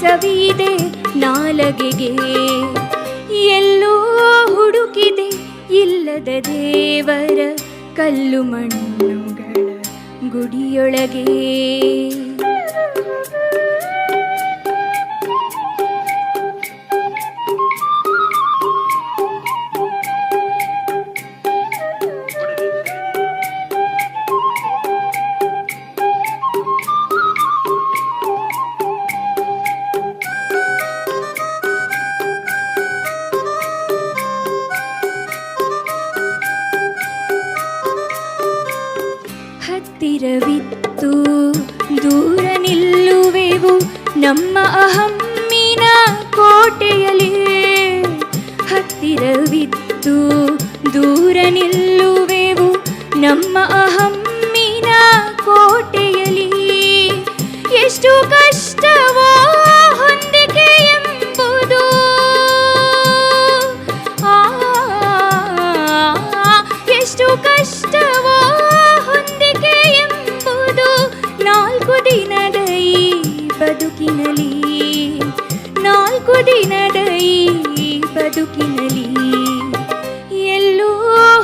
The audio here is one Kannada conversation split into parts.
ಸವಿದೆ ನಾಲಗೆಗೆ. ಎಲ್ಲೋ ಹುಡುಕಿದೆ ಇಲ್ಲದ ದೇವರ ಕಲ್ಲು ಮಣ್ಣುಗಳ ಗುಡಿಯೊಳಗೆ. ಹತ್ತಿರವಿತ್ತು ದೂರ ನಿಲ್ಲುವೆವು ನಮ್ಮ ಅಹಮ್ಮಿನ ಕೋಟೆಯಲ್ಲಿ. ಹತ್ತಿರವಿತ್ತು ದೂರ ನಿಲ್ಲುವೆವು ನಮ್ಮ ಅಹಮ್ಮಿನ ಕೋಟೆಯಲ್ಲಿ. ಎಷ್ಟು ಕಷ್ಟವೋ ಹೊಂದಿಕೆ ಎಂಬುದು, ಎಷ್ಟು ಕಷ್ಟವೋ ಹೊಂದಿಕೆ ಎಂಬುದು ನಾಲ್ಕು ದಿನದ ಈ ಬದುಕಿನಲ್ಲಿ. ನಾಲ್ಕು ದಿನದ ಈ ಬದುಕಿನಲ್ಲಿ ಎಲ್ಲೋ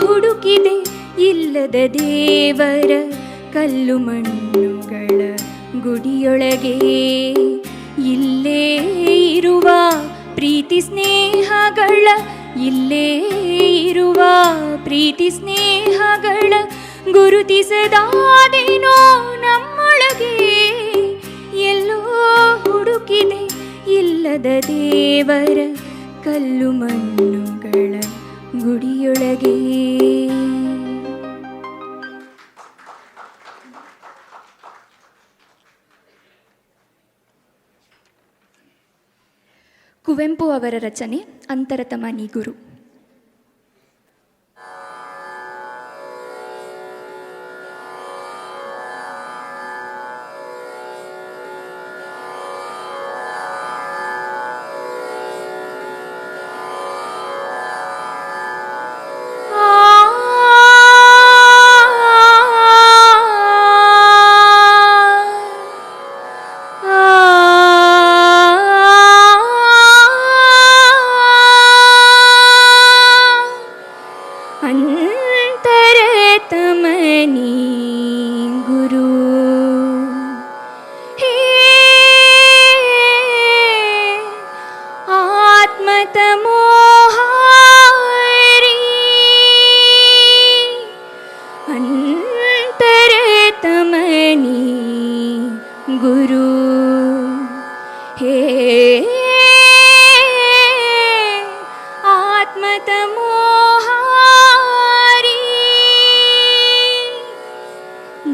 ಹುಡುಕಿದೆ ಇಲ್ಲದ ದೇವರ ಕಲ್ಲು ಮಣ್ಣುಗಳ ಗುಡಿಯೊಳಗೆ. ಇಲ್ಲೇ ಇರುವ ಪ್ರೀತಿ ಸ್ನೇಹಗಳ, ಇಲ್ಲೇ ಇರುವ ಪ್ರೀತಿ ಸ್ನೇಹಗಳ ಗುರುತಿಸದಾದೇನೋ ನಮ್ಮೊಳಗೆ. ಎಲ್ಲೋ ಹುಡುಕಿದೆ ಇಲ್ಲದ ದೇವರ ಕಲ್ಲು ಮಣ್ಣುಗಳ ಗುಡಿಯೊಳಗೆ. ಕುವೆಂಪು ಅವರ ರಚನೆ ಅಂತರತಮ ನೀ ಗುರು.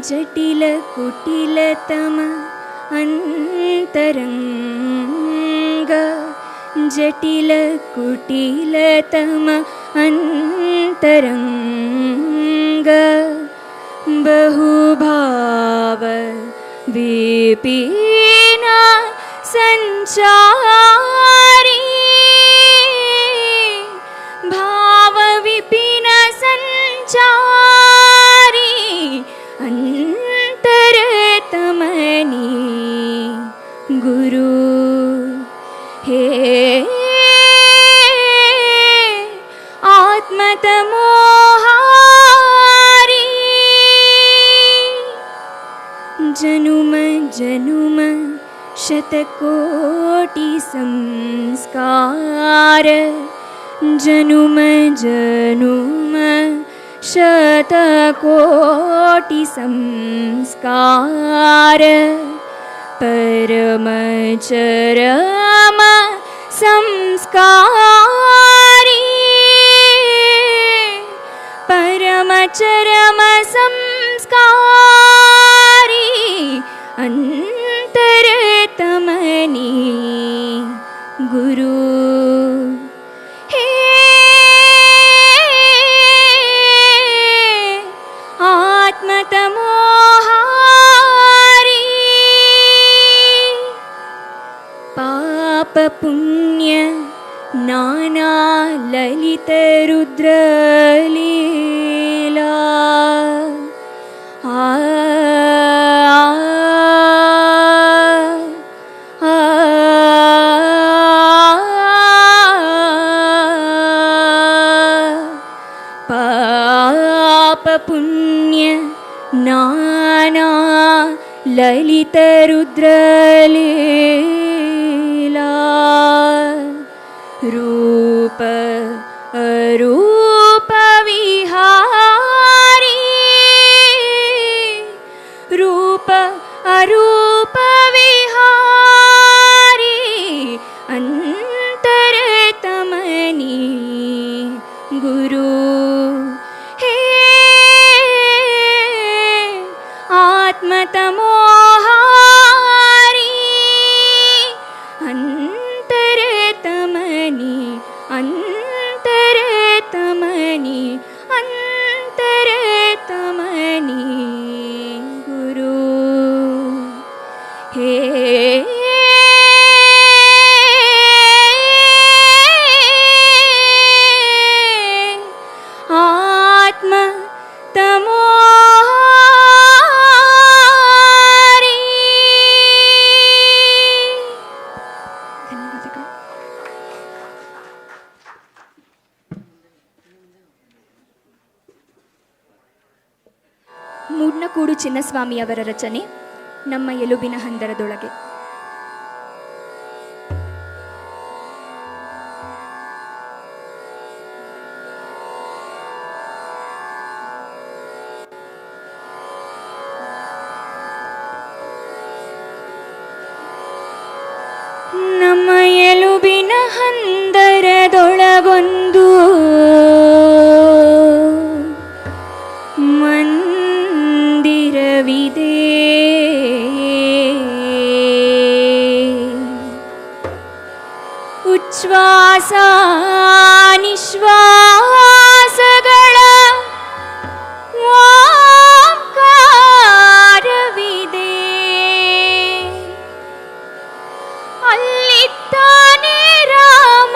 ಜಟಿಲ ಕುಟಿಲತಮ ಅಂತರಂಗ, ಜಟಿಲ ಕುಟಿಲತಮ ಅಂತರಂಗ, ಬಹುಭಾವ ವಿಪಿನ ಸಂಚಾರಿ, ಭಾವ ವಿಪಿನ ಸಂಚಾರಿ, ಅಂತರತಮನಿ ಗುರು ಹೇ ಆತ್ಮತಮೋಹಾರಿ. ಜನುಮ ಜನುಮ ಶತಕೋಟಿ ಸಂಸ್ಕಾರ, ಜನುಮ ಜನುಮ ಶತಕೋಟಿ ಸಂಸ್ಕಾರ, ಪರಮ ಚರಮ ಸಂಸ್ಕಾರಿ, ಪರಮ ಚರಮ ಸಂಸ್ಕಾರಿ, ಅಂತರತಮನಿ ಗುರು ಹೇ ಆತ್ಮತಮೋಹಾರಿ. ಪಾಪ ಪುಣ್ಯ ನಾನಾ ಲಲಿತ ರುದ್ರ ಲೀಲಾ, ಆ ಆತ್ಮ ತಮೋ ಮೂಡ್ನಕೂಡು ಚಿನ್ನಸ್ವಾಮಿಯವರ ರಚನೆ ನಮ್ಮ ಎಲುಬಿನ ಹಂದರದೊಳಗೆ. ನಮ್ಮ ಎಲುಬಿನ ಹಂದರದೊಳಗೊಂದು ಮಂದಿರವಿದೆ. ಉಚ್ಛ್ವಾಸ ನಿಶ್ವಾಸಗಳ ಓಂಕಾರವಿದೆ. ಅಲ್ಲಿದ್ದಾನೆ ರಾಮ,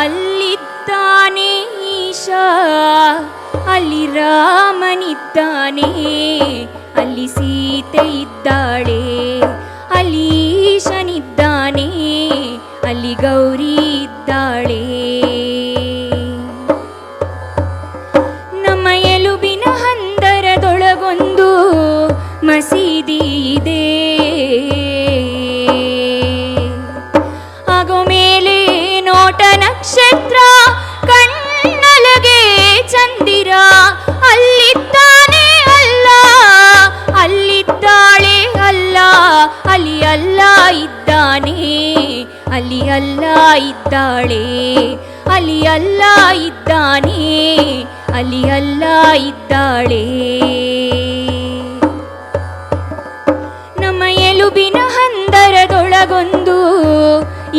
ಅಲ್ಲಿದ್ದಾನೆ ಈಶಾ, ಅಲ್ಲಿ ರಾಮನಿದ್ದಾನೆ, ಅಲ್ಲಿ ಸೀತೆ ಇದ್ದಾಳೆ, ಅಲ್ಲಿ ಈಶನಿದ್ದಾನೆ, ಅಲ್ಲಿ ಗೌರಿ ಇದ್ದಾಳೆ. ನಮ್ಮ ಎಲುಬಿನ ಹಂದರದೊಳಗೊಂದು ಮಸೀದಿ ಇದೆ. ಆಗೋ ಮೇಲೆ ನೋಟ ನಕ್ಷತ್ರ, ಕಣ್ಣಲಗೆ ಚಂದಿರ, ಅಲ್ಲಿದ್ದಾನೆ ಅಲ್ಲ, ಅಲ್ಲಿದ್ದಾಳೆ ಅಲ್ಲ, ಅಲ್ಲಿ ಅಲ್ಲ ಇದ್ದಾನೆ, ಅಲ್ಲಿ ಅಲ್ಲ ಇದ್ದಾಳೆ, ಅಲ್ಲಿ ಅಲ್ಲ ಇದ್ದಾನೆ, ಅಲ್ಲಿ ಅಲ್ಲ ಇದ್ದಾಳೆ. ನಮ್ಮ ಎಲುಬಿನ ಹಂದರದೊಳಗೊಂದು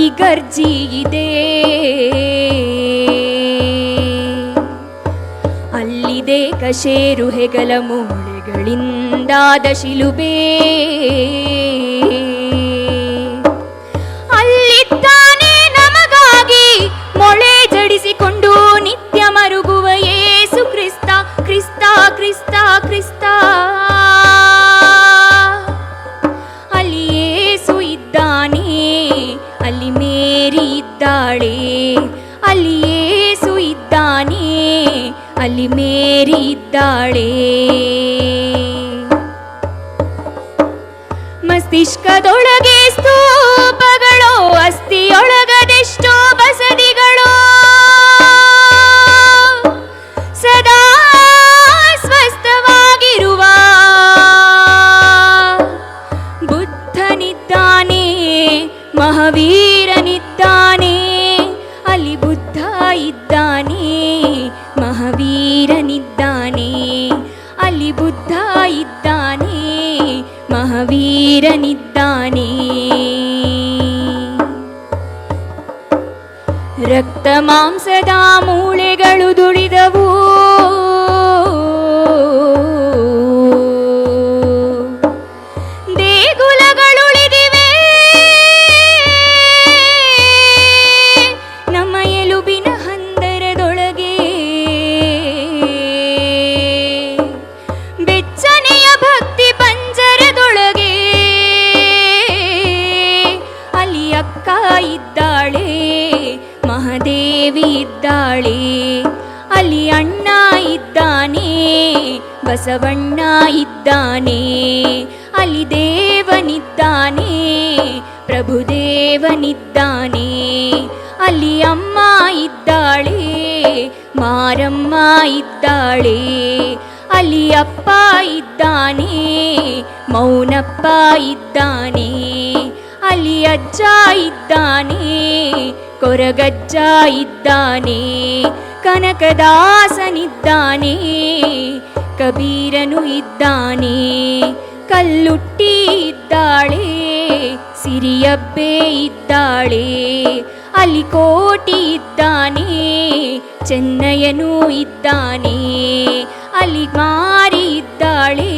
ಈ ಗರ್ಜಿ ಇದೆ. ಅಲ್ಲಿದೆ ಕಶೇರು ಹೆಗಲ ಮೂಳೆಗಳಿಂದಾದ ಶಿಲುಬೆ, ಅಲ್ಲಿದ್ದಾನೆ ನಮಗಾಗಿ ಮೊಳೆ ಜಡಿಸಿಕೊಂಡು ನಿತ್ಯ ಮರುಗುವ ಯೇಸು ಕ್ರಿಸ್ತ, ಕ್ರಿಸ್ತ ಕ್ರಿಸ್ತ ಕ್ರಿಸ್ತ. ಅಲ್ಲಿ ಯೇಸು ಇದ್ದಾನೆ, ಅಲ್ಲಿ ಮೇರಿ ಇದ್ದಾಳೆ, ಅಲ್ಲಿ ಯೇಸು ಇದ್ದಾನೆ, ಅಲ್ಲಿ ಮೇರಿ ಇದ್ದಾಳೆ. ಮಸ್ತಿಷ್ಕದೊಳಗೆ ಸ್ತೂಪಗಳು, ಅಸ್ಥಿಯೊಳಗದೆಷ್ಟೋ ಬಸದಿಗಳು, ಸದಾ ಸ್ವಸ್ಥವಾಗಿರುವ ಬುದ್ಧನಿದ್ದಾನೆ, ಮಹಾವೀರನಿದ್ದಾನೆ, ಅಲ್ಲಿ ಬುದ್ಧ ಇದ್ದಾನೆ, ಮಹಾವೀರನಿದ್ದಾನೆ, ಅಲ್ಲಿ ಬುದ್ಧ ಇದ್ದಾನೆ, ಮಹಾವೀರನಿದ್ದಾನೆ. ರಕ್ತ ಮಾಂಸದ ಮೂಳೆಗಳು ದುಡಿದವು, ದೇಗುಲಗಳುಳಿದಿವೆ. ನಮ್ಮ ಎಲುಬಿನ ಹಂದರದೊಳಗೆ ಬೆಚ್ಚನೆಯ ಭಕ್ತಿ ಪಂಜರದೊಳಗೆ, ಅಲ್ಲಿ ಅಕ್ಕ ಇದ್ದಾಳೆ, ಮಹಾದೇವಿ ಇದ್ದಾಳೆ, ಅಲ್ಲಿ ಅಣ್ಣ ಇದ್ದಾನೆ, ಬಸವಣ್ಣ ಇದ್ದಾನೆ, ಅಲ್ಲಿ ದೇವನಿದ್ದಾನೆ, ಪ್ರಭುದೇವನಿದ್ದಾನೆ, ಅಲ್ಲಿ ಅಮ್ಮ ಇದ್ದಾಳೆ, ಮಾರಮ್ಮ ಇದ್ದಾಳೆ, ಅಲ್ಲಿ ಅಪ್ಪ ಇದ್ದಾನೆ, ಮೌನಪ್ಪ ಇದ್ದಾನೆ, ಅಲ್ಲಿ ಅಜ್ಜ ಇದ್ದಾನೆ, ಕೊರಗಜ್ಜ ಇದ್ದಾನೆ, ಕನಕದಾಸನಿದ್ದಾನೆ, ಕಬೀರನು ಇದ್ದಾನೆ, ಕಲ್ಲುಟ್ಟಿ ಇದ್ದಾಳೆ, ಸಿರಿಯಬ್ಬೆ ಇದ್ದಾಳೆ, ಅಲ್ಲಿ ಕೋಟಿ ಇದ್ದಾನೆ, ಚೆನ್ನಯ್ಯನೂ ಇದ್ದಾನೆ, ಅಲ್ಲಿ ಮಾರಿ ಇದ್ದಾಳೆ,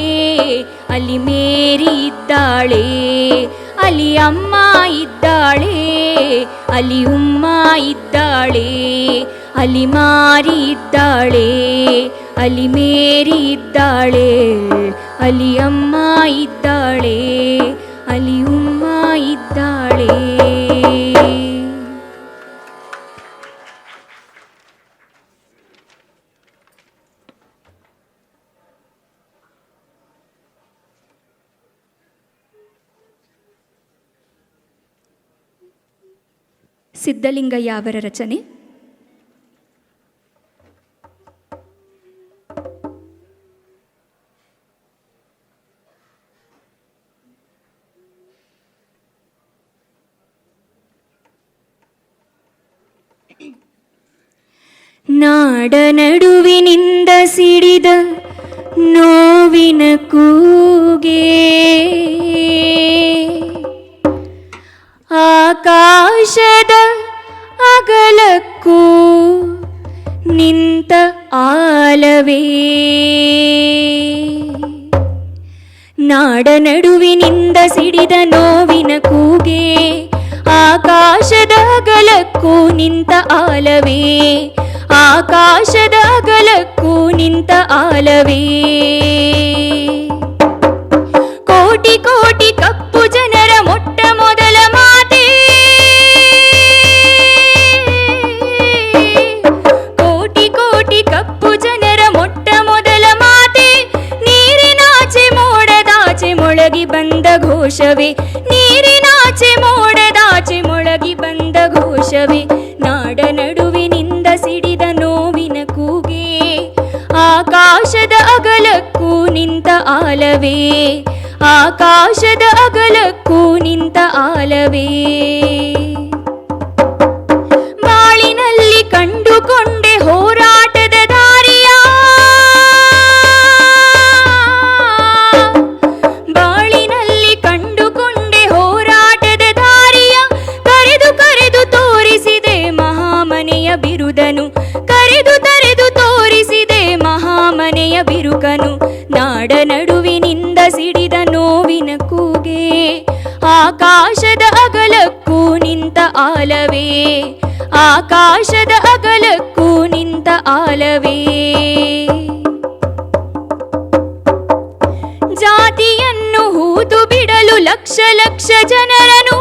ಅಲ್ಲಿ ಅಲ್ಲಿ ಮೇರಿ ಇದ್ದಾಳೆ, ಅಲ್ಲಿ ಅಮ್ಮ ಇದ್ದಾಳೆ, ಅಲ್ಲಿ ಉಮ್ಮ ಇದ್ದಾಳೆ, ಅಲ್ಲಿ ಮಾರಿ ಇದ್ದಾಳೆ, ಅಲ್ಲಿ ಮೇರಿ ಇದ್ದಾಳೆ, ಅಲ್ಲಿ ಅಮ್ಮ ಇದ್ದಾಳೆ, ಅಲ್ಲಿ ಉಮ್ಮ ಇದ್ದಾಳೆ. ಸಿದ್ಧಲಿಂಗಯ್ಯ ಅವರ ರಚನೆ. ನಾಡ ನಡುವಿನಿಂದ ಸಿಡಿದ ನೋವಿನ ಕೂಗೆ, ಆಕಾಶದ ಅಗಲಕ್ಕೂ ನಿಂತ ಆಲವೇ. ನಾಡ ನಡುವಿನಿಂದ ಸಿಡಿದ ನೋವಿನ ಕೂಗೆ, ಆಕಾಶದ ಅಗಲಕ್ಕೂ ನಿಂತ ಆಲವೇ, ಆಕಾಶದ ಅಗಲಕ್ಕೂ ನಿಂತ ಆಲವೇ. ಕೋಟಿ ಕೋಟಿ ಕಪ್ಪು ಜನರ ಮೊಟ್ಟ ಮೊದಲ ಮಾತೆ, ಕೋಟಿ ಕೋಟಿ ಕಪ್ಪು ಜನರ ಮೊಟ್ಟ ಮೊದಲ ಮಾತೆ, ನೀರಿನಾಚೆ ಮೋಡದಾಚೆ ಮೊಳಗಿ ಬಂದ ಘೋಷವೇ, ನೀರಿನಾಚೆ ಮೋಡದಾಚೆ ಮೊಳಗಿ ಬಂದ ಘೋಷವೇ. ನಾಡ ನಡುವಿನಿಂದ ಸಿಡಿದ ನೋವಿನ ಕೂಗೆ, ಆಕಾಶದ ಅಗಲಕ್ಕೂ ನಿಂತ ಆಲವೇ, ಆಕಾಶದ ಅಗಲಕ್ಕೂ ನಿಂತ ಆಲವೇ. ಬಾಳಿನಲ್ಲಿ ಕಂಡುಕೊಂಡೆ ಹೋರಾಟದ ದಾರಿಯ, ಬಾಳಿನಲ್ಲಿ ಕಂಡುಕೊಂಡೆ ಹೋರಾಟದ ದಾರಿಯ, ಕರೆದು ಕರೆದು ತೋರಿಸಿದೆ ಮಹಾಮನೆಯ ಬಿರುದನು, ಕರೆದು ತರೆದು ತೋರಿಸಿದೆ ಮಹಾಮನೆಯ ಬಿರುಕನು. ನಾಡ ನಡುವಿನಿಂದ ಸಿಡಿದ ನೋವಿನ ಕೂಗೆ, ಆಕಾಶದ ಅಗಲಕ್ಕೂ ನಿಂತ ಆಲವೇ, ಆಕಾಶದ ಅಗಲಕ್ಕೂ ನಿಂತ ಆಲವೇ. ಜಾತಿಯನ್ನು ಹೂತು ಬಿಡಲು ಲಕ್ಷ ಲಕ್ಷ ಜನರನು,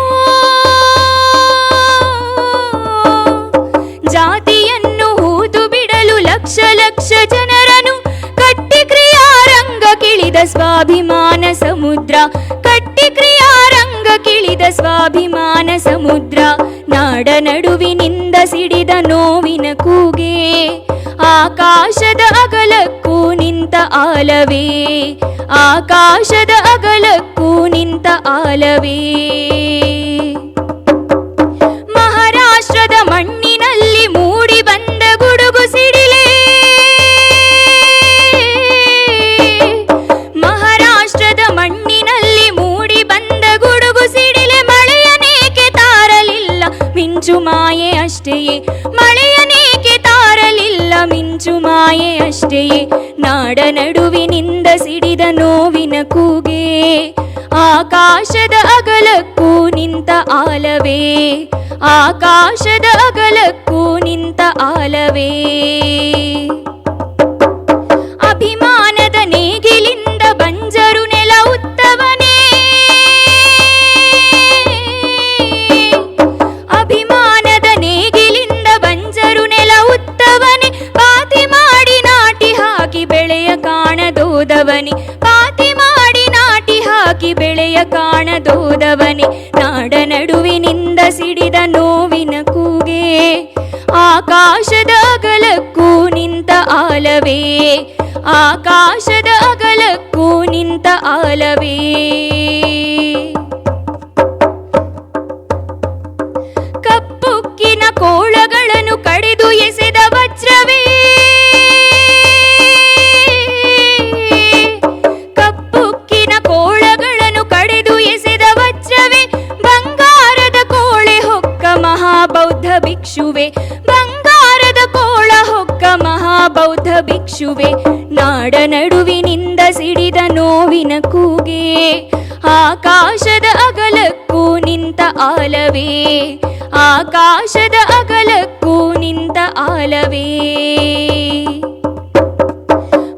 ಜಾತಿಯನ್ನು ಹೂತು ಬಿಡಲು ಲಕ್ಷ ಲಕ್ಷ ಜನರನು, ಕಟ್ಟಿ ಕ್ರಿಯಾರಂಗ ಕಿಳಿದ ಸ್ವಾಭಿಮಾನ ಸಮುದ್ರ, ಕಟ್ಟಿ ಕ್ರಿಯಾರಂಗ ಕಿಳಿದ ಸ್ವಾಭಿಮಾನ ಸಮುದ್ರ. ನಾಡ ನಡುವಿನಿಂದ ಸಿಡಿದ ನೋವಿನ ಕೂಗೆ, ಆಕಾಶದ ಅಗಲಕ್ಕೂ ನಿಂತ ಆಲವೇ, ಆಕಾಶದ ಅಗಲಕ್ಕೂ ನಿಂತ ಆಲವೇ. ಮಹಾರಾಷ್ಟ್ರದ ಮಣ್ಣಿನಲ್ಲಿ ಮೂಡಿ ಬಂದ ಗುಡುಗು ಸಿಡಿಲೆ, ಮಹಾರಾಷ್ಟ್ರದ ಮಣ್ಣಿನಲ್ಲಿ ಮೂಡಿ ಬಂದ ಗುಡುಗು ಸಿಡಿಲೆ, ಮಳೆಯನೇಕೆ ತಾರಲಿಲ್ಲ ಮಿಂಚು ಮಾಯೆ ಅಷ್ಟೆಯೇ, ಮಳೆಯನೇಕೆ ತಾರಲಿಲ್ಲ ಮಿಂಚು ಮಾಯೆ ಅಷ್ಟೆಯೇ. ನಾಡ ನಡುವಿನಿಂದ ಸಿಡಿದ ನೋವಿನ ಕೂಗೆ, ಆಕಾಶದ ಅಗಲಕ್ಕೂ ನಿಂತ ಆಲವೇ, ಆಕಾಶದ ಅಗಲಕ್ಕೂ ನಿಂತ ಆಲವೇ. ಅಭಿಮಾನದ ನೇಗಿಲಿಂದ ಬಂಜರು ನೆಲ ಉತ್ತವನೇ, ಅಭಿಮಾನದ ನೇಗಿಲಿಂದ ಬಂಜರು ನೆಲ ಉತ್ತವನೇ, ಪಾತಿ ಮಾಡಿ ನಾಟಿ ಹಾಕಿ ಬೆಳೆಯ ಕಾಣದೋದವನೇ, ಪಾತಿ ಮಾಡಿ ನಾಟಿ ಹಾಕಿ ಬೆಳೆಯ ಕಾಣದೋದವನೇ. ನಾಡ ನಡುವಿನಿಂದ ಸಿಡಿದ ನೋವಿನ ಕೂಗೆ, ಆಕಾಶದ ಅಗಲಕ್ಕೂ ನಿಂತ ಆಲವೇ, ಆಕಾಶದ ಅಗಲಕ್ಕೂ ನಿಂತ ಆಲವೇ. ಕಪ್ಪುಕ್ಕಿನ ಕೋಳಗಳನ್ನು ಕಡೆದು ಎಸೆದ ವಜ್ರವೇ, ಕಪ್ಪುಕ್ಕಿನ ಕೋಳಗಳನ್ನು ಕಡೆದು ಎಸೆದ ವಜ್ರವೇ, ಬಂಗಾರದ ಕೋಳೆ ಹೊಕ್ಕ ಮಹಾಬೌದ್ಧ ಭಿಕ್ಷುವೆ, ಬಂಗಾರದ ಕೋಳ ಹೊಕ್ಕ ಮಹಾ ಬೌದ್ಧ ಭಿಕ್ಷುವೆ, ನಾಡ ನಡುವಿನಿಂದ ಸಿಡಿದ ನೋವಿನ ಕೂಗೆ, ಆಕಾಶದ ಅಗಲಕ್ಕೂ ನಿಂತ ಆಲವೇ, ಆಕಾಶದ ಅಗಲಕ್ಕೂ ನಿಂತ ಆಲವೇ.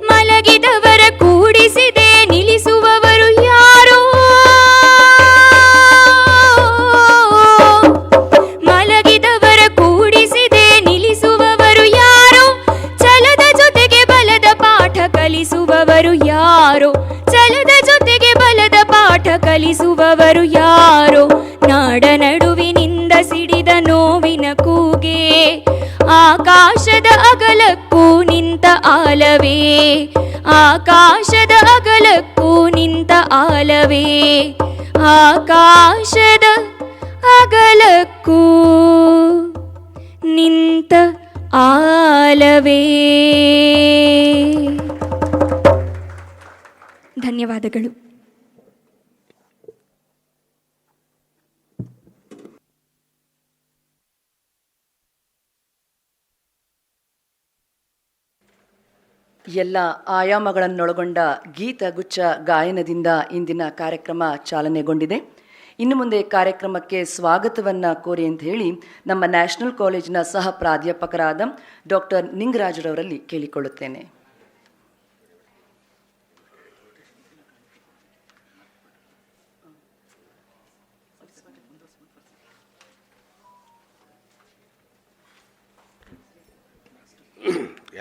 ಮಲಗಿದವರ ಕೂಡಿಸಿದೆ ನಿಲ್ಲಿಸುವವರು ಯಾರೋ, ಮಲಗಿದವರ ಕೂಡಿಸಿದೆ ನಿಲ್ಲಿಸುವವರು ಯಾರೋ, ಛಲದ ಜೊತೆಗೆ ಬಲದ ಪಾಠ ಕಲಿಸುವವರು ಯಾರೋ, ಛಲದ ಜೊತೆಗೆ ಬಲದ ಪಾಠ ಕಲಿಸುವವರು ಯಾರೋ. ನಾಡ ನಡುವಿನಿಂದ ಸಿಡಿದ ನೋವಿನ ಕೂಗೆ, ಆಕಾಶದ ಅಗಲಕ್ಕೂ ನಿಂತ ಆಲವೇ, ಆಕಾಶದ ಅಗಲಕ್ಕೂ ನಿಂತ ಆಲವೇ, ಆಕಾಶದ ಅಗಲಕ್ಕೂ ನಿಂತ ಆಲವೇ. ಧನ್ಯವಾದಗಳು. ಎಲ್ಲ ಆಯಾಮಗಳನ್ನೊಳಗೊಂಡ ಗೀತಗುಚ್ಛ ಗಾಯನದಿಂದ ಇಂದಿನ ಕಾರ್ಯಕ್ರಮ ಚಾಲನೆಗೊಂಡಿದೆ. ಇನ್ನು ಮುಂದೆ ಕಾರ್ಯಕ್ರಮಕ್ಕೆ ಸ್ವಾಗತವನ್ನು ಕೋರಿ ಅಂತ ಹೇಳಿ ನಮ್ಮ ನ್ಯಾಷನಲ್ ಕಾಲೇಜಿನ ಸಹ ಪ್ರಾಧ್ಯಾಪಕರಾದ ಡಾಕ್ಟರ್ ನಿಂಗರಾಜರವರಲ್ಲಿ ಕೇಳಿಕೊಳ್ಳುತ್ತೇನೆ.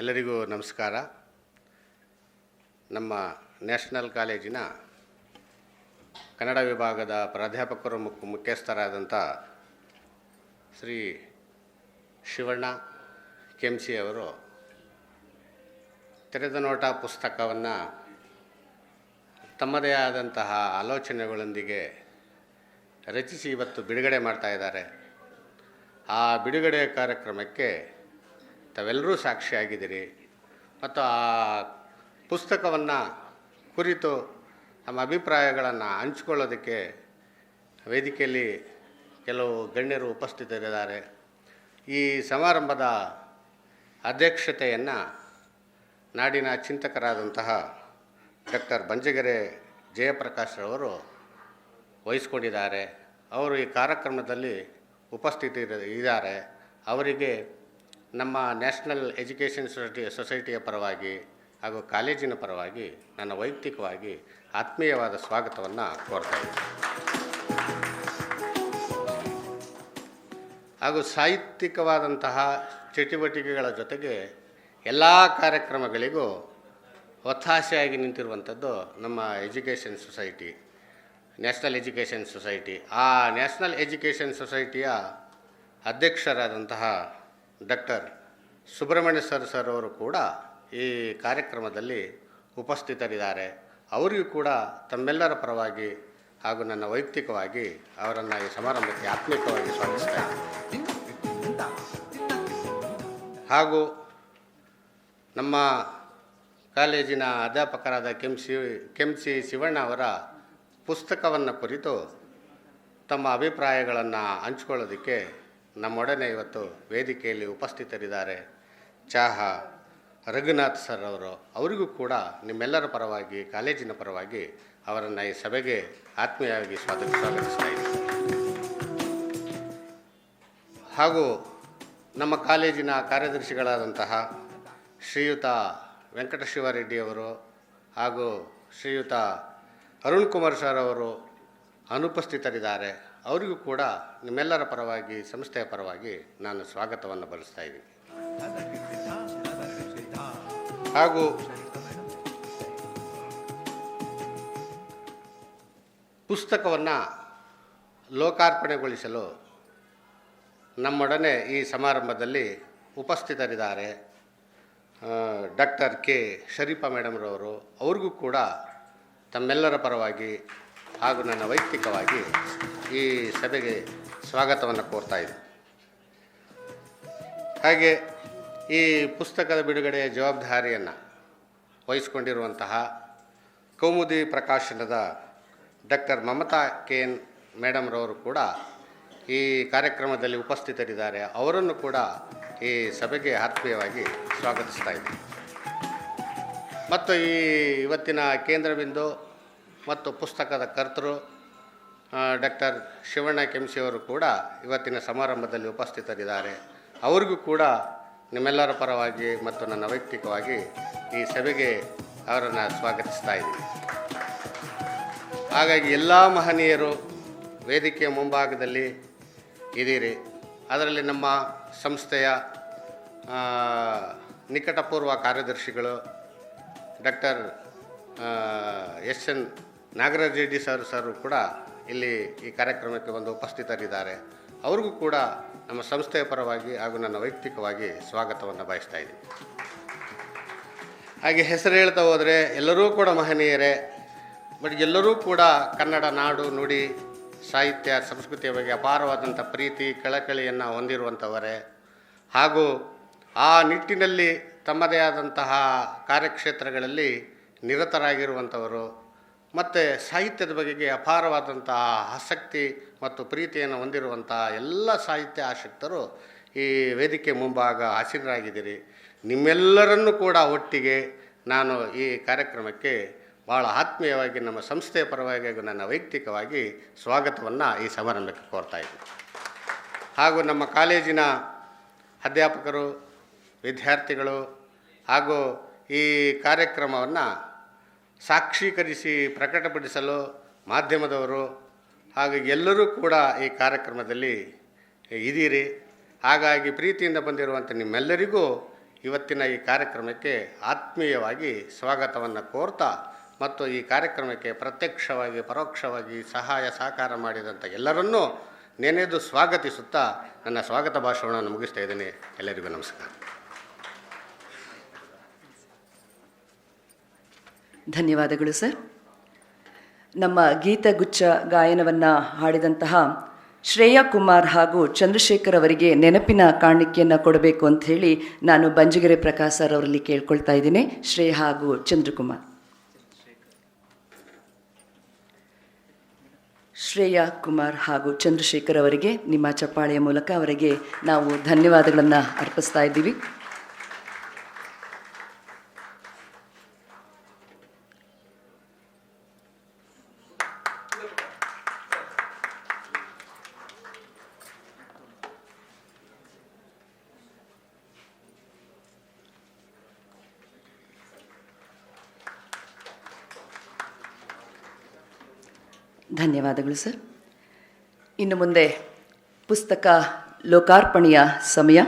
ಎಲ್ಲರಿಗೂ ನಮಸ್ಕಾರ. ನಮ್ಮ ನ್ಯಾಷನಲ್ ಕಾಲೇಜಿನ ಕನ್ನಡ ವಿಭಾಗದ ಪ್ರಾಧ್ಯಾಪಕರು ಮುಖ್ಯಸ್ಥರಾದಂಥ ಶ್ರೀ ಶಿವಣ್ಣ ಕೆಂಸಿ ಅವರು ತೆರೆದ ನೋಟ ಪುಸ್ತಕವನ್ನು ತಮ್ಮದೇ ಆದಂತಹ ಆಲೋಚನೆಗಳೊಂದಿಗೆ ರಚಿಸಿ ಇವತ್ತು ಬಿಡುಗಡೆ ಮಾಡ್ತಾ ಇದ್ದಾರೆ. ಆ ಬಿಡುಗಡೆ ಕಾರ್ಯಕ್ರಮಕ್ಕೆ ತಾವೆಲ್ಲರೂ ಸಾಕ್ಷಿಯಾಗಿದ್ದೀರಿ ಮತ್ತು ಆ ಪುಸ್ತಕವನ್ನು ಕುರಿತು ನಮ್ಮ ಅಭಿಪ್ರಾಯಗಳನ್ನು ಹಂಚಿಕೊಳ್ಳೋದಕ್ಕೆ ವೇದಿಕೆಯಲ್ಲಿ ಕೆಲವು ಗಣ್ಯರು ಉಪಸ್ಥಿತರಿದ್ದಾರೆ. ಈ ಸಮಾರಂಭದ ಅಧ್ಯಕ್ಷತೆಯನ್ನು ನಾಡಿನ ಚಿಂತಕರಾದಂತಹ ಡಾಕ್ಟರ್ ಬಂಜಗೆರೆ ಜಯಪ್ರಕಾಶ್ರವರು ವಹಿಸ್ಕೊಂಡಿದ್ದಾರೆ. ಅವರು ಈ ಕಾರ್ಯಕ್ರಮದಲ್ಲಿ ಉಪಸ್ಥಿತರಿದ್ದಾರೆ. ಅವರಿಗೆ ನಮ್ಮ ನ್ಯಾಷನಲ್ ಎಜುಕೇಷನ್ ಸೊಸೈಟಿಯ ಪರವಾಗಿ ಹಾಗೂ ಕಾಲೇಜಿನ ಪರವಾಗಿ ನನ್ನ ವೈಯಕ್ತಿಕವಾಗಿ ಆತ್ಮೀಯವಾದ ಸ್ವಾಗತವನ್ನು ಕೋರ್ತಾ ಇದ್ದೀನಿ. ಹಾಗೂ ಸಾಹಿತ್ಯಿಕವಾದಂತಹ ಚಟುವಟಿಕೆಗಳ ಜೊತೆಗೆ ಎಲ್ಲ ಕಾರ್ಯಕ್ರಮಗಳಿಗೂ ಒತ್ತಾಸೆಯಾಗಿ ನಿಂತಿರುವಂಥದ್ದು ನಮ್ಮ education society, national education society. ಆ ನ್ಯಾಷನಲ್ ಎಜುಕೇಷನ್ ಸೊಸೈಟಿಯ ಅಧ್ಯಕ್ಷರಾದಂತಹ ಡಾಕ್ಟರ್ ಸುಬ್ರಹ್ಮಣ್ಯ ಸರ್ ಅವರು ಕೂಡ ಈ ಕಾರ್ಯಕ್ರಮದಲ್ಲಿ ಉಪಸ್ಥಿತರಿದ್ದಾರೆ. ಅವರಿಗೂ ಕೂಡ ತಮ್ಮೆಲ್ಲರ ಪರವಾಗಿ ಹಾಗೂ ನನ್ನ ವೈಯಕ್ತಿಕವಾಗಿ ಅವರನ್ನು ಈ ಸಮಾರಂಭಕ್ಕೆ ಆತ್ಮೀಯವಾಗಿ ಸ್ವಾಗತಿಸ್ತಾ ಇದ್ದೀನಿ. ಹಾಗೂ ನಮ್ಮ ಕಾಲೇಜಿನ ಅಧ್ಯಾಪಕರಾದ ಕೆಂಸಿ ಶಿವಣ್ಣ ಅವರ ಪುಸ್ತಕವನ್ನು ಕುರಿತು ತಮ್ಮ ಅಭಿಪ್ರಾಯಗಳನ್ನು ಹಂಚಿಕೊಳ್ಳೋದಕ್ಕೆ ನಮ್ಮೊಡನೆ ಇವತ್ತು ವೇದಿಕೆಯಲ್ಲಿ ಉಪಸ್ಥಿತರಿದ್ದಾರೆ ಚಾಹಾ ರಘುನಾಥ್ ಸರ್ ಅವರು. ಅವರಿಗೂ ಕೂಡ ನಿಮ್ಮೆಲ್ಲರ ಪರವಾಗಿ ಕಾಲೇಜಿನ ಪರವಾಗಿ ಅವರನ್ನು ಈ ಸಭೆಗೆ ಆತ್ಮೀಯವಾಗಿ ಸ್ವಾಗತಿಸ್ತಾ ಇದ್ದೀನಿ. ಹಾಗೂ ನಮ್ಮ ಕಾಲೇಜಿನ ಕಾರ್ಯದರ್ಶಿಗಳಾದಂತಹ ಶ್ರೀಯುತ ವೆಂಕಟಶಿವರೆಡ್ಡಿಯವರು ಹಾಗೂ ಶ್ರೀಯುತ ಅರುಣ್ ಕುಮಾರ್ ಸರ್ ಅವರು ಅನುಪಸ್ಥಿತರಿದ್ದಾರೆ. ಅವರಿಗೂ ಕೂಡ ನಿಮ್ಮೆಲ್ಲರ ಪರವಾಗಿ ಸಂಸ್ಥೆಯ ಪರವಾಗಿ ನಾನು ಸ್ವಾಗತವನ್ನು ಬಯಸ್ತಾ ಇದ್ದೀನಿ. ಹಾಗೂ ಪುಸ್ತಕವನ್ನು ಲೋಕಾರ್ಪಣೆಗೊಳಿಸಲು ನಮ್ಮೊಡನೆ ಈ ಸಮಾರಂಭದಲ್ಲಿ ಉಪಸ್ಥಿತರಿದ್ದಾರೆ ಡಾಕ್ಟರ್ ಕೆ ಶರೀಫಾ ಮೇಡಮ್ರವರು. ಅವ್ರಿಗೂ ಕೂಡ ತಮ್ಮೆಲ್ಲರ ಪರವಾಗಿ ಹಾಗೂ ನನ್ನ ವೈಯಕ್ತಿಕವಾಗಿ ಈ ಸಭೆಗೆ ಸ್ವಾಗತವನ್ನು ಕೋರ್ತಾ ಇದ್ದೀನಿ. ಹಾಗೆ ಈ ಪುಸ್ತಕದ ಬಿಡುಗಡೆಯ ಜವಾಬ್ದಾರಿಯನ್ನು ವಹಿಸಿಕೊಂಡಿರುವಂತಹ ಕೌಮುದಿ ಪ್ರಕಾಶನದ ಡಾಕ್ಟರ್ ಮಮತಾ ಕೆ.ಎನ್. ಮೇಡಮ್ರವರು ಕೂಡ ಈ ಕಾರ್ಯಕ್ರಮದಲ್ಲಿ ಉಪಸ್ಥಿತರಿದ್ದಾರೆ. ಅವರನ್ನು ಕೂಡ ಈ ಸಭೆಗೆ ಆತ್ಮೀಯವಾಗಿ ಸ್ವಾಗತಿಸ್ತಾ ಇದ್ದೀನಿ. ಮತ್ತು ಈ ಇವತ್ತಿನ ಕೇಂದ್ರ ಬಿಂದು ಮತ್ತು ಪುಸ್ತಕದ ಕರ್ತರು ಡಾಕ್ಟರ್ ಶಿವಣ್ಣ ಕೆಂಸಿ ಅವರು ಕೂಡ ಇವತ್ತಿನ ಸಮಾರಂಭದಲ್ಲಿ ಉಪಸ್ಥಿತರಿದ್ದಾರೆ. ಅವ್ರಿಗೂ ಕೂಡ ನಿಮ್ಮೆಲ್ಲರ ಪರವಾಗಿ ಮತ್ತು ನನ್ನ ವೈಯಕ್ತಿಕವಾಗಿ ಈ ಸಭೆಗೆ ಅವರನ್ನು ಸ್ವಾಗತಿಸ್ತಾ ಇದ್ದೀನಿ. ಹಾಗಾಗಿ ಎಲ್ಲ ಮಹನೀಯರು ವೇದಿಕೆಯ ಮುಂಭಾಗದಲ್ಲಿ ಇದ್ದೀರಿ. ಅದರಲ್ಲಿ ನಮ್ಮ ಸಂಸ್ಥೆಯ ನಿಕಟಪೂರ್ವ ಕಾರ್ಯದರ್ಶಿಗಳು doctor N Nagaraj Reddy sir ಕೂಡ ಇಲ್ಲಿ ಈ ಕಾರ್ಯಕ್ರಮಕ್ಕೆ ಬಂದು ಉಪಸ್ಥಿತರಿದ್ದಾರೆ. ಅವ್ರಿಗೂ ಕೂಡ ನಮ್ಮ ಸಂಸ್ಥೆಯ ಪರವಾಗಿ ಹಾಗೂ ನನ್ನ ವೈಯಕ್ತಿಕವಾಗಿ ಸ್ವಾಗತವನ್ನು ಬಯಸ್ತಾ ಇದ್ದೀನಿ. ಹಾಗೆ ಹೆಸರು ಹೇಳ್ತಾ ಹೋದರೆ ಎಲ್ಲರೂ ಕೂಡ ಮಹನೀಯರೇ. ಬಟ್ ಎಲ್ಲರೂ ಕೂಡ ಕನ್ನಡ ನಾಡು ನುಡಿ ಸಾಹಿತ್ಯ ಸಂಸ್ಕೃತಿಯ ಬಗ್ಗೆ ಅಪಾರವಾದಂಥ ಪ್ರೀತಿ ಕಳಕಳಿಯನ್ನು ಹೊಂದಿರುವಂಥವರೇ. ಹಾಗೂ ಆ ನಿಟ್ಟಿನಲ್ಲಿ ತಮ್ಮದೇ ಆದಂತಹ ಕಾರ್ಯಕ್ಷೇತ್ರಗಳಲ್ಲಿ ನಿರತರಾಗಿರುವಂಥವರು ಮತ್ತು ಸಾಹಿತ್ಯದ ಬಗೆಗೆ ಅಪಾರವಾದಂತಹ ಆಸಕ್ತಿ ಮತ್ತು ಪ್ರೀತಿಯನ್ನು ಹೊಂದಿರುವಂಥ ಎಲ್ಲ ಸಾಹಿತ್ಯ ಆಸಕ್ತರು ಈ ವೇದಿಕೆ ಮುಂಭಾಗ ಹಾಜರಾಗಿದ್ದೀರಿ. ನಿಮ್ಮೆಲ್ಲರನ್ನೂ ಕೂಡ ಒಟ್ಟಿಗೆ ನಾನು ಈ ಕಾರ್ಯಕ್ರಮಕ್ಕೆ ಭಾಳ ಆತ್ಮೀಯವಾಗಿ ನಮ್ಮ ಸಂಸ್ಥೆಯ ಪರವಾಗಿ ನನ್ನ ವೈಯಕ್ತಿಕವಾಗಿ ಸ್ವಾಗತವನ್ನು ಈ ಸಮಾರಂಭಕ್ಕೆ ಕೋರ್ತಾ ಇದ್ದೀನಿ. ಹಾಗೂ ನಮ್ಮ ಕಾಲೇಜಿನ ಅಧ್ಯಾಪಕರು, ವಿದ್ಯಾರ್ಥಿಗಳು ಹಾಗೂ ಈ ಕಾರ್ಯಕ್ರಮವನ್ನು ಸಾಕ್ಷೀಕರಿಸಿ ಪ್ರಕಟಪಡಿಸಲು ಮಾಧ್ಯಮದವರು ಹಾಗೂ ಎಲ್ಲರೂ ಕೂಡ ಈ ಕಾರ್ಯಕ್ರಮದಲ್ಲಿ ಇದ್ದೀರಿ. ಹಾಗಾಗಿ ಪ್ರೀತಿಯಿಂದ ಬಂದಿರುವಂಥ ನಿಮ್ಮೆಲ್ಲರಿಗೂ ಇವತ್ತಿನ ಈ ಕಾರ್ಯಕ್ರಮಕ್ಕೆ ಆತ್ಮೀಯವಾಗಿ ಸ್ವಾಗತವನ್ನು ಕೋರ್ತಾ ಮತ್ತು ಈ ಕಾರ್ಯಕ್ರಮಕ್ಕೆ ಪ್ರತ್ಯಕ್ಷವಾಗಿ ಪರೋಕ್ಷವಾಗಿ ಸಹಾಯ ಸಹಕಾರ ಮಾಡಿದಂಥ ಎಲ್ಲರನ್ನೂ ನೆನೆದು ಸ್ವಾಗತಿಸುತ್ತಾ ನನ್ನ ಸ್ವಾಗತ ಭಾಷಣವನ್ನು ಮುಗಿಸ್ತಾ ಇದ್ದೇನೆ. ಎಲ್ಲರಿಗೂ ನಮಸ್ಕಾರ. ಧನ್ಯವಾದಗಳು ಸರ್. ನಮ್ಮ ಗೀತಗುಚ್ಛ ಗಾಯನವನ್ನು ಹಾಡಿದಂತಹ ಶ್ರೇಯಾ ಕುಮಾರ್ ಹಾಗೂ ಚಂದ್ರಶೇಖರ್ ಅವರಿಗೆ ನೆನಪಿನ ಕಾಣಿಕೆಯನ್ನು ಕೊಡಬೇಕು ಅಂತ ಹೇಳಿ ನಾನು ಬಂಜಗೆರೆ ಪ್ರಕಾಶ್ ಸರ್ ಅವರಲ್ಲಿ ಕೇಳ್ಕೊಳ್ತಾ ಇದ್ದೀನಿ. ಶ್ರೇಯಾ ಹಾಗೂ ಚಂದ್ರಕುಮಾರ್. ಶ್ರೇಯಾ ಕುಮಾರ್ ಹಾಗೂ ಚಂದ್ರಶೇಖರ್ ಅವರಿಗೆ ನಿಮ್ಮ ಚಪ್ಪಾಳೆಯ ಮೂಲಕ ಅವರಿಗೆ ನಾವು ಧನ್ಯವಾದಗಳನ್ನು ಅರ್ಪಿಸ್ತಾ ಇದ್ದೀವಿ. ಧನ್ಯವಾದಗಳು ಸರ್. ಇನ್ನು ಮುಂದೆ ಪುಸ್ತಕ ಲೋಕಾರ್ಪಣೆಯ ಸಮಯ.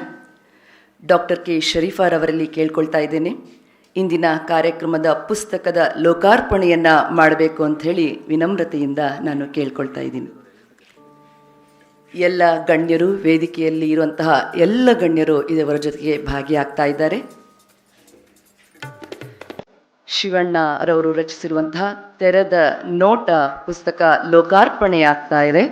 ಡಾಕ್ಟರ್ ಕೆ ಶರೀಫಾರವರಲ್ಲಿ ಕೇಳ್ಕೊಳ್ತಾ ಇದ್ದೇನೆ. ಇಂದಿನ ಕಾರ್ಯಕ್ರಮದ ಪುಸ್ತಕದ ಲೋಕಾರ್ಪಣೆಯನ್ನು ಮಾಡಬೇಕು ಅಂಥೇಳಿ ವಿನಮ್ರತೆಯಿಂದ ನಾನು ಕೇಳ್ಕೊಳ್ತಾ ಇದ್ದೀನಿ. ಎಲ್ಲ ಗಣ್ಯರು, ವೇದಿಕೆಯಲ್ಲಿ ಇರುವಂತಹ ಎಲ್ಲ ಗಣ್ಯರು ಇದರ ಜೊತೆಗೆ ಭಾಗಿಯಾಗ್ತಾ ಇದ್ದಾರೆ. ಶಿವಣ್ಣರವರು ರಚಿಸಿರುವಂತಹ ತೆರೆದ ನೋಟ ಪುಸ್ತಕ ಲೋಕಾರ್ಪಣೆಯಾಗ್ತಾ ಇದೆ.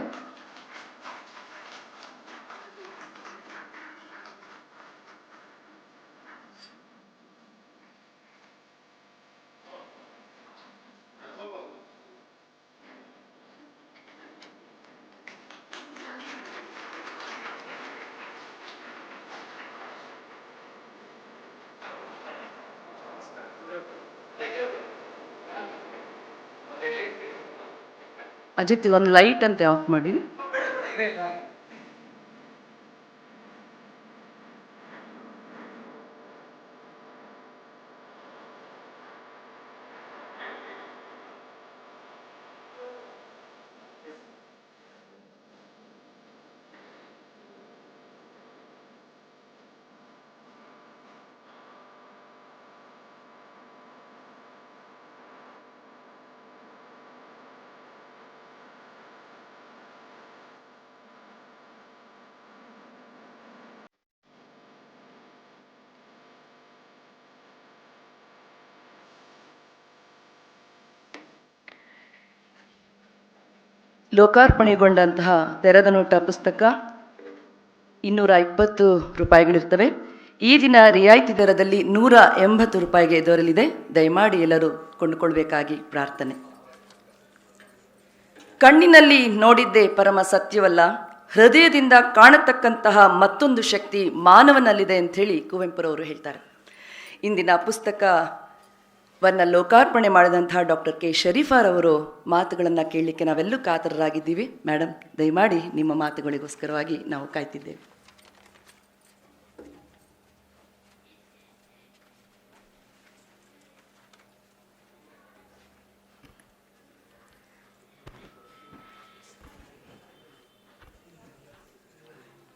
ಅಜಿತ್ ಒಂದು ಲೈಟ್ ಅಂತ ಆಫ್ ಮಾಡಿ. ಲೋಕಾರ್ಪಣೆಗೊಂಡಂತಹ ತೆರೆದ ನೋಟ ಪುಸ್ತಕ 220 ರೂಪಾಯಿಗಳಿರ್ತವೆ. ಈ ದಿನ ರಿಯಾಯಿತಿ ದರದಲ್ಲಿ 180 ರೂಪಾಯಿಗೆ ದೊರೆಯಲಿದೆ. ದಯಮಾಡಿ ಎಲ್ಲರೂ ಕೊಂಡುಕೊಳ್ಬೇಕಾಗಿ ಪ್ರಾರ್ಥನೆ. ಕಣ್ಣಿನಲ್ಲಿ ನೋಡಿದ್ದೇ ಪರಮ ಸತ್ಯವಲ್ಲ, ಹೃದಯದಿಂದ ಕಾಣತಕ್ಕಂತಹ ಮತ್ತೊಂದು ಶಕ್ತಿ ಮಾನವನಲ್ಲಿದೆ ಅಂಥೇಳಿ ಕುವೆಂಪುರವರು ಹೇಳ್ತಾರೆ. ಇಂದಿನ ಪುಸ್ತಕವನ್ನು ಲೋಕಾರ್ಪಣೆ ಮಾಡಿದಂತಹ ಡಾಕ್ಟರ್ ಕೆ ಶರೀಫಾರವರು ಮಾತುಗಳನ್ನು ಕೇಳಲಿಕ್ಕೆ ನಾವೆಲ್ಲೂ ಕಾತರರಾಗಿದ್ದೀವಿ. ಮೇಡಮ್, ದಯಮಾಡಿ ನಿಮ್ಮ ಮಾತುಗಳಿಗೋಸ್ಕರವಾಗಿ ನಾವು ಕಾಯ್ತಿದ್ದೇವೆ.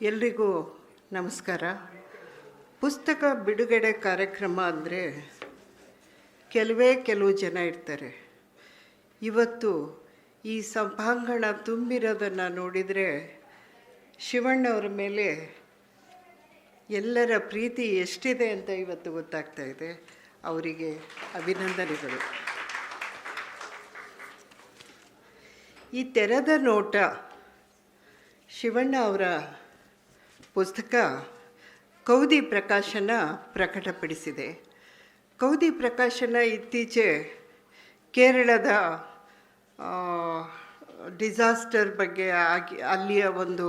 ಎಲ್ರಿಗೂ ನಮಸ್ಕಾರ. ಪುಸ್ತಕ ಬಿಡುಗಡೆ ಕಾರ್ಯಕ್ರಮ ಅಂದರೆ ಕೆಲವು ಜನ ಇರ್ತಾರೆ. ಇವತ್ತು ಈ ಸಭಾಂಗಣ ತುಂಬಿರೋದನ್ನು ನೋಡಿದರೆ ಶಿವಣ್ಣವರ ಮೇಲೆ ಎಲ್ಲರ ಪ್ರೀತಿ ಎಷ್ಟಿದೆ ಅಂತ ಇವತ್ತು ಗೊತ್ತಾಗ್ತಾ ಇದೆ. ಅವರಿಗೆ ಅಭಿನಂದನೆಗಳು. ಈ ತೆರೆದ ನೋಟ ಶಿವಣ್ಣ ಅವರ ಪುಸ್ತಕ ಕೌದಿ ಪ್ರಕಾಶನ ಪ್ರಕಟಪಡಿಸಿದೆ. ಕೌದಿ ಪ್ರಕಾಶನ ಇತ್ತೀಚೆ ಕೇರಳದ ಡಿಸಾಸ್ಟರ್ ಬಗ್ಗೆ ಅಲ್ಲಿಯ ಒಂದು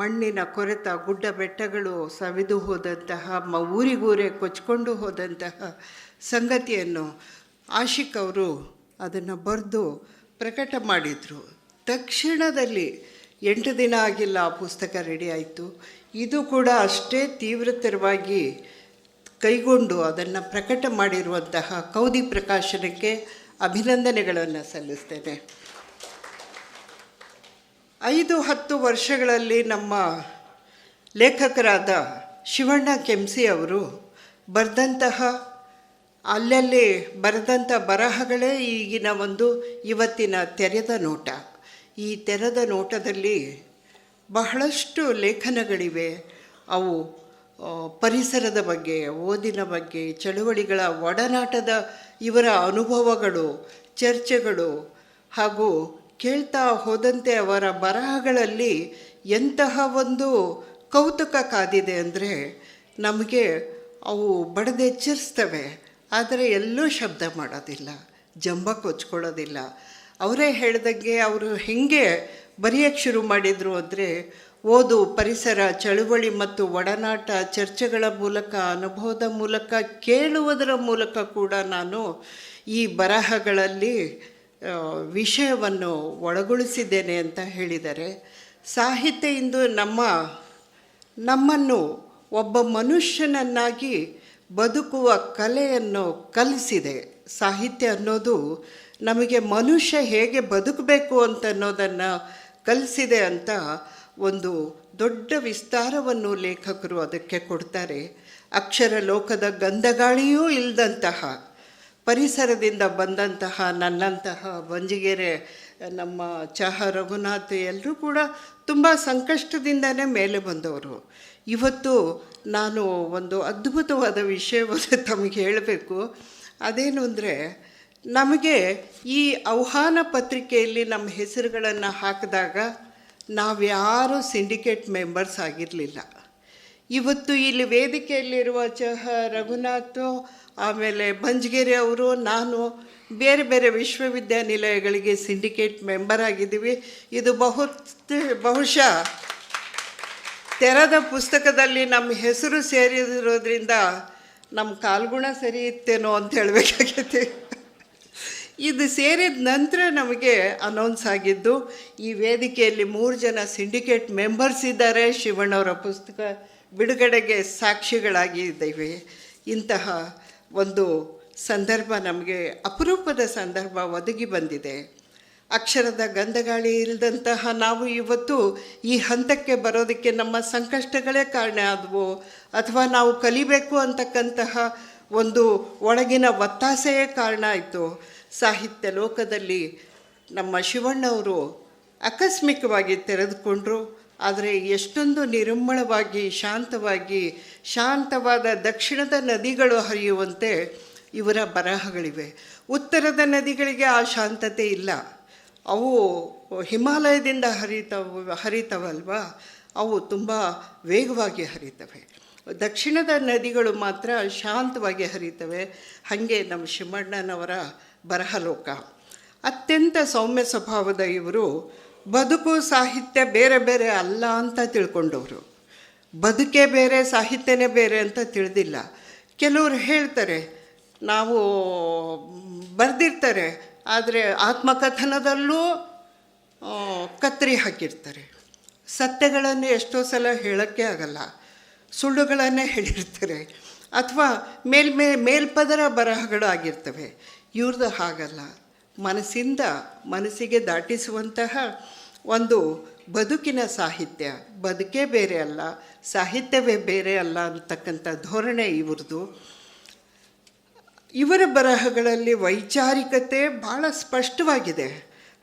ಮಣ್ಣಿನ ಕೊರೆತ, ಗುಡ್ಡ ಬೆಟ್ಟಗಳು ಸವಿದು ಹೋದಂತಹ, ಊರಿಗೂರೇ ಕೊಚ್ಕೊಂಡು ಹೋದಂತಹ ಸಂಗತಿಯನ್ನು ಆಶಿಕ್ ಅವರು ಅದನ್ನು ಬರೆದು ಪ್ರಕಟ ಮಾಡಿದರು. ತಕ್ಷಣದಲ್ಲಿ 8 ದಿನ ಆಗಿಲ್ಲ ಆ ಪುಸ್ತಕ ರೆಡಿ ಆಯಿತು. ಇದು ಕೂಡ ಅಷ್ಟೇ ತೀವ್ರತರವಾಗಿ ಕೈಗೊಂಡು ಅದನ್ನು ಪ್ರಕಟ ಮಾಡಿರುವಂತಹ ಕೌದಿ ಪ್ರಕಾಶನಕ್ಕೆ ಅಭಿನಂದನೆಗಳನ್ನು ಸಲ್ಲಿಸ್ತೇನೆ. 5-10 ವರ್ಷಗಳಲ್ಲಿ ನಮ್ಮ ಲೇಖಕರಾದ ಶಿವಣ್ಣ ಕೆಂಸಿ ಅವರು ಬರೆದಂತಹ ಅಲ್ಲಲ್ಲಿ ಬರೆದಂಥ ಬರಹಗಳೇ ಈಗಿನ ಇವತ್ತಿನ ತೆರೆದ ನೋಟ. ಈ ತೆರೆದ ನೋಟದಲ್ಲಿ ಬಹಳಷ್ಟು ಲೇಖನಗಳಿವೆ. ಅವು ಪರಿಸರದ ಬಗ್ಗೆ, ಓದಿನ ಬಗ್ಗೆ, ಚಳುವಳಿಗಳ ಒಡನಾಟದ ಇವರ ಅನುಭವಗಳು, ಚರ್ಚೆಗಳು, ಹಾಗೂ ಕೇಳ್ತಾ ಹೋದಂತೆ ಅವರ ಬರಹಗಳಲ್ಲಿ ಎಂತಹ ಒಂದು ಕೌತುಕ ಕಾದಿದೆ ಅಂದರೆ ನಮಗೆ ಅವು ಬಡಿದೆಚ್ಚರಿಸ್ತವೆ. ಆದರೆ ಎಲ್ಲೂ ಶಬ್ದ ಮಾಡೋದಿಲ್ಲ, ಜಂಬ ಕೊಚ್ಕೊಳ್ಳೋದಿಲ್ಲ. ಅವರೇ ಹೇಳ್ದಂಗೆ ಅವರು ಹೇಗೆ ಬರೆಯೋಕ್ಕೆ ಶುರು ಮಾಡಿದರು ಅಂದರೆ ಓದು, ಪರಿಸರ, ಚಳುವಳಿ ಮತ್ತು ಒಡನಾಟ, ಚರ್ಚೆಗಳ ಮೂಲಕ, ಅನುಭವದ ಮೂಲಕ, ಕೇಳುವುದರ ಮೂಲಕ ಕೂಡ ನಾನು ಈ ಬರಹಗಳಲ್ಲಿ ವಿಷಯವನ್ನು ಒಳಗೊಳಿಸಿದ್ದೇನೆ ಅಂತ ಹೇಳಿದ್ದಾರೆ. ಸಾಹಿತ್ಯ ಇಂದು ನಮ್ಮನ್ನು ಒಬ್ಬ ಮನುಷ್ಯನನ್ನಾಗಿ ಬದುಕುವ ಕಲೆಯನ್ನು ಕಲಿಸಿದೆ. ಸಾಹಿತ್ಯ ಅನ್ನೋದು ನಮಗೆ ಮನುಷ್ಯ ಹೇಗೆ ಬದುಕಬೇಕು ಅನ್ನೋದನ್ನು ಕಲಿಸಿದೆ ಅಂತ ಒಂದು ದೊಡ್ಡ ವಿಸ್ತಾರವನ್ನು ಲೇಖಕರು ಅದಕ್ಕೆ ಕೊಡ್ತಾರೆ. ಅಕ್ಷರ ಲೋಕದ ಗಂಧಗಾಳಿಯೂ ಇಲ್ಲದಂತಹ, ಪರಿಸರದಿಂದ ಬಂದಂತಹ ನನ್ನಂತಹ ಬಂಜಿಗೆರೆ, ನಮ್ಮ ಚಹ ರಘುನಾಥ್ ಎಲ್ಲರೂ ಕೂಡ ತುಂಬ ಸಂಕಷ್ಟದಿಂದನೇ ಮೇಲೆ ಬಂದವರು. ಇವತ್ತು ನಾನು ಒಂದು ಅದ್ಭುತವಾದ ವಿಷಯವನ್ನು ತಮಗೆ ಹೇಳಬೇಕು. ಅದೇನು ಅಂದರೆ, ನಮಗೆ ಈ ಆಹ್ವಾನ ಪತ್ರಿಕೆಯಲ್ಲಿ ನಮ್ಮ ಹೆಸರುಗಳನ್ನು ಹಾಕಿದಾಗ ನಾವ್ಯಾರೂ ಸಿಂಡಿಕೇಟ್ ಮೆಂಬರ್ಸ್ ಆಗಿರಲಿಲ್ಲ. ಇವತ್ತು ಇಲ್ಲಿ ವೇದಿಕೆಯಲ್ಲಿರುವ ಚಹ ರಘುನಾಥ್, ಆಮೇಲೆ ಬಂಜಗೆರೆ ಅವರು, ನಾನು ಬೇರೆ ಬೇರೆ ವಿಶ್ವವಿದ್ಯಾನಿಲಯಗಳಿಗೆ ಸಿಂಡಿಕೇಟ್ ಮೆಂಬರ್ ಆಗಿದ್ದೀವಿ. ಇದು ಬಹುಶಃ ತೆರೆದ ಪುಸ್ತಕದಲ್ಲಿ ನಮ್ಮ ಹೆಸರು ಸೇರಿರೋದ್ರಿಂದ ನಮ್ಮ ಕಾಲ್ಗುಣ ಸರಿ ಇತ್ತೇನೋ ಅಂತ ಹೇಳಬೇಕಾಗೈತೆ. ಇದು ಸೇರಿದ ನಂತರ ನಮಗೆ ಅನೌನ್ಸ್ ಆಗಿದ್ದು, ಈ ವೇದಿಕೆಯಲ್ಲಿ 3 ಜನ ಸಿಂಡಿಕೇಟ್ ಮೆಂಬರ್ಸ್ ಇದ್ದಾರೆ. ಶಿವಣ್ಣವರ ಪುಸ್ತಕ ಬಿಡುಗಡೆಗೆ ಸಾಕ್ಷಿಗಳಾಗಿ ಇದ್ದೇವೆ. ಇಂತಹ ಒಂದು ಸಂದರ್ಭ ನಮಗೆ ಅಪರೂಪದ ಸಂದರ್ಭ ಒದಗಿ ಬಂದಿದೆ. ಅಕ್ಷರದ ಗಂಧಗಾಳಿ ಇಲ್ಲದಂತಹ ನಾವು ಇವತ್ತು ಈ ಹಂತಕ್ಕೆ ಬರೋದಕ್ಕೆ ನಮ್ಮ ಸಂಕಷ್ಟಗಳೇ ಕಾರಣ ಆದವು, ಅಥವಾ ನಾವು ಕಲಿಬೇಕು ಅಂತಕ್ಕಂತಹ ಒಂದು ಒಳಗಿನ ಒತ್ತಾಸೆಯೇ ಕಾರಣ ಆಯಿತು. ಸಾಹಿತ್ಯ ಲೋಕದಲ್ಲಿ ನಮ್ಮ ಶಿವಣ್ಣವರು ಆಕಸ್ಮಿಕವಾಗಿ ತೆರೆದುಕೊಂಡರು. ಆದರೆ ಎಷ್ಟೊಂದು ನಿರ್ಮಳವಾಗಿ, ಶಾಂತವಾದ ದಕ್ಷಿಣದ ನದಿಗಳು ಹರಿಯುವಂತೆ ಇವರ ಬರಹಗಳಿವೆ. ಉತ್ತರದ ನದಿಗಳಿಗೆ ಆ ಶಾಂತತೆ ಇಲ್ಲ. ಅವು ಹಿಮಾಲಯದಿಂದ ಹರಿತವಲ್ವ, ಅವು ತುಂಬ ವೇಗವಾಗಿ ಹರಿತವೆ. ದಕ್ಷಿಣದ ನದಿಗಳು ಮಾತ್ರ ಶಾಂತವಾಗಿ ಹರಿತವೆ. ಹಾಗೆ ನಮ್ಮ ಶಿವಣ್ಣನವರ ಬರಹ ಲೋಕ. ಅತ್ಯಂತ ಸೌಮ್ಯ ಸ್ವಭಾವದ ಇವರು ಬದುಕು ಸಾಹಿತ್ಯ ಬೇರೆ ಬೇರೆ ಅಲ್ಲ ಅಂತ ತಿಳ್ಕೊಂಡವರು. ಬದುಕೇ ಬೇರೆ ಸಾಹಿತ್ಯನೇ ಬೇರೆ ಅಂತ ತಿಳಿದಿಲ್ಲ. ಕೆಲವರು ಹೇಳ್ತಾರೆ, ನಾವು ಬರೆದಿರ್ತಾರೆ, ಆದರೆ ಆತ್ಮಕಥನದಲ್ಲೂ ಕತ್ತರಿ ಹಾಕಿರ್ತಾರೆ. ಸತ್ಯಗಳನ್ನು ಎಷ್ಟೋ ಸಲ ಹೇಳೋಕ್ಕೆ ಆಗಲ್ಲ, ಸುಳ್ಳುಗಳನ್ನೇ ಹೇಳಿರ್ತಾರೆ, ಅಥವಾ ಮೇಲ್ಪದರ ಬರಹಗಳು ಆಗಿರ್ತವೆ. ಇವ್ರದ್ದು ಹಾಗಲ್ಲ, ಮನಸ್ಸಿಂದ ಮನಸ್ಸಿಗೆ ದಾಟಿಸುವಂತಹ ಒಂದು ಬದುಕಿನ ಸಾಹಿತ್ಯ. ಬದುಕೇ ಬೇರೆ ಅಲ್ಲ, ಸಾಹಿತ್ಯವೇ ಬೇರೆ ಅಲ್ಲ ಅಂತಕ್ಕಂಥ ಧೋರಣೆ ಇವ್ರದ್ದು. ಇವರ ಬರಹಗಳಲ್ಲಿ ವೈಚಾರಿಕತೆ ಭಾಳ ಸ್ಪಷ್ಟವಾಗಿದೆ.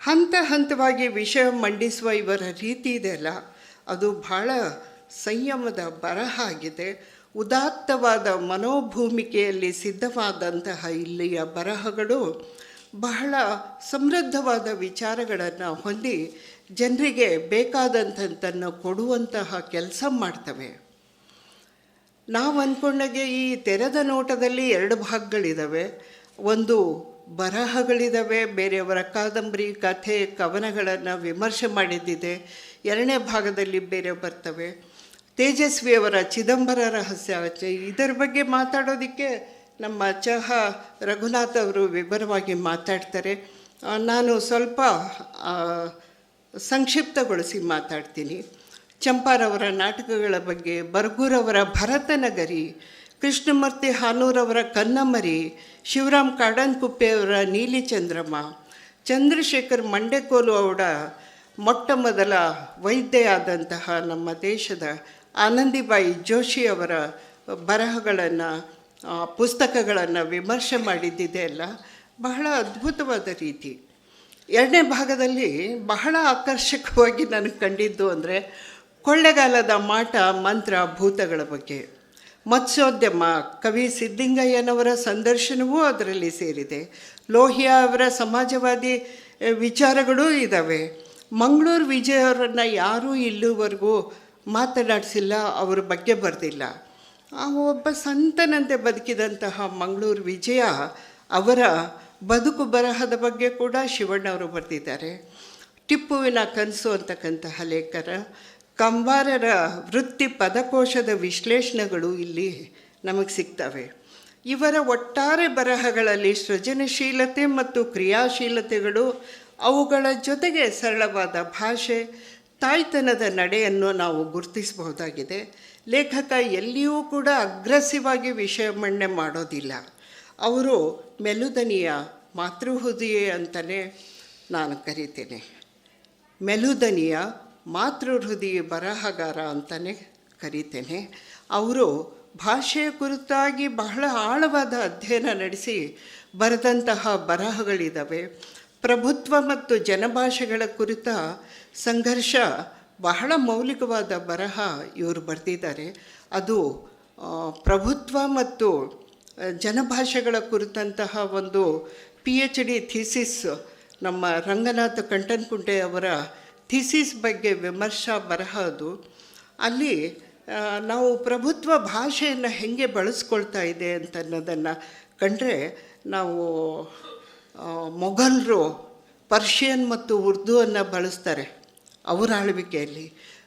ಹಂತ ಹಂತವಾಗಿ ವಿಷಯ ಮಂಡಿಸುವ ಇವರ ರೀತಿ ಇದೆಯಲ್ಲ, ಅದು ಭಾಳ ಸಂಯಮದ ಬರಹ ಆಗಿದೆ. ಉದಾತ್ತವಾದ ಮನೋಭೂಮಿಕೆಯಲ್ಲಿ ಸಿದ್ಧವಾದಂತಹ ಇಲ್ಲಿಯ ಬರಹಗಳು ಬಹಳ ಸಮೃದ್ಧವಾದ ವಿಚಾರಗಳನ್ನು ಹೊಂದಿ ಜನರಿಗೆ ಬೇಕಾದಂಥದ್ದನ್ನು ಕೊಡುವಂತಹ ಕೆಲಸ ಮಾಡ್ತವೆ. ನಾವು ಅಂದ್ಕೊಂಡಾಗೆ ಈ ತೆರೆದ ನೋಟದಲ್ಲಿ 2 ಭಾಗಗಳಿದ್ದಾವೆ. ಒಂದು ಬರಹಗಳಿದ್ದಾವೆ, ಬೇರೆಯವರ ಕಾದಂಬರಿ, ಕಥೆ, ಕವನಗಳನ್ನು ವಿಮರ್ಶೆ ಮಾಡಿದ್ದಿದೆ. 2ನೇ ಭಾಗದಲ್ಲಿ ಬೇರೆ ಬರ್ತವೆ. ತೇಜಸ್ವಿಯವರ ಚಿದಂಬರ ರಹಸ್ಯ, ಇದರ ಬಗ್ಗೆ ಮಾತಾಡೋದಕ್ಕೆ ನಮ್ಮ ಚಹಾ ರಘುನಾಥ್ ಅವರು ವಿವರವಾಗಿ ಮಾತಾಡ್ತಾರೆ. ನಾನು ಸ್ವಲ್ಪ ಸಂಕ್ಷಿಪ್ತಗೊಳಿಸಿ ಮಾತಾಡ್ತೀನಿ. ಚಂಪಾರವರ ನಾಟಕಗಳ ಬಗ್ಗೆ, ಬರ್ಗೂರವರ ಭರತನಗರಿ, ಕೃಷ್ಣಮೂರ್ತಿ ಹಾನೂರವರ ಕನ್ನಮರಿ, ಶಿವರಾಮ್ ಕಾಡನ್ಕುಪ್ಪೆಯವರ ನೀಲಿ ಚಂದ್ರಮ, ಚಂದ್ರಶೇಖರ್ ಮಂಡೆಕೋಲು ಅವರ ಮೊಟ್ಟ ಮೊದಲ ವೈದ್ಯೆಯಾದಂತಹ ನಮ್ಮ ದೇಶದ ಆನಂದಿಬಾಯಿ ಜೋಶಿಯವರ ಬರಹಗಳನ್ನು, ಪುಸ್ತಕಗಳನ್ನು ವಿಮರ್ಶೆ ಮಾಡಿದ್ದಿದೆ ಅಲ್ಲ, ಬಹಳ ಅದ್ಭುತವಾದ ರೀತಿ. 2ನೇ ಭಾಗದಲ್ಲಿ ಬಹಳ ಆಕರ್ಷಕವಾಗಿ ನನಗೆ ಕಂಡಿದ್ದು ಅಂದರೆ ಕೊಳ್ಳೆಗಾಲದ ಮಾಟ, ಮಂತ್ರ, ಭೂತಗಳ ಬಗ್ಗೆ. ಮತ್ಸ್ಯೋದ್ಯಮ, ಕವಿ ಸಿದ್ಧಲಿಂಗಯ್ಯನವರ ಸಂದರ್ಶನವೂ ಅದರಲ್ಲಿ ಸೇರಿದೆ. ಲೋಹಿಯಾ ಅವರ ಸಮಾಜವಾದಿ ವಿಚಾರಗಳೂ ಇದ್ದಾವೆ. ಮಂಗಳೂರು ವಿಜಯ ಅವರನ್ನು ಯಾರೂ ಇಲ್ಲಿವರೆಗೂ ಮಾತನಾಡಿಸಿಲ್ಲ, ಅವ್ರ ಬಗ್ಗೆ ಬರೆದಿಲ್ಲ. ಒಬ್ಬ ಸಂತನಂತೆ ಬದುಕಿದಂತಹ ಮಂಗಳೂರು ವಿಜಯ ಅವರ ಬದುಕು ಬರಹದ ಬಗ್ಗೆ ಕೂಡ ಶಿವಣ್ಣವರು ಬರೆದಿದ್ದಾರೆ. ಟಿಪ್ಪುವಿನ ಕನಸು ಅಂತಕ್ಕಂತಹ ಲೇಖನ, ಕಂಬಾರರ ವೃತ್ತಿ ಪದಕೋಶದ ವಿಶ್ಲೇಷಣೆಗಳು ಇಲ್ಲಿ ನಮಗೆ ಸಿಗ್ತವೆ. ಇವರ ಒಟ್ಟಾರೆ ಬರಹಗಳಲ್ಲಿ ಸೃಜನಶೀಲತೆ ಮತ್ತು ಕ್ರಿಯಾಶೀಲತೆಗಳು, ಅವುಗಳ ಜೊತೆಗೆ ಸರಳವಾದ ಭಾಷೆ, ತಾಯ್ತನದ ನಡೆಯನ್ನು ನಾವು ಗುರುತಿಸಬಹುದಾಗಿದೆ. ಲೇಖಕ ಎಲ್ಲಿಯೂ ಕೂಡ ಅಗ್ರೆಸಿವಾಗಿ ವಿಷಯ ಮಂಡನೆ ಮಾಡೋದಿಲ್ಲ. ಅವರು ಮೆಲುದನಿಯ ಮಾತೃಹೃದಯ ಅಂತಲೇ ನಾನು ಕರಿತೇನೆ. ಮೆಲುದನಿಯ ಮಾತೃಹೃದಯ ಬರಹಗಾರ ಅಂತಲೇ ಕರಿತೇನೆ. ಅವರು ಭಾಷೆಯ ಕುರಿತಾಗಿ ಬಹಳ ಆಳವಾದ ಅಧ್ಯಯನ ನಡೆಸಿ ಬರೆದಂತಹ ಬರಹಗಳಿದ್ದಾವೆ. ಪ್ರಭುತ್ವ ಮತ್ತು ಜನಭಾಷೆಗಳ ಕುರಿತ ಸಂಘರ್ಷ ಬಹಳ ಮೌಲಿಕವಾದ ಬರಹ ಇವರು ಬರೆದಿದ್ದಾರೆ. ಅದು ಪ್ರಭುತ್ವ ಮತ್ತು ಜನಭಾಷೆಗಳ ಕುರಿತಂತಹ ಒಂದು PhD ಥೀಸಿಸ್, ನಮ್ಮ ರಂಗನಾಥ ಕಂಠನ್ಕುಂಟೆ ಅವರ ಥೀಸಿಸ್ ಬಗ್ಗೆ ವಿಮರ್ಶಾ ಬರಹ ಅದು. ಅಲ್ಲಿ ನಾವು ಪ್ರಭುತ್ವ ಭಾಷೆಯನ್ನು ಹೇಗೆ ಬಳಸ್ಕೊಳ್ತಾ ಇದೆ ಅಂತ ಅನ್ನೋದನ್ನು ಕಂಡ್ರೆ, ನಾವು ಮೊಘಲರು ಪರ್ಷಿಯನ್ ಮತ್ತು ಉರ್ದುವನ್ನು ಬಳಸ್ತಾರೆ ಅವರ ಆಳ್ವಿಕೆಯಲ್ಲಿ.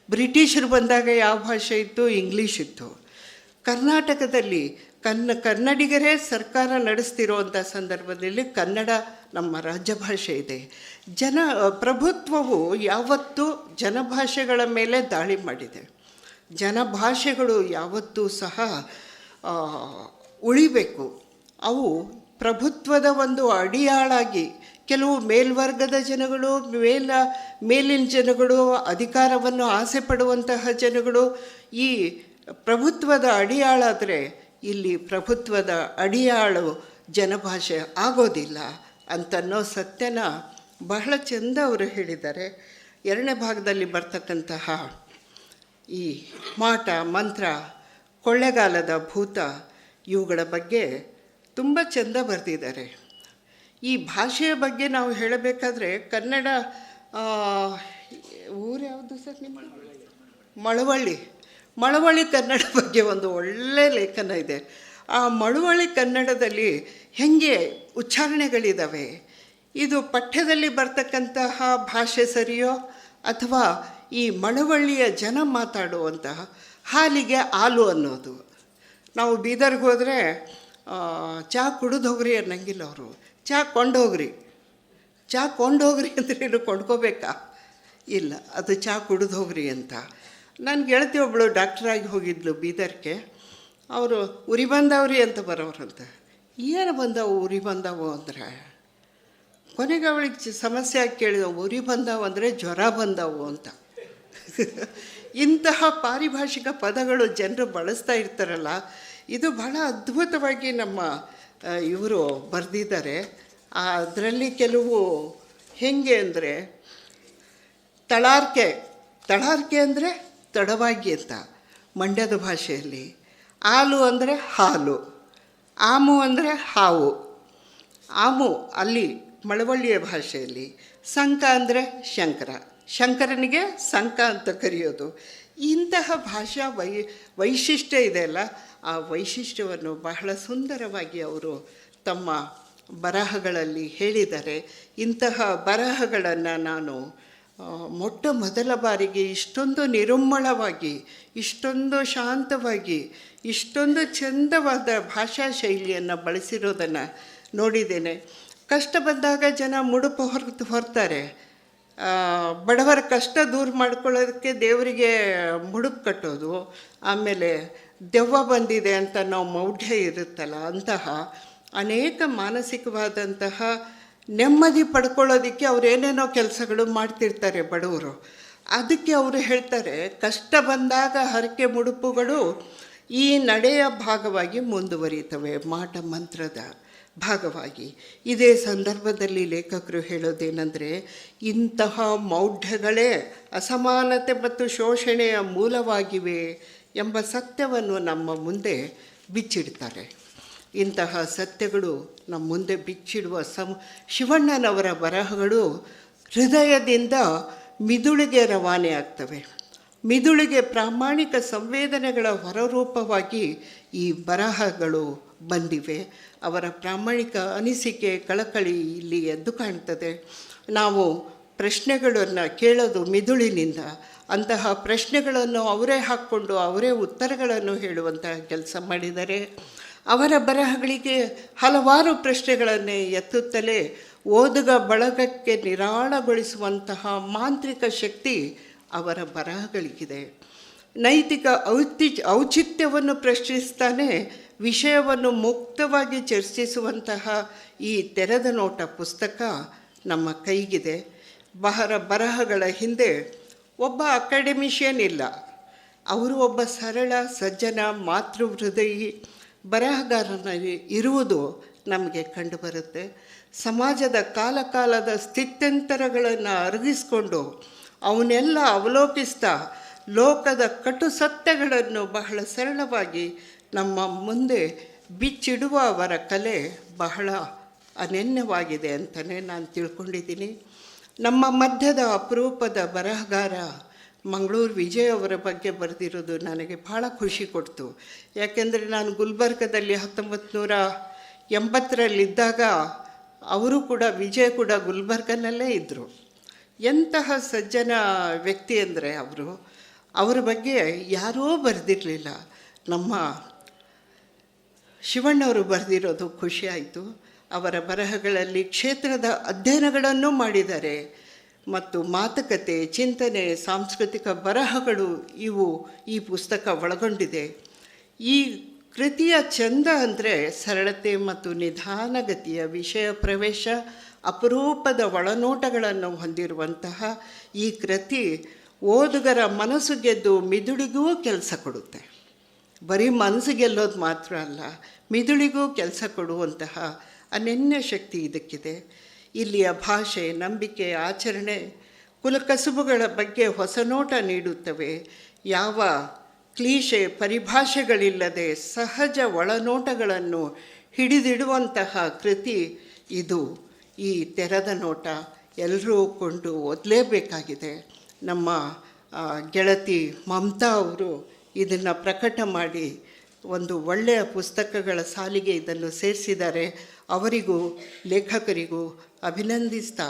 ಬ್ರಿಟಿಷರು ಬಂದಾಗ ಯಾವ ಭಾಷೆ ಇತ್ತು? ಇಂಗ್ಲೀಷ್ ಇತ್ತು. ಕರ್ನಾಟಕದಲ್ಲಿ ಕನ್ನಡಿಗರೇ ಸರ್ಕಾರ ನಡೆಸ್ತಿರೋವಂಥ ಸಂದರ್ಭದಲ್ಲಿ ಕನ್ನಡ ನಮ್ಮ ರಾಜ್ಯಭಾಷೆ ಇದೆ. ಪ್ರಭುತ್ವವು ಯಾವತ್ತೂ ಜನಭಾಷೆಗಳ ಮೇಲೆ ದಾಳಿ ಮಾಡಿದೆ. ಜನಭಾಷೆಗಳು ಯಾವತ್ತೂ ಸಹ ಉಳಿಬೇಕು. ಅವು ಪ್ರಭುತ್ವದ ಒಂದು ಅಡಿಯಾಳಾಗಿ ಕೆಲವು ಮೇಲ್ವರ್ಗದ ಜನಗಳು, ಮೇಲಿನ ಜನಗಳು, ಅಧಿಕಾರವನ್ನು ಆಸೆ ಪಡುವಂತಹ ಜನಗಳು ಈ ಪ್ರಭುತ್ವದ ಅಡಿಯಾಳಾದರೆ, ಇಲ್ಲಿ ಪ್ರಭುತ್ವದ ಅಡಿಯಾಳು ಜನಭಾಷೆ ಆಗೋದಿಲ್ಲ ಅಂತನ್ನೋ ಸತ್ಯನ ಬಹಳ ಚೆಂದ ಅವರು ಹೇಳಿದ್ದಾರೆ. 2ನೇ ಭಾಗದಲ್ಲಿ ಬರ್ತಕ್ಕಂತಹ ಈ ಮಾಟ, ಮಂತ್ರ, ಕೊಳ್ಳೆಗಾಲದ ಭೂತ, ಇವುಗಳ ಬಗ್ಗೆ ತುಂಬ ಚೆಂದ ಬರೆದಿದ್ದಾರೆ. ಈ ಭಾಷೆಯ ಬಗ್ಗೆ ನಾವು ಹೇಳಬೇಕಾದ್ರೆ, ಕನ್ನಡ ಊರು ಯಾವುದು ಸರ್ ನಿಮ್ಮ? ಮಳವಳ್ಳಿ ಕನ್ನಡ ಬಗ್ಗೆ ಒಂದು ಒಳ್ಳೆಯ ಲೇಖನ ಇದೆ. ಆ ಮಳವಳ್ಳಿ ಕನ್ನಡದಲ್ಲಿ ಹೇಗೆ ಉಚ್ಚಾರಣೆಗಳಿದ್ದಾವೆ, ಇದು ಪಠ್ಯದಲ್ಲಿ ಬರ್ತಕ್ಕಂತಹ ಭಾಷೆ ಸರಿಯೋ ಅಥವಾ ಈ ಮಳವಳ್ಳಿಯ ಜನ ಮಾತಾಡುವಂತಹ ಹಾಲಿಗೆ ಹಾಲು ಅನ್ನೋದು. ನಾವು ಬೀದರ್ಗೆ ಹೋದರೆ ಚಹಾ ಕುಡಿದು ಹೋಗ್ರಿ ಅನ್ನಂಗಿಲ್ಲ ಅವರು, ಚಹಾ ಕೊಂಡೋಗ್ರಿ. ಚಹಾ ಕೊಂಡೋಗ್ರಿ ಅಂದ್ರೇನು ಕೊಂಡ್ಕೋಬೇಕಾ? ಇಲ್ಲ, ಅದು ಚಹಾ ಕುಡಿದು ಹೋಗ್ರಿ ಅಂತ. ನನ್ನ ಗೆಳತಿ ಒಬ್ಬಳು ಡಾಕ್ಟ್ರಾಗಿ ಹೋಗಿದ್ಲು ಬೀದರ್ಗೆ. ಅವರು ಉರಿ ಬಂದವ್ರಿ ಅಂತ ಬರೋರಂತ. ಏನು ಬಂದವು ಉರಿ ಬಂದವು ಅಂದರೆ, ಕೊನೆಗೆ ಅವಳಿಗೆ ಸಮಸ್ಯೆ ಆಗಿ ಕೇಳಿದ, ಉರಿ ಬಂದವು ಅಂದರೆ ಜ್ವರ ಬಂದವು ಅಂತ. ಇಂತಹ ಪಾರಿಭಾಷಿಕ ಪದಗಳು ಜನರು ಬಳಸ್ತಾ ಇರ್ತಾರಲ್ಲ, ಇದು ಬಹಳ ಅದ್ಭುತವಾಗಿ ನಮ್ಮ ಇವರು ಬರೆದಿದ್ದಾರೆ. ಅದರಲ್ಲಿ ಕೆಲವು ಹೆಂಗೆ ಅಂದರೆ, ತಳಾರ್ಕೆ ಅಂದರೆ ತಡವಾಗಿ ಅಂತ ಮಂಡ್ಯದ ಭಾಷೆಯಲ್ಲಿ, ಹಾಲು ಅಂದರೆ ಹಾಲು, ಆಮು ಅಂದರೆ ಹಾವು, ಆಮು ಅಲ್ಲಿ ಮಳವಳ್ಳಿಯ ಭಾಷೆಯಲ್ಲಿ, ಸಂಕ ಅಂದರೆ ಶಂಕರನಿಗೆ ಸಂಕ ಅಂತ ಕರೆಯೋದು. ಇಂತಹ ಭಾಷಾ ವೈಶಿಷ್ಟ್ಯ ಇದೆಯಲ್ಲ, ಆ ವೈಶಿಷ್ಟ್ಯವನ್ನು ಬಹಳ ಸುಂದರವಾಗಿ ಅವರು ತಮ್ಮ ಬರಹಗಳಲ್ಲಿ ಹೇಳಿದ್ದಾರೆ. ಇಂತಹ ಬರಹಗಳನ್ನು ನಾನು ಮೊಟ್ಟ ಮೊದಲ ಬಾರಿಗೆ ಇಷ್ಟೊಂದು ನಿರುಮ್ಮಳವಾಗಿ, ಇಷ್ಟೊಂದು ಶಾಂತವಾಗಿ, ಇಷ್ಟೊಂದು ಚಂದವಾದ ಭಾಷಾ ಶೈಲಿಯನ್ನು ಬಳಸಿರೋದನ್ನು ನೋಡಿದ್ದೇನೆ. ಕಷ್ಟ ಬಂದಾಗ ಜನ ಮುಡುಪು ಹೊರ್ತಾರೆ. ಬಡವರ ಕಷ್ಟ ದೂರ ಮಾಡ್ಕೊಳ್ಳೋದಕ್ಕೆ ದೇವರಿಗೆ ಮುಡುಪು ಕಟ್ಟೋದು, ಆಮೇಲೆ ದೆವ್ವ ಬಂದಿದೆ ಅಂತ ನಾವು ಮೌಢ್ಯ ಇರುತ್ತಲ್ಲ, ಅಂತಹ ಅನೇಕ ಮಾನಸಿಕವಾದಂತಹ ನೆಮ್ಮದಿ ಪಡ್ಕೊಳ್ಳೋದಕ್ಕೆ ಅವ್ರು ಏನೇನೋ ಕೆಲಸಗಳು ಮಾಡ್ತಿರ್ತಾರೆ ಬಡವರು. ಅದಕ್ಕೆ ಅವರು ಹೇಳ್ತಾರೆ, ಕಷ್ಟ ಬಂದಾಗ ಹರಕೆ ಮುಡುಪುಗಳು ಈ ನಡೆಯ ಭಾಗವಾಗಿ ಮುಂದುವರಿತವೆ, ಮಾಟ ಮಂತ್ರದ ಭಾಗವಾಗಿ. ಇದೇ ಸಂದರ್ಭದಲ್ಲಿ ಲೇಖಕರು ಹೇಳೋದೇನೆಂದರೆ, ಇಂತಹ ಮೌಢ್ಯಗಳೇ ಅಸಮಾನತೆ ಮತ್ತು ಶೋಷಣೆಯ ಮೂಲವಾಗಿವೆ ಎಂಬ ಸತ್ಯವನ್ನು ನಮ್ಮ ಮುಂದೆ ಬಿಚ್ಚಿಡ್ತಾರೆ. ಇಂತಹ ಸತ್ಯಗಳು ನಮ್ಮ ಮುಂದೆ ಬಿಚ್ಚಿಡುವ ಶಿವಣ್ಣನವರ ಬರಹಗಳು ಹೃದಯದಿಂದ ಮಿದುಳಿಗೆ ರವಾನೆ ಆಗ್ತವೆ. ಮಿದುಳಿಗೆ ಪ್ರಾಮಾಣಿಕ ಸಂವೇದನೆಗಳ ಹೊರರೂಪವಾಗಿ ಈ ಬರಹಗಳು ಬಂದಿವೆ. ಅವರ ಪ್ರಾಮಾಣಿಕ ಅನಿಸಿಕೆ, ಕಳಕಳಿ ಇಲ್ಲಿ ಎದ್ದು ಕಾಣ್ತದೆ. ನಾವು ಪ್ರಶ್ನೆಗಳನ್ನು ಕೇಳೋದು ಮಿದುಳಿನಿಂದ. ಅಂತಹ ಪ್ರಶ್ನೆಗಳನ್ನು ಅವರೇ ಹಾಕ್ಕೊಂಡು ಅವರೇ ಉತ್ತರಗಳನ್ನು ಹೇಳುವಂತಹ ಕೆಲಸ ಮಾಡಿದ್ದಾರೆ. ಅವರ ಬರಹಗಳಿಗೆ ಹಲವಾರು ಪ್ರಶ್ನೆಗಳನ್ನೇ ಎತ್ತುತ್ತಲೇ ಓದುಗ ಬಳಗಕ್ಕೆ ನಿರಾಳಗೊಳಿಸುವಂತಹ ಮಾಂತ್ರಿಕ ಶಕ್ತಿ ಅವರ ಬರಹಗಳಿಗಿದೆ. ನೈತಿಕ ಔಚಿತ್ಯವನ್ನು ಪ್ರಶ್ನಿಸ್ತಾನೆ ವಿಷಯವನ್ನು ಮುಕ್ತವಾಗಿ ಚರ್ಚಿಸುವಂತಹ ಈ ತೆರೆದ ನೋಟ ಪುಸ್ತಕ ನಮ್ಮ ಕೈಗಿದೆ. ಬರಹಗಳ ಹಿಂದೆ ಒಬ್ಬ ಅಕಾಡೆಮಿಷಿಯನ್ ಇಲ್ಲ, ಅವರು ಒಬ್ಬ ಸರಳ ಸಜ್ಜನ ಮಾತೃಹೃದಯಿ ಬರಹಗಾರನಲ್ಲಿ ಇರುವುದು ನಮಗೆ ಕಂಡುಬರುತ್ತೆ. ಸಮಾಜದ ಕಾಲಕಾಲದ ಸ್ಥಿತ್ಯಂತರಗಳನ್ನು ಅರಗಿಸ್ಕೊಂಡು ಅವನ್ನೆಲ್ಲ ಅವಲೋಕಿಸ್ತಾ ಲೋಕದ ಕಟು ಸತ್ಯಗಳನ್ನು ಬಹಳ ಸರಳವಾಗಿ ನಮ್ಮ ಮುಂದೆ ಬಿಚ್ಚಿಡುವ ಅವರ ಕಲೆ ಬಹಳ ಅನನ್ಯವಾಗಿದೆ ಅಂತಲೇ ನಾನು ತಿಳ್ಕೊಂಡಿದ್ದೀನಿ. ನಮ್ಮ ಮಧ್ಯದ ಅಪರೂಪದ ಬರಹಗಾರ ಮಂಗಳೂರು ವಿಜಯ್ ಅವರ ಬಗ್ಗೆ ಬರೆದಿರೋದು ನನಗೆ ಭಾಳ ಖುಷಿ ಕೊಡ್ತು. ಯಾಕೆಂದರೆ ನಾನು ಗುಲ್ಬರ್ಗದಲ್ಲಿ 1980ರಲ್ಲಿದ್ದಾಗ ಅವರು ಕೂಡ, ವಿಜಯ್ ಕೂಡ ಗುಲ್ಬರ್ಗನಲ್ಲೇ ಇದ್ದರು. ಎಂತಹ ಸಜ್ಜನ ವ್ಯಕ್ತಿ ಅಂದರೆ ಅವರ ಬಗ್ಗೆ ಯಾರೂ ಬರೆದಿರಲಿಲ್ಲ. ನಮ್ಮ ಶಿವಣ್ಣವರು ಬರೆದಿರೋದು ಖುಷಿಯಾಯಿತು. ಅವರ ಬರಹಗಳಲ್ಲಿ ಕ್ಷೇತ್ರದ ಅಧ್ಯಯನಗಳನ್ನು ಮಾಡಿದ್ದಾರೆ ಮತ್ತು ಮಾತುಕತೆ, ಚಿಂತನೆ, ಸಾಂಸ್ಕೃತಿಕ ಬರಹಗಳು ಇವು ಈ ಪುಸ್ತಕ ಒಳಗೊಂಡಿದೆ. ಈ ಕೃತಿಯ ಚಂದ ಅಂದರೆ ಸರಳತೆ ಮತ್ತು ನಿಧಾನಗತಿಯ ವಿಷಯ ಪ್ರವೇಶ, ಅಪರೂಪದ ಒಳನೋಟಗಳನ್ನು ಹೊಂದಿರುವಂತಹ ಈ ಕೃತಿ ಓದುಗರ ಮನಸ್ಸು ಗೆದ್ದು ಮಿದುಳಿಗೂ ಕೆಲಸ ಕೊಡುತ್ತೆ. ಬರೀ ಮನಸ್ಸು ಗೆಲ್ಲೋದು ಮಾತ್ರ ಅಲ್ಲ, ಮಿದುಳಿಗೂ ಕೆಲಸ ಕೊಡುವಂತಹ ಅನನ್ಯ ಶಕ್ತಿ ಇದಕ್ಕಿದೆ. ಇಲ್ಲಿಯ ಭಾಷೆ, ನಂಬಿಕೆ, ಆಚರಣೆ, ಕುಲಕಸುಬುಗಳ ಬಗ್ಗೆ ಹೊಸ ನೋಟ ನೀಡುತ್ತವೆ. ಯಾವ ಕ್ಲೀಶೆ ಪರಿಭಾಷೆಗಳಿಲ್ಲದೆ ಸಹಜ ಒಳನೋಟಗಳನ್ನು ಹಿಡಿದಿಡುವಂತಹ ಕೃತಿ ಇದು. ಈ ತೆರೆದ ನೋಟ ಎಲ್ಲರೂ ಕೊಂಡು ಓದಲೇಬೇಕಾಗಿದೆ. ನಮ್ಮ ಗೆಳತಿ ಮಮತಾ ಅವರು ಇದನ್ನು ಪ್ರಕಟ ಮಾಡಿ ಒಂದು ಒಳ್ಳೆಯ ಪುಸ್ತಕಗಳ ಸಾಲಿಗೆ ಇದನ್ನು ಸೇರಿಸಿದ್ದಾರೆ. ಅವರಿಗೂ ಲೇಖಕರಿಗೂ ಅಭಿನಂದಿಸ್ತಾ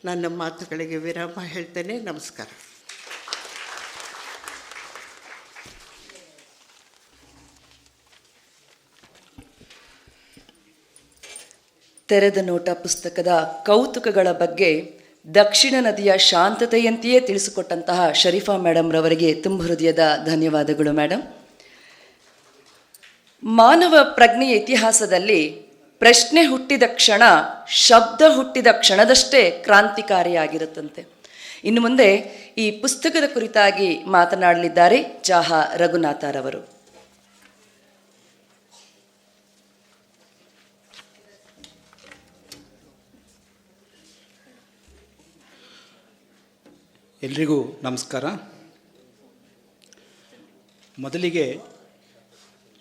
ನನ್ನ ಮಾತುಗಳಿಗೆ ವಿರಾಮ ಹೇಳ್ತೇನೆ. ನಮಸ್ಕಾರ. ತೆರೆದ ನೋಟ ಪುಸ್ತಕದ ಕೌತುಕಗಳ ಬಗ್ಗೆ ದಕ್ಷಿಣ ನದಿಯ ಶಾಂತತೆಯಂತೆಯೇ ತಿಳಿಸಿಕೊಟ್ಟಂತಹ ಶರೀಫಾ ಮೇಡಮ್ ರವರಿಗೆ ತುಂಬ ಹೃದಯದ ಧನ್ಯವಾದಗಳು ಮೇಡಮ್. ಮಾನವ ಪ್ರಜ್ಞೆಯ ಇತಿಹಾಸದಲ್ಲಿ ಪ್ರಶ್ನೆ ಹುಟ್ಟಿದ ಕ್ಷಣ ಶಬ್ದ ಹುಟ್ಟಿದ ಕ್ಷಣದಷ್ಟೇ ಕ್ರಾಂತಿಕಾರಿಯಾಗಿರುತ್ತಂತೆ. ಇನ್ನು ಮುಂದೆ ಈ ಪುಸ್ತಕದ ಕುರಿತಾಗಿ ಮಾತನಾಡಲಿದ್ದಾರೆ ಜಾಹಾ ರಘುನಾಥರವರು. ಎಲ್ರಿಗೂ ನಮಸ್ಕಾರ. ಮೊದಲಿಗೆ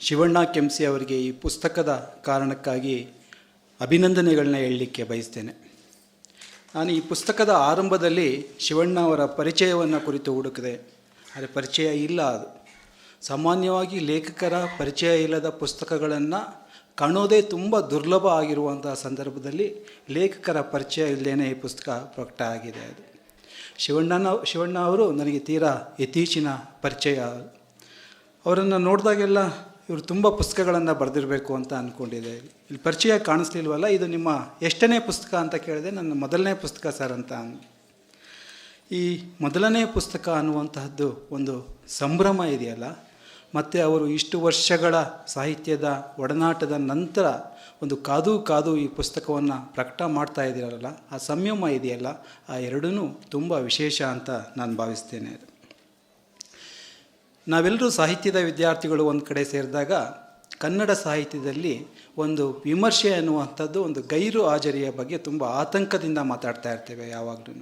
ಶಿವಣ್ಣ ಕೆಂಸಿ ಅವರಿಗೆ ಈ ಪುಸ್ತಕದ ಕಾರಣಕ್ಕಾಗಿ ಅಭಿನಂದನೆಗಳನ್ನ ಹೇಳಲಿಕ್ಕೆ ಬಯಸ್ತೇನೆ. ನಾನು ಈ ಪುಸ್ತಕದ ಆರಂಭದಲ್ಲಿ ಶಿವಣ್ಣ ಅವರ ಪರಿಚಯವನ್ನು ಕುರಿತು ಹುಡುಕಿದೆ, ಆದರೆ ಪರಿಚಯ ಇಲ್ಲ. ಅದು ಸಾಮಾನ್ಯವಾಗಿ ಲೇಖಕರ ಪರಿಚಯ ಇಲ್ಲದ ಪುಸ್ತಕಗಳನ್ನು ಕಾಣೋದೇ ತುಂಬ ದುರ್ಲಭ ಆಗಿರುವಂಥ ಸಂದರ್ಭದಲ್ಲಿ ಲೇಖಕರ ಪರಿಚಯ ಇಲ್ಲದೇ ಈ ಪುಸ್ತಕ ಪ್ರಕಟ ಆಗಿದೆ. ಅದು ಶಿವಣ್ಣ ಅವರು ನನಗೆ ತೀರಾ ಇತ್ತೀಚಿನ ಪರಿಚಯ. ಅವರನ್ನು ನೋಡಿದಾಗೆಲ್ಲ ಇವರು ತುಂಬ ಪುಸ್ತಕಗಳನ್ನು ಬರೆದಿರಬೇಕು ಅಂತ ಅಂದ್ಕೊಂಡಿದ್ದೆ. ಇಲ್ಲಿ ಪರಿಚಯ ಕಾಣಿಸ್ಲಿಲ್ವಲ್ಲ, ಇದು ನಿಮ್ಮ ಎಷ್ಟನೇ ಪುಸ್ತಕ ಅಂತ ಕೇಳಿದೆ. ನನ್ನ ಮೊದಲನೇ ಪುಸ್ತಕ ಸರ್ ಅಂತ. ಈ ಮೊದಲನೇ ಪುಸ್ತಕ ಅನ್ನುವಂತಹದ್ದು ಒಂದು ಸಂಭ್ರಮ ಇದೆಯಲ್ಲ, ಮತ್ತು ಅವರು ಇಷ್ಟು ವರ್ಷಗಳ ಸಾಹಿತ್ಯದ ಒಡನಾಟದ ನಂತರ ಒಂದು ಕಾದು ಈ ಪುಸ್ತಕವನ್ನು ಪ್ರಕಟ ಮಾಡ್ತಾ ಇದ್ದೀರಲ್ಲ, ಆ ಸಂಯಮ ಇದೆಯಲ್ಲ, ಆ ಎರಡೂ ತುಂಬ ವಿಶೇಷ ಅಂತ ನಾನು ಭಾವಿಸ್ತೇನೆ. ನಾವೆಲ್ಲರೂ ಸಾಹಿತ್ಯದ ವಿದ್ಯಾರ್ಥಿಗಳು ಒಂದು ಕಡೆ ಸೇರಿದಾಗ ಕನ್ನಡ ಸಾಹಿತ್ಯದಲ್ಲಿ ಒಂದು ವಿಮರ್ಶೆ ಅನ್ನುವಂಥದ್ದು ಒಂದು ಗೈರು ಹಾಜರಿಯ ಬಗ್ಗೆ ತುಂಬ ಆತಂಕದಿಂದ ಮಾತಾಡ್ತಾ ಇರ್ತೇವೆ. ಯಾವಾಗಲೂ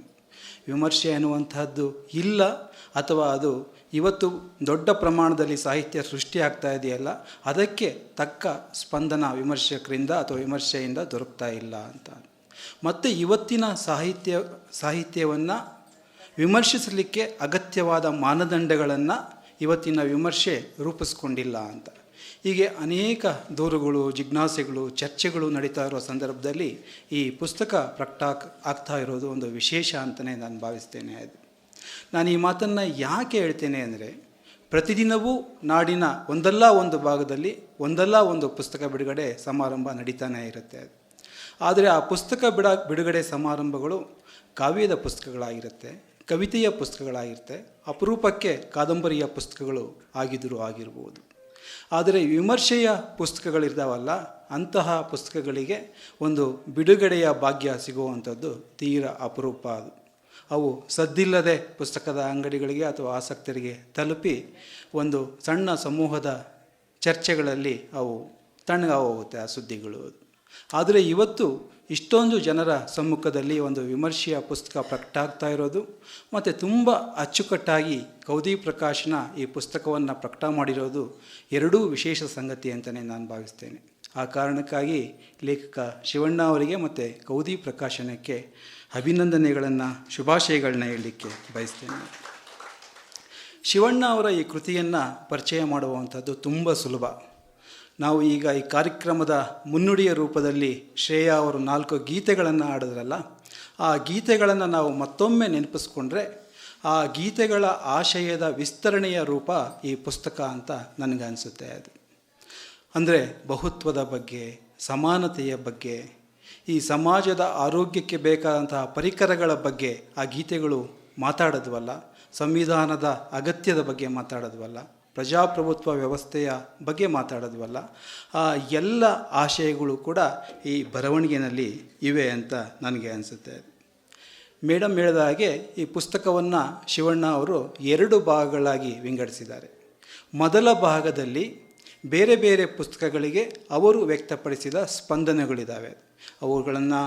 ವಿಮರ್ಶೆ ಅನ್ನುವಂಥದ್ದು ಇಲ್ಲ, ಅಥವಾ ಅದು ಇವತ್ತು ದೊಡ್ಡ ಪ್ರಮಾಣದಲ್ಲಿ ಸಾಹಿತ್ಯ ಸೃಷ್ಟಿಯಾಗ್ತಾ ಇದೆಯಲ್ಲ, ಅದಕ್ಕೆ ತಕ್ಕ ಸ್ಪಂದನ ವಿಮರ್ಶಕರಿಂದ ಅಥವಾ ವಿಮರ್ಶೆಯಿಂದ ದೊರಕ್ತಾ ಇಲ್ಲ ಅಂತ. ಮತ್ತು ಇವತ್ತಿನ ಸಾಹಿತ್ಯವನ್ನು ವಿಮರ್ಶಿಸಲಿಕ್ಕೆ ಅಗತ್ಯವಾದ ಮಾನದಂಡಗಳನ್ನು ಇವತ್ತಿನ ವಿಮರ್ಶೆ ರೂಪಿಸ್ಕೊಂಡಿಲ್ಲ ಅಂತ. ಹೀಗೆ ಅನೇಕ ದೂರುಗಳು, ಜಿಜ್ಞಾಸೆಗಳು, ಚರ್ಚೆಗಳು ನಡೀತಾ ಇರೋ ಸಂದರ್ಭದಲ್ಲಿ ಈ ಪುಸ್ತಕ ಪ್ರಕಟ ಆಗ್ತಾ ಇರೋದು ಒಂದು ವಿಶೇಷ ಅಂತಲೇ ನಾನು ಭಾವಿಸ್ತೇನೆ. ನಾನು ಈ ಮಾತನ್ನು ಯಾಕೆ ಹೇಳ್ತೇನೆ ಅಂದರೆ, ಪ್ರತಿದಿನವೂ ನಾಡಿನ ಒಂದಲ್ಲ ಒಂದು ಭಾಗದಲ್ಲಿ ಒಂದಲ್ಲ ಒಂದು ಪುಸ್ತಕ ಬಿಡುಗಡೆ ಸಮಾರಂಭ ನಡೀತಾನೆ ಇರುತ್ತೆ. ಆದರೆ ಆ ಪುಸ್ತಕ ಬಿಡುಗಡೆ ಸಮಾರಂಭಗಳು ಕಾವ್ಯದ ಪುಸ್ತಕಗಳಾಗಿರುತ್ತೆ, ಕವಿತೆಯ ಪುಸ್ತಕಗಳಾಗಿರುತ್ತೆ, ಅಪರೂಪಕ್ಕೆ ಕಾದಂಬರಿಯ ಪುಸ್ತಕಗಳು ಆಗಿರ್ಬೋದು. ಆದರೆ ವಿಮರ್ಶೆಯ ಪುಸ್ತಕಗಳಿರ್ತಾವಲ್ಲ, ಅಂತಹ ಪುಸ್ತಕಗಳಿಗೆ ಒಂದು ಬಿಡುಗಡೆಯ ಭಾಗ್ಯ ಸಿಗುವಂಥದ್ದು ತೀರಾ ಅಪರೂಪ. ಅವು ಸದ್ದಿಲ್ಲದೆ ಪುಸ್ತಕದ ಅಂಗಡಿಗಳಿಗೆ ಅಥವಾ ಆಸಕ್ತರಿಗೆ ತಲುಪಿ ಒಂದು ಸಣ್ಣ ಸಮೂಹದ ಚರ್ಚೆಗಳಲ್ಲಿ ಅವು ತಣ್ಣಗೋಗುತ್ತೆ ಆ ಸುದ್ದಿಗಳು. ಆದರೆ ಇವತ್ತು ಇಷ್ಟೊಂದು ಜನರ ಸಮ್ಮುಖದಲ್ಲಿ ಒಂದು ವಿಮರ್ಶೆಯ ಪುಸ್ತಕ ಪ್ರಕಟ ಆಗ್ತಾ ಇರೋದು, ಮತ್ತು ತುಂಬ ಅಚ್ಚುಕಟ್ಟಾಗಿ ಕೌದಿ ಪ್ರಕಾಶನ ಈ ಪುಸ್ತಕವನ್ನು ಪ್ರಕಟ ಮಾಡಿರೋದು ಎರಡೂ ವಿಶೇಷ ಸಂಗತಿ ಅಂತಲೇ ನಾನು ಭಾವಿಸ್ತೇನೆ. ಆ ಕಾರಣಕ್ಕಾಗಿ ಲೇಖಕ ಶಿವಣ್ಣ ಅವರಿಗೆ ಮತ್ತು ಕೌದಿ ಪ್ರಕಾಶನಕ್ಕೆ ಅಭಿನಂದನೆಗಳನ್ನು, ಶುಭಾಶಯಗಳನ್ನ ಹೇಳಲಿಕ್ಕೆ ಬಯಸ್ತೇನೆ. ಶಿವಣ್ಣ ಅವರ ಈ ಕೃತಿಯನ್ನು ಪರಿಚಯ ಮಾಡುವಂಥದ್ದು ತುಂಬ ಸುಲಭ. ನಾವು ಈಗ ಈ ಕಾರ್ಯಕ್ರಮದ ಮುನ್ನುಡಿಯ ರೂಪದಲ್ಲಿ ಶ್ರೇಯಾ ಅವರು 4 ಗೀತೆಗಳನ್ನು ಹಾಡಿದ್ರಲ್ಲ, ಆ ಗೀತೆಗಳನ್ನು ನಾವು ಮತ್ತೊಮ್ಮೆ ನೆನಪಿಸ್ಕೊಂಡ್ರೆ ಆ ಗೀತೆಗಳ ಆಶಯದ ವಿಸ್ತರಣೆಯ ರೂಪ ಈ ಪುಸ್ತಕ ಅಂತ ನನಗನ್ನಿಸುತ್ತೆ. ಅದು ಅಂದರೆ ಬಹುತ್ವದ ಬಗ್ಗೆ, ಸಮಾನತೆಯ ಬಗ್ಗೆ, ಈ ಸಮಾಜದ ಆರೋಗ್ಯಕ್ಕೆ ಬೇಕಾದಂತಹ ಪರಿಕರಗಳ ಬಗ್ಗೆ ಆ ಗೀತೆಗಳು ಮಾತಾಡೋದ್ವಲ್ಲ, ಸಂವಿಧಾನದ ಅಗತ್ಯದ ಬಗ್ಗೆ ಮಾತಾಡೋದ್ವಲ್ಲ, ಪ್ರಜಾಪ್ರಭುತ್ವ ವ್ಯವಸ್ಥೆಯ ಬಗ್ಗೆ ಮಾತಾಡೋದ್ವಲ್ಲ, ಆ ಎಲ್ಲ ಆಶಯಗಳು ಕೂಡ ಈ ಬರವಣಿಗೆಯಲ್ಲಿ ಇವೆ ಅಂತ ನನಗೆ ಅನಿಸುತ್ತೆ. ಮೇಡಮ್ ಹೇಳಿದ ಹಾಗೆ ಈ ಪುಸ್ತಕವನ್ನು ಶಿವಣ್ಣ ಅವರು 2 ಭಾಗಗಳಾಗಿ ವಿಂಗಡಿಸಿದ್ದಾರೆ. ಮೊದಲ ಭಾಗದಲ್ಲಿ ಬೇರೆ ಬೇರೆ ಪುಸ್ತಕಗಳಿಗೆ ಅವರು ವ್ಯಕ್ತಪಡಿಸಿದ ಸ್ಪಂದನೆಗಳಿದ್ದಾವೆ. ಅವುಗಳನ್ನು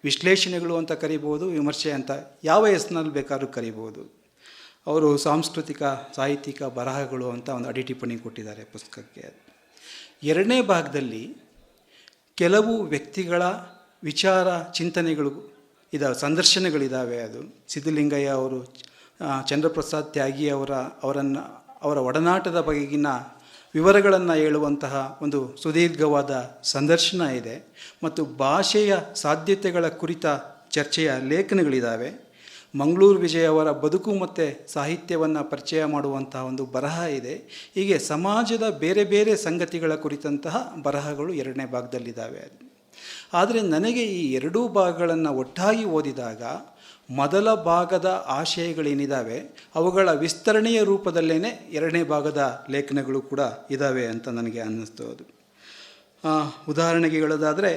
ವಿಶ್ಲೇಷಣೆಗಳು ಅಂತ ಕರಿಬೋದು, ವಿಮರ್ಶೆ ಅಂತ ಯಾವ ಹೆಸರಿನಲ್ಲಿ ಬೇಕಾದ್ರೂ ಕರಿಬೋದು. ಅವರು ಸಾಂಸ್ಕೃತಿಕ, ಸಾಹಿತ್ಯಿಕ ಬರಹಗಳು ಅಂತ ಒಂದು ಅಡಿಟಿಪ್ಪಣಿ ಕೊಟ್ಟಿದ್ದಾರೆ ಪುಸ್ತಕಕ್ಕೆ. 2ನೇ ಭಾಗದಲ್ಲಿ ಕೆಲವು ವ್ಯಕ್ತಿಗಳ ವಿಚಾರ, ಚಿಂತನೆಗಳು ಇದಾವೆ, ಸಂದರ್ಶನಗಳಿದ್ದಾವೆ. ಅದು ಸಿದ್ಧಲಿಂಗಯ್ಯ ಅವರು, ಚಂದ್ರಪ್ರಸಾದ್ ತ್ಯಾಗಿ ಅವರ ಒಡನಾಟದ ಬಗೆಗಿನ ವಿವರಗಳನ್ನು ಹೇಳುವಂತಹ ಒಂದು ಸುದೀರ್ಘವಾದ ಸಂದರ್ಶನ ಇದೆ. ಮತ್ತು ಭಾಷೆಯ ಸಾಧ್ಯತೆಗಳ ಕುರಿತ ಚರ್ಚೆಯ ಲೇಖನಗಳಿದ್ದಾವೆ. ಮಂಗಳೂರು ವಿಜಯ ಅವರ ಬದುಕು ಮತ್ತು ಸಾಹಿತ್ಯವನ್ನು ಪರಿಚಯ ಮಾಡುವಂತಹ ಒಂದು ಬರಹ ಇದೆ. ಹೀಗೆ ಸಮಾಜದ ಬೇರೆ ಬೇರೆ ಸಂಗತಿಗಳ ಕುರಿತಂತಹ ಬರಹಗಳು 2ನೇ ಭಾಗದಲ್ಲಿದ್ದಾವೆ. ಆದರೆ ನನಗೆ ಈ ಎರಡೂ ಭಾಗಗಳನ್ನು ಒಟ್ಟಾಗಿ ಓದಿದಾಗ ಮೊದಲ ಭಾಗದ ಆಶಯಗಳೇನಿದ್ದಾವೆ ಅವುಗಳ ವಿಸ್ತರಣೆಯ ರೂಪದಲ್ಲೇ 2ನೇ ಭಾಗದ ಲೇಖನಗಳು ಕೂಡ ಇದ್ದಾವೆ ಅಂತ ನನಗೆ ಅನ್ನಿಸ್ತೋದು. ಉದಾಹರಣೆಗೆ ಹೇಳೋದಾದರೆ,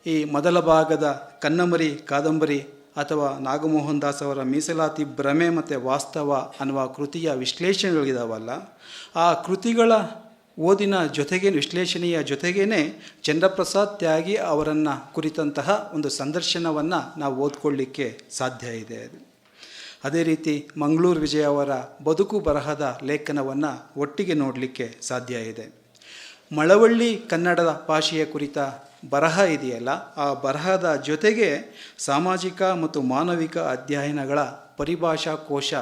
ಈ ಮೊದಲ ಭಾಗದ ಕನ್ನಮರಿ ಕಾದಂಬರಿ ಅಥವಾ ನಾಗಮೋಹನ್ ದಾಸ್ ಅವರ ಮೀಸಲಾತಿ ಭ್ರಮೆ ಮತ್ತು ವಾಸ್ತವ ಅನ್ನುವ ಕೃತಿಯ ವಿಶ್ಲೇಷಣೆಗಳಿದಾವಲ್ಲ, ಆ ಕೃತಿಗಳ ಓದಿನ ಜೊತೆಗೆ ವಿಶ್ಲೇಷಣೆಯ ಜೊತೆಗೇ ಚಂದ್ರಪ್ರಸಾದ್ ತ್ಯಾಗಿ ಅವರನ್ನು ಕುರಿತಂತಹ ಒಂದು ಸಂದರ್ಶನವನ್ನು ನಾವು ಓದ್ಕೊಳ್ಳಿಕ್ಕೆ ಸಾಧ್ಯ ಇದೆ. ಅದೇ ರೀತಿ ಮಂಗಳೂರು ವಿಜಯ ಅವರ ಬದುಕು ಬರಹದ ಲೇಖನವನ್ನು ಒಟ್ಟಿಗೆ ನೋಡಲಿಕ್ಕೆ ಸಾಧ್ಯ ಇದೆ. ಮಳವಳ್ಳಿ ಕನ್ನಡದ ಭಾಷೆಯ ಕುರಿತ ಬರಹ ಇದೆಯಲ್ಲ, ಆ ಬರಹದ ಜೊತೆಗೆ ಸಾಮಾಜಿಕ ಮತ್ತು ಮಾನವಿಕ ಅಧ್ಯಯನಗಳ ಪರಿಭಾಷಾ ಕೋಶ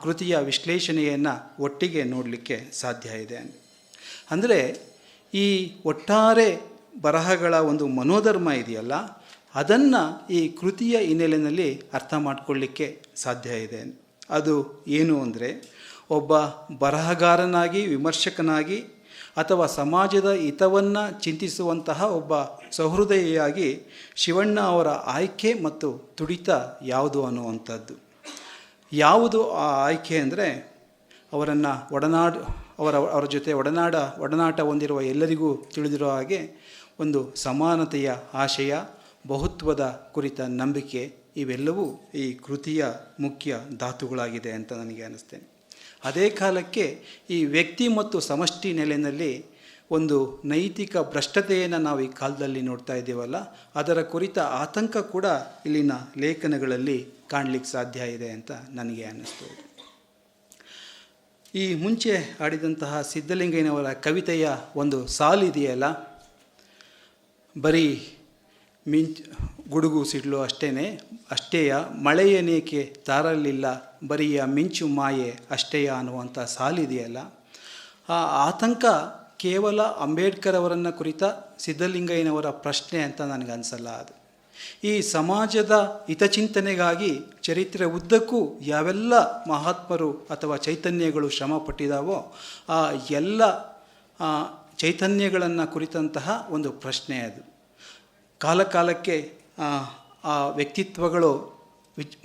ಕೃತಿಯ ವಿಶ್ಲೇಷಣೆಯನ್ನು ಒಟ್ಟಿಗೆ ನೋಡಲಿಕ್ಕೆ ಸಾಧ್ಯ ಇದೆ. ಅಂದರೆ ಈ ಒಟ್ಟಾರೆ ಬರಹಗಳ ಒಂದು ಮನೋಧರ್ಮ ಇದೆಯಲ್ಲ, ಅದನ್ನು ಈ ಕೃತಿಯ ಹಿನ್ನೆಲೆಯಲ್ಲಿ ಅರ್ಥ ಮಾಡಿಕೊಳ್ಳಿಕ್ಕೆ ಸಾಧ್ಯ ಇದೆ. ಅದು ಏನು ಅಂದರೆ, ಒಬ್ಬ ಬರಹಗಾರನಾಗಿ, ವಿಮರ್ಶಕನಾಗಿ ಅಥವಾ ಸಮಾಜದ ಹಿತವನ್ನು ಚಿಂತಿಸುವಂತಹ ಒಬ್ಬ ಸಹೃದಯಿಯಾಗಿ ಶಿವಣ್ಣ ಅವರ ಆಯ್ಕೆ ಮತ್ತು ತುಡಿತ ಯಾವುದು ಅನ್ನುವಂಥದ್ದು. ಯಾವುದು ಆ ಆಯ್ಕೆ ಅಂದರೆ, ಅವರನ್ನು ಅವರ ಜೊತೆ ಒಡನಾಟ ಹೊಂದಿರುವ ಎಲ್ಲರಿಗೂ ತಿಳಿದಿರೋ ಹಾಗೆ ಒಂದು ಸಮಾನತೆಯ ಆಶಯ, ಬಹುತ್ವದ ಕುರಿತ ನಂಬಿಕೆ, ಇವೆಲ್ಲವೂ ಈ ಕೃತಿಯ ಮುಖ್ಯ ಧಾತುಗಳಾಗಿದೆ ಅಂತ ನನಗೆ ಅನ್ನಿಸ್ತೇನೆ. ಅದೇ ಕಾಲಕ್ಕೆ ಈ ವ್ಯಕ್ತಿ ಮತ್ತು ಸಮಷ್ಟಿ ನೆಲೆಯಲ್ಲಿ ಒಂದು ನೈತಿಕ ಭ್ರಷ್ಟತೆಯನ್ನು ನಾವು ಈ ಕಾಲದಲ್ಲಿ ನೋಡ್ತಾ ಇದ್ದೀವಲ್ಲ, ಅದರ ಕುರಿತ ಆತಂಕ ಕೂಡ ಇಲ್ಲಿನ ಲೇಖನಗಳಲ್ಲಿ ಕಾಣಲಿಕ್ಕೆ ಸಾಧ್ಯ ಇದೆ ಅಂತ ನನಗೆ ಅನ್ನಿಸ್ತದೆ. ಈ ಮುಂಚೆ ಆಡಿದಂತಹ ಸಿದ್ಧಲಿಂಗಯ್ಯನವರ ಕವಿತೆಯ ಒಂದು ಸಾಲಿದೆಯಲ್ಲ, ಬರೀ ಗುಡುಗು ಸಿಡ್ಲು ಅಷ್ಟೇಯ ಮಳೆಯನೇಕೆ ತಾರಲಿಲ್ಲ ಬರಿಯ ಮಿಂಚು ಮಾಯೆ ಅಷ್ಟೇಯ ಅನ್ನುವಂಥ ಸಾಲಿದೆಯಲ್ಲ, ಆ ಆತಂಕ ಕೇವಲ ಅಂಬೇಡ್ಕರ್ ಅವರನ್ನು ಕುರಿತ ಸಿದ್ಧಲಿಂಗಯ್ಯನವರ ಪ್ರಶ್ನೆ ಅಂತ ನನಗನ್ಸಲ್ಲ. ಅದು ಈ ಸಮಾಜದ ಹಿತಚಿಂತನೆಗಾಗಿ ಚರಿತ್ರೆ ಉದ್ದಕ್ಕೂ ಯಾವೆಲ್ಲ ಮಹಾತ್ಮರು ಅಥವಾ ಚೈತನ್ಯಗಳು ಶ್ರಮ ಪಟ್ಟಿದ್ದಾವೋ ಆ ಎಲ್ಲ ಚೈತನ್ಯಗಳನ್ನು ಕುರಿತಂತಹ ಒಂದು ಪ್ರಶ್ನೆ ಅದು. ಕಾಲಕಾಲಕ್ಕೆ ಆ ವ್ಯಕ್ತಿತ್ವಗಳು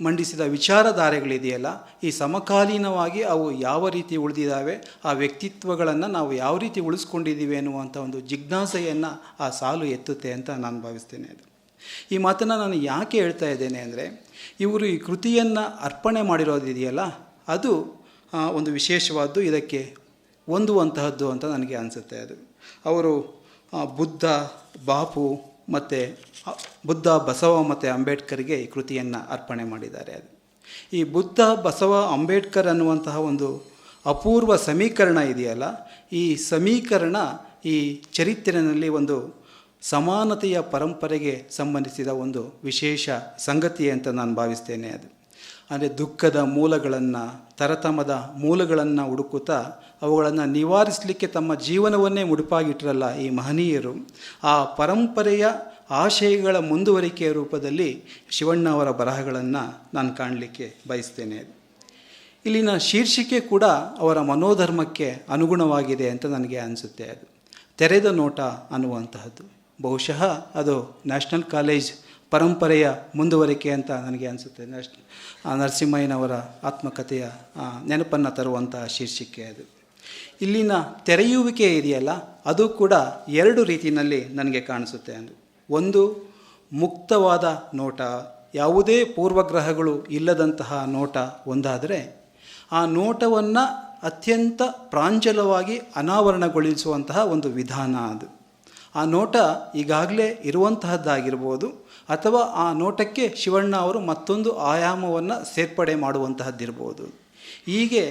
ಮಂಡಿಸಿದ ವಿಚಾರಧಾರೆಗಳಿದೆಯಲ್ಲ, ಈ ಸಮಕಾಲೀನವಾಗಿ ಅವು ಯಾವ ರೀತಿ ಉಳಿದಿದ್ದಾವೆ, ಆ ವ್ಯಕ್ತಿತ್ವಗಳನ್ನು ನಾವು ಯಾವ ರೀತಿ ಉಳಿಸ್ಕೊಂಡಿದ್ದೀವಿ ಅನ್ನುವಂಥ ಒಂದು ಜಿಜ್ಞಾಸೆಯನ್ನು ಆ ಸಾಲು ಎತ್ತುತ್ತೆ ಅಂತ ನಾನು ಭಾವಿಸ್ತೇನೆ. ಅದು ಈ ಮಾತನ್ನು ನಾನು ಯಾಕೆ ಹೇಳ್ತಾ ಇದ್ದೇನೆ ಅಂದರೆ, ಇವರು ಈ ಕೃತಿಯನ್ನು ಅರ್ಪಣೆ ಮಾಡಿರೋದಿದೆಯಲ್ಲ, ಅದು ಒಂದು ವಿಶೇಷವಾದ್ದು, ಇದಕ್ಕೆ ಹೊಂದುವಂತಹದ್ದು ಅಂತ ನನಗೆ ಅನಿಸುತ್ತೆ. ಅದು ಅವರು ಬುದ್ಧ, ಬಾಪು ಮತ್ತು ಬುದ್ಧ, ಬಸವ ಮತ್ತು ಅಂಬೇಡ್ಕರ್ಗೆ ಈ ಕೃತಿಯನ್ನು ಅರ್ಪಣೆ ಮಾಡಿದ್ದಾರೆ. ಅದು ಈ ಬುದ್ಧ, ಬಸವ, ಅಂಬೇಡ್ಕರ್ ಅನ್ನುವಂತಹ ಒಂದು ಅಪೂರ್ವ ಸಮೀಕರಣ ಇದೆಯಲ್ಲ, ಈ ಸಮೀಕರಣ ಈ ಚರಿತ್ರೆಯಲ್ಲಿ ಒಂದು ಸಮಾನತೆಯ ಪರಂಪರೆಗೆ ಸಂಬಂಧಿಸಿದ ಒಂದು ವಿಶೇಷ ಸಂಗತಿ ಅಂತ ನಾನು ಭಾವಿಸ್ತೇನೆ. ಅದು ಅಂದರೆ ದುಃಖದ ಮೂಲಗಳನ್ನು, ತರತಮದ ಮೂಲಗಳನ್ನು ಹುಡುಕುತ್ತಾ ಅವುಗಳನ್ನು ನಿವಾರಿಸಲಿಕ್ಕೆ ತಮ್ಮ ಜೀವನವನ್ನೇ ಮುಡುಪಾಗಿಟ್ಟರಲ್ಲ ಈ ಮಹನೀಯರು, ಆ ಪರಂಪರೆಯ ಆಶಯಗಳ ಮುಂದುವರಿಕೆಯ ರೂಪದಲ್ಲಿ ಶಿವಣ್ಣ ಅವರ ಬರಹಗಳನ್ನು ನಾನು ಕಾಣಲಿಕ್ಕೆ ಬಯಸ್ತೇನೆ. ಇಲ್ಲಿನ ಶೀರ್ಷಿಕೆ ಕೂಡ ಅವರ ಮನೋಧರ್ಮಕ್ಕೆ ಅನುಗುಣವಾಗಿದೆ ಅಂತ ನನಗೆ ಅನಿಸುತ್ತೆ. ಅದು ತೆರೆದ ನೋಟ ಅನ್ನುವಂತಹದ್ದು. ಬಹುಶಃ ಅದು ನ್ಯಾಷನಲ್ ಕಾಲೇಜ್ ಪರಂಪರೆಯ ಮುಂದುವರಿಕೆ ಅಂತ ನನಗೆ ಅನಿಸುತ್ತೆ. ನರಸಿಂಹಯ್ಯನವರ ಆತ್ಮಕಥೆಯ ನೆನಪನ್ನು ತರುವಂತಹ ಶೀರ್ಷಿಕೆ ಅದು. ಇಲ್ಲಿನ ತೆರೆಯುವಿಕೆ ಇದೆಯಲ್ಲ, ಅದು ಕೂಡ ಎರಡು ರೀತಿಯಲ್ಲಿ ನನಗೆ ಕಾಣಿಸುತ್ತೆ. ಒಂದು ಮುಕ್ತವಾದ ನೋಟ, ಯಾವುದೇ ಪೂರ್ವಗ್ರಹಗಳು ಇಲ್ಲದಂತಹ ನೋಟ ಒಂದಾದರೆ, ಆ ನೋಟವನ್ನು ಅತ್ಯಂತ ಪ್ರಾಂಜಲವಾಗಿ ಅನಾವರಣಗೊಳಿಸುವಂತಹ ಒಂದು ವಿಧಾನ ಅದು. ಆ ನೋಟ ಈಗಾಗಲೇ ಇರುವಂತಹದ್ದಾಗಿರ್ಬೋದು, ಅಥವಾ ಆ ನೋಟಕ್ಕೆ ಶಿವಣ್ಣ ಅವರು ಮತ್ತೊಂದು ಆಯಾಮವನ್ನು ಸೇರ್ಪಡೆ ಮಾಡುವಂತಹದ್ದಿರ್ಬೋದು. ಹೀಗೆ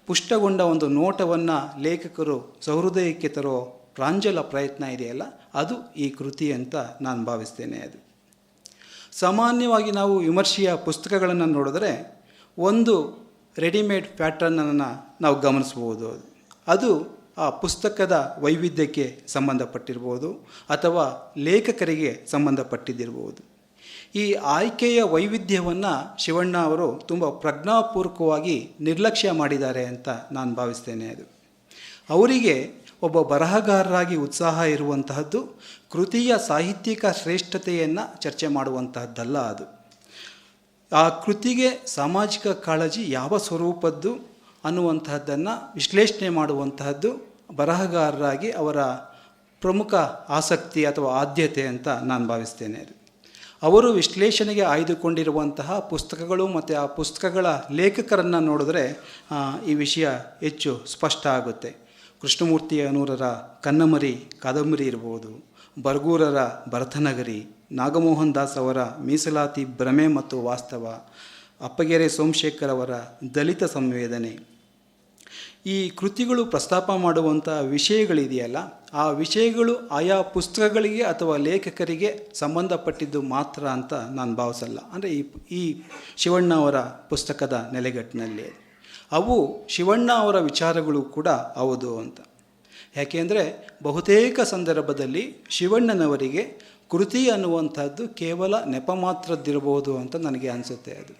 ಪುಷ್ಟಗೊಂಡ ಒಂದು ನೋಟವನ್ನು ಲೇಖಕರು ಸಹೃದಯಕ್ಕೆ ತರೋ ಪ್ರಾಂಜಲ ಪ್ರಯತ್ನ ಇದೆಯಲ್ಲ, ಅದು ಈ ಕೃತಿ ಅಂತ ನಾನು ಭಾವಿಸ್ತೇನೆ. ಅದು ಸಾಮಾನ್ಯವಾಗಿ ನಾವು ವಿಮರ್ಶೆಯ ಪುಸ್ತಕಗಳನ್ನು ನೋಡಿದ್ರೆ ಒಂದು ರೆಡಿಮೇಡ್ ಪ್ಯಾಟ್ರನನ್ನು ನಾವು ಗಮನಿಸ್ಬೋದು. ಅದು ಆ ಪುಸ್ತಕದ ವೈವಿಧ್ಯಕ್ಕೆ ಸಂಬಂಧಪಟ್ಟಿರ್ಬೋದು ಅಥವಾ ಲೇಖಕರಿಗೆ ಸಂಬಂಧಪಟ್ಟಿದ್ದಿರ್ಬೋದು. ಈ ಆಯ್ಕೆಯ ವೈವಿಧ್ಯವನ್ನು ಶಿವಣ್ಣ ಅವರು ತುಂಬ ಪ್ರಜ್ಞಾಪೂರ್ವಕವಾಗಿ ನಿರ್ಲಕ್ಷ್ಯ ಮಾಡಿದ್ದಾರೆ ಅಂತ ನಾನು ಭಾವಿಸ್ತೇನೆ. ಅದು ಅವರಿಗೆ ಒಬ್ಬ ಬರಹಗಾರರಾಗಿ ಉತ್ಸಾಹ ಇರುವಂತಹದ್ದು ಕೃತಿಯ ಸಾಹಿತ್ಯಿಕ ಶ್ರೇಷ್ಠತೆಯನ್ನು ಚರ್ಚೆ ಮಾಡುವಂತಹದ್ದಲ್ಲ. ಅದು ಆ ಕೃತಿಗೆ ಸಾಮಾಜಿಕ ಕಾಳಜಿ ಯಾವ ಸ್ವರೂಪದ್ದು ಅನ್ನುವಂತಹದ್ದನ್ನು ವಿಶ್ಲೇಷಣೆ ಮಾಡುವಂತಹದ್ದು ಬರಹಗಾರರಾಗಿ ಅವರ ಪ್ರಮುಖ ಆಸಕ್ತಿ ಅಥವಾ ಆದ್ಯತೆ ಅಂತ ನಾನು ಭಾವಿಸ್ತೇನೆ. ಅವರು ವಿಶ್ಲೇಷಣೆಗೆ ಆಯ್ದುಕೊಂಡಿರುವಂತಹ ಪುಸ್ತಕಗಳು ಮತ್ತು ಆ ಪುಸ್ತಕಗಳ ಲೇಖಕರನ್ನು ನೋಡಿದ್ರೆ ಈ ವಿಷಯ ಹೆಚ್ಚು ಸ್ಪಷ್ಟ ಆಗುತ್ತೆ. ಕೃಷ್ಣಮೂರ್ತಿ ಅನೂರರ ಕನ್ನಮರಿ ಕಾದಂಬರಿ ಇರ್ಬೋದು, ಬರ್ಗೂರರ ಭರತನಗರಿ, ನಾಗಮೋಹನ್ ದಾಸ್ ಅವರ ಮೀಸಲಾತಿ ಭ್ರಮೆ ಮತ್ತು ವಾಸ್ತವ, ಅಪ್ಪಗೆರೆ ಸೋಮಶೇಖರ್ ಅವರ ದಲಿತ ಸಂವೇದನೆ. ಈ ಕೃತಿಗಳು ಪ್ರಸ್ತಾಪ ಮಾಡುವಂಥ ವಿಷಯಗಳಿದೆಯಲ್ಲ, ಆ ವಿಷಯಗಳು ಆಯಾ ಪುಸ್ತಕಗಳಿಗೆ ಅಥವಾ ಲೇಖಕರಿಗೆ ಸಂಬಂಧಪಟ್ಟಿದ್ದು ಮಾತ್ರ ಅಂತ ನಾನು ಭಾವಿಸಲ್ಲ. ಅಂದರೆ ಈ ಶಿವಣ್ಣ ಅವರ ಪುಸ್ತಕದ ನೆಲೆಗಟ್ಟಿನಲ್ಲಿ ಅವು ಶಿವಣ್ಣ ಅವರ ವಿಚಾರಗಳು ಕೂಡ ಹೌದು ಅಂತ. ಯಾಕೆಂದರೆ ಬಹುತೇಕ ಸಂದರ್ಭದಲ್ಲಿ ಶಿವಣ್ಣನವರಿಗೆ ಕೃತಿ ಅನ್ನುವಂಥದ್ದು ಕೇವಲ ನೆಪ ಮಾತ್ರದ್ದಿರಬಹುದು ಅಂತ ನನಗೆ ಅನಿಸುತ್ತೆ. ಅದು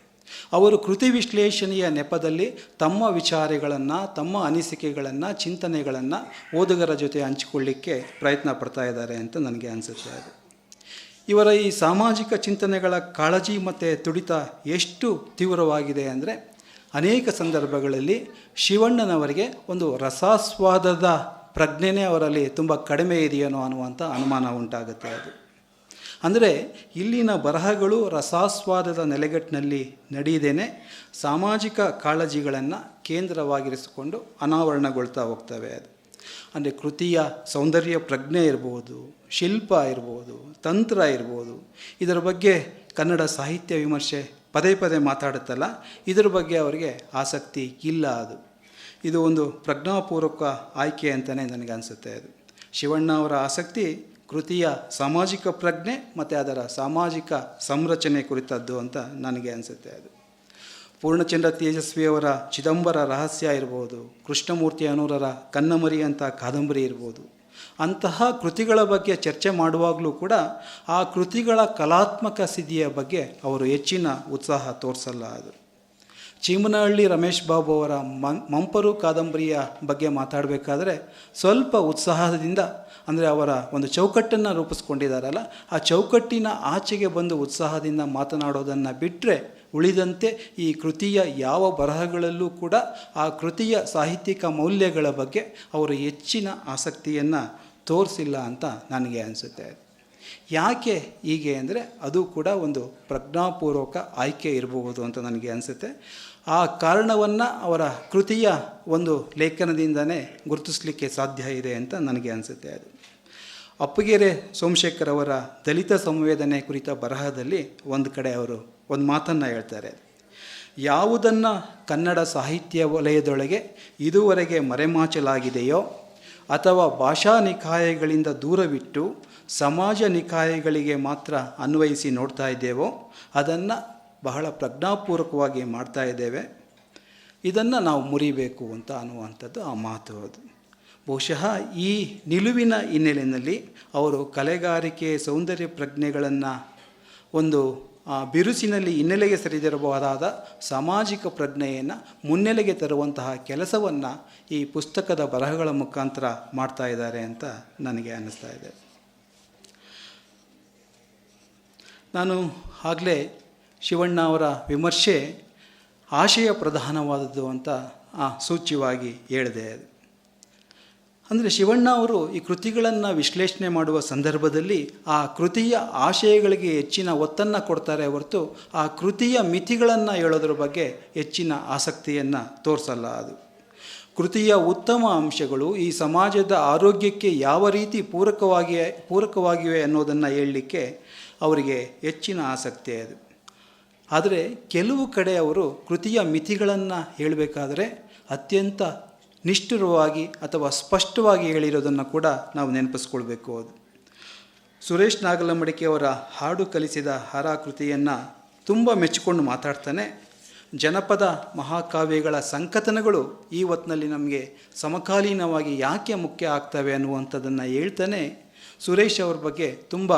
ಅವರು ಕೃತಿ ವಿಶ್ಲೇಷಣೆಯ ನೆಪದಲ್ಲಿ ತಮ್ಮ ವಿಚಾರಗಳನ್ನು, ತಮ್ಮ ಅನಿಸಿಕೆಗಳನ್ನು, ಚಿಂತನೆಗಳನ್ನು ಓದುಗರ ಜೊತೆ ಹಂಚಿಕೊಳ್ಳಿಕ್ಕೆ ಪ್ರಯತ್ನ ಪಡ್ತಾ ಇದ್ದಾರೆ ಅಂತ ನನಗೆ ಅನಿಸುತ್ತೆ. ಅದು ಇವರ ಈ ಸಾಮಾಜಿಕ ಚಿಂತನೆಗಳ ಕಾಳಜಿ ಮತ್ತು ತುಡಿತ ಎಷ್ಟು ತೀವ್ರವಾಗಿದೆ ಅಂದರೆ ಅನೇಕ ಸಂದರ್ಭಗಳಲ್ಲಿ ಶಿವಣ್ಣನವರಿಗೆ ಒಂದು ರಸಾಸ್ವಾದದ ಪ್ರಜ್ಞೆನೇ ಅವರಲ್ಲಿ ತುಂಬ ಕಡಿಮೆ ಇದೆಯೇನೋ ಅನ್ನುವಂಥ ಅನುಮಾನ ಉಂಟಾಗುತ್ತೆ. ಅದು ಅಂದರೆ ಇಲ್ಲಿನ ಬರಹಗಳು ರಸಾಸ್ವಾದದ ನೆಲೆಗಟ್ಟಿನಲ್ಲಿ ನಡೆಯದೇನೆ ಸಾಮಾಜಿಕ ಕಾಳಜಿಗಳನ್ನು ಕೇಂದ್ರವಾಗಿರಿಸಿಕೊಂಡು ಅನಾವರಣಗೊಳ್ತಾ ಹೋಗ್ತವೆ. ಅದು ಅಂದರೆ ಕೃತಿಯ ಸೌಂದರ್ಯ ಪ್ರಜ್ಞೆ ಇರ್ಬೋದು, ಶಿಲ್ಪ ಇರ್ಬೋದು, ತಂತ್ರ ಇರ್ಬೋದು, ಇದರ ಬಗ್ಗೆ ಕನ್ನಡ ಸಾಹಿತ್ಯ ವಿಮರ್ಶೆ ಪದೇ ಪದೇ ಮಾತಾಡುತ್ತಲ್ಲ, ಇದರ ಬಗ್ಗೆ ಅವರಿಗೆ ಆಸಕ್ತಿ ಇಲ್ಲ. ಇದು ಒಂದು ಪ್ರಜ್ಞಾಪೂರ್ವಕ ಆಯ್ಕೆ ಅಂತಲೇ ನನಗೆ ಅನಿಸುತ್ತೆ. ಅದು ಶಿವಣ್ಣ ಅವರ ಆಸಕ್ತಿ ಕೃತಿಯ ಸಾಮಾಜಿಕ ಪ್ರಜ್ಞೆ ಮತ್ತು ಅದರ ಸಾಮಾಜಿಕ ಸಂರಚನೆ ಕುರಿತದ್ದು ಅಂತ ನನಗೆ ಅನಿಸುತ್ತೆ. ಅದು ಪೂರ್ಣಚಂದ್ರ ತೇಜಸ್ವಿಯವರ ಚಿದಂಬರ ರಹಸ್ಯ ಇರ್ಬೋದು, ಕೃಷ್ಣಮೂರ್ತಿ ಅನೂರರ ಕನ್ನಮರಿ ಅಂತ ಕಾದಂಬರಿ ಇರ್ಬೋದು, ಅಂತಹ ಕೃತಿಗಳ ಬಗ್ಗೆ ಚರ್ಚೆ ಮಾಡುವಾಗಲೂ ಕೂಡ ಆ ಕೃತಿಗಳ ಕಲಾತ್ಮಕ ಸಿದ್ಧಿಯ ಬಗ್ಗೆ ಅವರು ಹೆಚ್ಚಿನ ಉತ್ಸಾಹ ತೋರಿಸಲ್ಲ. ಅದು ಚೀಮನಹಳ್ಳಿ ರಮೇಶ್ ಬಾಬು ಅವರ ಮಂಪರು ಕಾದಂಬರಿಯ ಬಗ್ಗೆ ಮಾತಾಡಬೇಕಾದ್ರೆ ಸ್ವಲ್ಪ ಉತ್ಸಾಹದಿಂದ, ಅಂದರೆ ಅವರ ಒಂದು ಚೌಕಟ್ಟನ್ನು ರೂಪಿಸ್ಕೊಂಡಿದ್ದಾರಲ್ಲ, ಆ ಚೌಕಟ್ಟಿನ ಆಚೆಗೆ ಬಂದು ಉತ್ಸಾಹದಿಂದ ಮಾತನಾಡೋದನ್ನು ಬಿಟ್ಟರೆ ಉಳಿದಂತೆ ಈ ಕೃತಿಯ ಯಾವ ಬರಹಗಳಲ್ಲೂ ಕೂಡ ಆ ಕೃತಿಯ ಸಾಹಿತ್ಯಿಕ ಮೌಲ್ಯಗಳ ಬಗ್ಗೆ ಅವರು ಹೆಚ್ಚಿನ ಆಸಕ್ತಿಯನ್ನು ತೋರಿಸಿಲ್ಲ ಅಂತ ನನಗೆ ಅನಿಸುತ್ತೆ. ಯಾಕೆ ಹೀಗೆ ಅಂದರೆ ಅದು ಕೂಡ ಒಂದು ಪ್ರಜ್ಞಾಪೂರ್ವಕ ಆಯ್ಕೆ ಇರಬಹುದು ಅಂತ ನನಗೆ ಅನಿಸುತ್ತೆ. ಆ ಕಾರಣವನ್ನು ಅವರ ಕೃತಿಯ ಒಂದು ಲೇಖನದಿಂದನೇ ಗುರುತಿಸಲಿಕ್ಕೆ ಸಾಧ್ಯ ಇದೆ ಅಂತ ನನಗೆ ಅನಿಸುತ್ತೆ. ಅದು ಅಪ್ಪಗೆರೆ ಸೋಮಶೇಖರ್ ಅವರ ದಲಿತ ಸಂವೇದನೆ ಕುರಿತ ಬರಹದಲ್ಲಿ ಒಂದು ಕಡೆ ಅವರು ಒಂದು ಮಾತನ್ನು ಹೇಳ್ತಾರೆ. ಯಾವುದನ್ನು ಕನ್ನಡ ಸಾಹಿತ್ಯ ವಲಯದೊಳಗೆ ಇದುವರೆಗೆ ಮರೆಮಾಚಲಾಗಿದೆಯೋ ಅಥವಾ ಭಾಷಾ ನಿಕಾಯಗಳಿಂದ ದೂರವಿಟ್ಟು ಸಮಾಜ ನಿಕಾಯಗಳಿಗೆ ಮಾತ್ರ ಅನ್ವಯಿಸಿ ನೋಡ್ತಾ ಇದ್ದೇವೋ ಅದನ್ನು ಬಹಳ ಪ್ರಜ್ಞಾಪೂರ್ವಕವಾಗಿ ಮಾಡ್ತಾ ಇದ್ದೇವೆ. ಇದನ್ನು ನಾವು ಮುರಿಬೇಕು ಅಂತ ಅನ್ನುವಂಥದ್ದು ಆ ಮಾತು. ಅದು ಬಹುಶಃ ಈ ನಿಲುವಿನ ಹಿನ್ನೆಲೆಯಲ್ಲಿ ಅವರು ಕಲೆಗಾರಿಕೆ ಸೌಂದರ್ಯ ಪ್ರಜ್ಞೆಗಳನ್ನು ಒಂದು ಬಿರುಸಿನಲ್ಲಿ ಹಿನ್ನೆಲೆಗೆ ಸರಿದಿರಬಹುದಾದ ಸಾಮಾಜಿಕ ಪ್ರಜ್ಞೆಯನ್ನು ಮುನ್ನೆಲೆಗೆ ತರುವಂತಹ ಕೆಲಸವನ್ನು ಈ ಪುಸ್ತಕದ ಬರಹಗಳ ಮುಖಾಂತರ ಮಾಡ್ತಾ ಇದ್ದಾರೆ ಅಂತ ನನಗೆ ಅನ್ನಿಸ್ತಾ ಇದೆ. ನಾನು ಆಗಲೇ ಶಿವಣ್ಣ ಅವರ ವಿಮರ್ಶೆ ಆಶಯ ಪ್ರಧಾನವಾದದ್ದು ಅಂತ ಸೂಚ್ಯವಾಗಿ ಹೇಳಿದೆ. ಅಂದರೆ ಶಿವಣ್ಣ ಅವರು ಈ ಕೃತಿಗಳನ್ನು ವಿಶ್ಲೇಷಣೆ ಮಾಡುವ ಸಂದರ್ಭದಲ್ಲಿ ಆ ಕೃತಿಯ ಆಶಯಗಳಿಗೆ ಹೆಚ್ಚಿನ ಒತ್ತನ್ನು ಕೊಡ್ತಾರೆ ಹೊರತು ಆ ಕೃತಿಯ ಮಿತಿಗಳನ್ನು ಹೇಳೋದ್ರ ಬಗ್ಗೆ ಹೆಚ್ಚಿನ ಆಸಕ್ತಿಯನ್ನು ತೋರಿಸಲ್ಲ. ಅದು ಕೃತಿಯ ಉತ್ತಮ ಅಂಶಗಳು ಈ ಸಮಾಜದ ಆರೋಗ್ಯಕ್ಕೆ ಯಾವ ರೀತಿ ಪೂರಕವಾಗಿವೆ ಅನ್ನೋದನ್ನು ಹೇಳಲಿಕ್ಕೆ ಅವರಿಗೆ ಹೆಚ್ಚಿನ ಆಸಕ್ತಿ ಅದು. ಆದರೆ ಕೆಲವು ಕಡೆ ಅವರು ಕೃತಿಯ ಮಿತಿಗಳನ್ನು ಹೇಳಬೇಕಾದ್ರೆ ಅತ್ಯಂತ ನಿಷ್ಠುರವಾಗಿ ಅಥವಾ ಸ್ಪಷ್ಟವಾಗಿ ಹೇಳಿರೋದನ್ನು ಕೂಡ ನಾವು ನೆನಪಿಸ್ಕೊಳ್ಬೇಕು. ಅದು ಸುರೇಶ್ ನಾಗಲಮಡಿಕೆಯವರ ಹಾಡು ಕಲಿಸಿದ ಹಾರ ಕೃತಿಯನ್ನು ತುಂಬ ಮೆಚ್ಚಿಕೊಂಡು ಮಾತಾಡ್ತಾನೆ. ಜನಪದ ಮಹಾಕಾವ್ಯಗಳ ಸಂಕಥನಗಳು ಈ ಹೊತ್ತಿನಲ್ಲಿ ನಮಗೆ ಸಮಕಾಲೀನವಾಗಿ ಯಾಕೆ ಮುಖ್ಯ ಆಗ್ತವೆ ಅನ್ನುವಂಥದ್ದನ್ನು ಹೇಳ್ತಾನೆ ಸುರೇಶ್ ಅವ್ರ ಬಗ್ಗೆ ತುಂಬ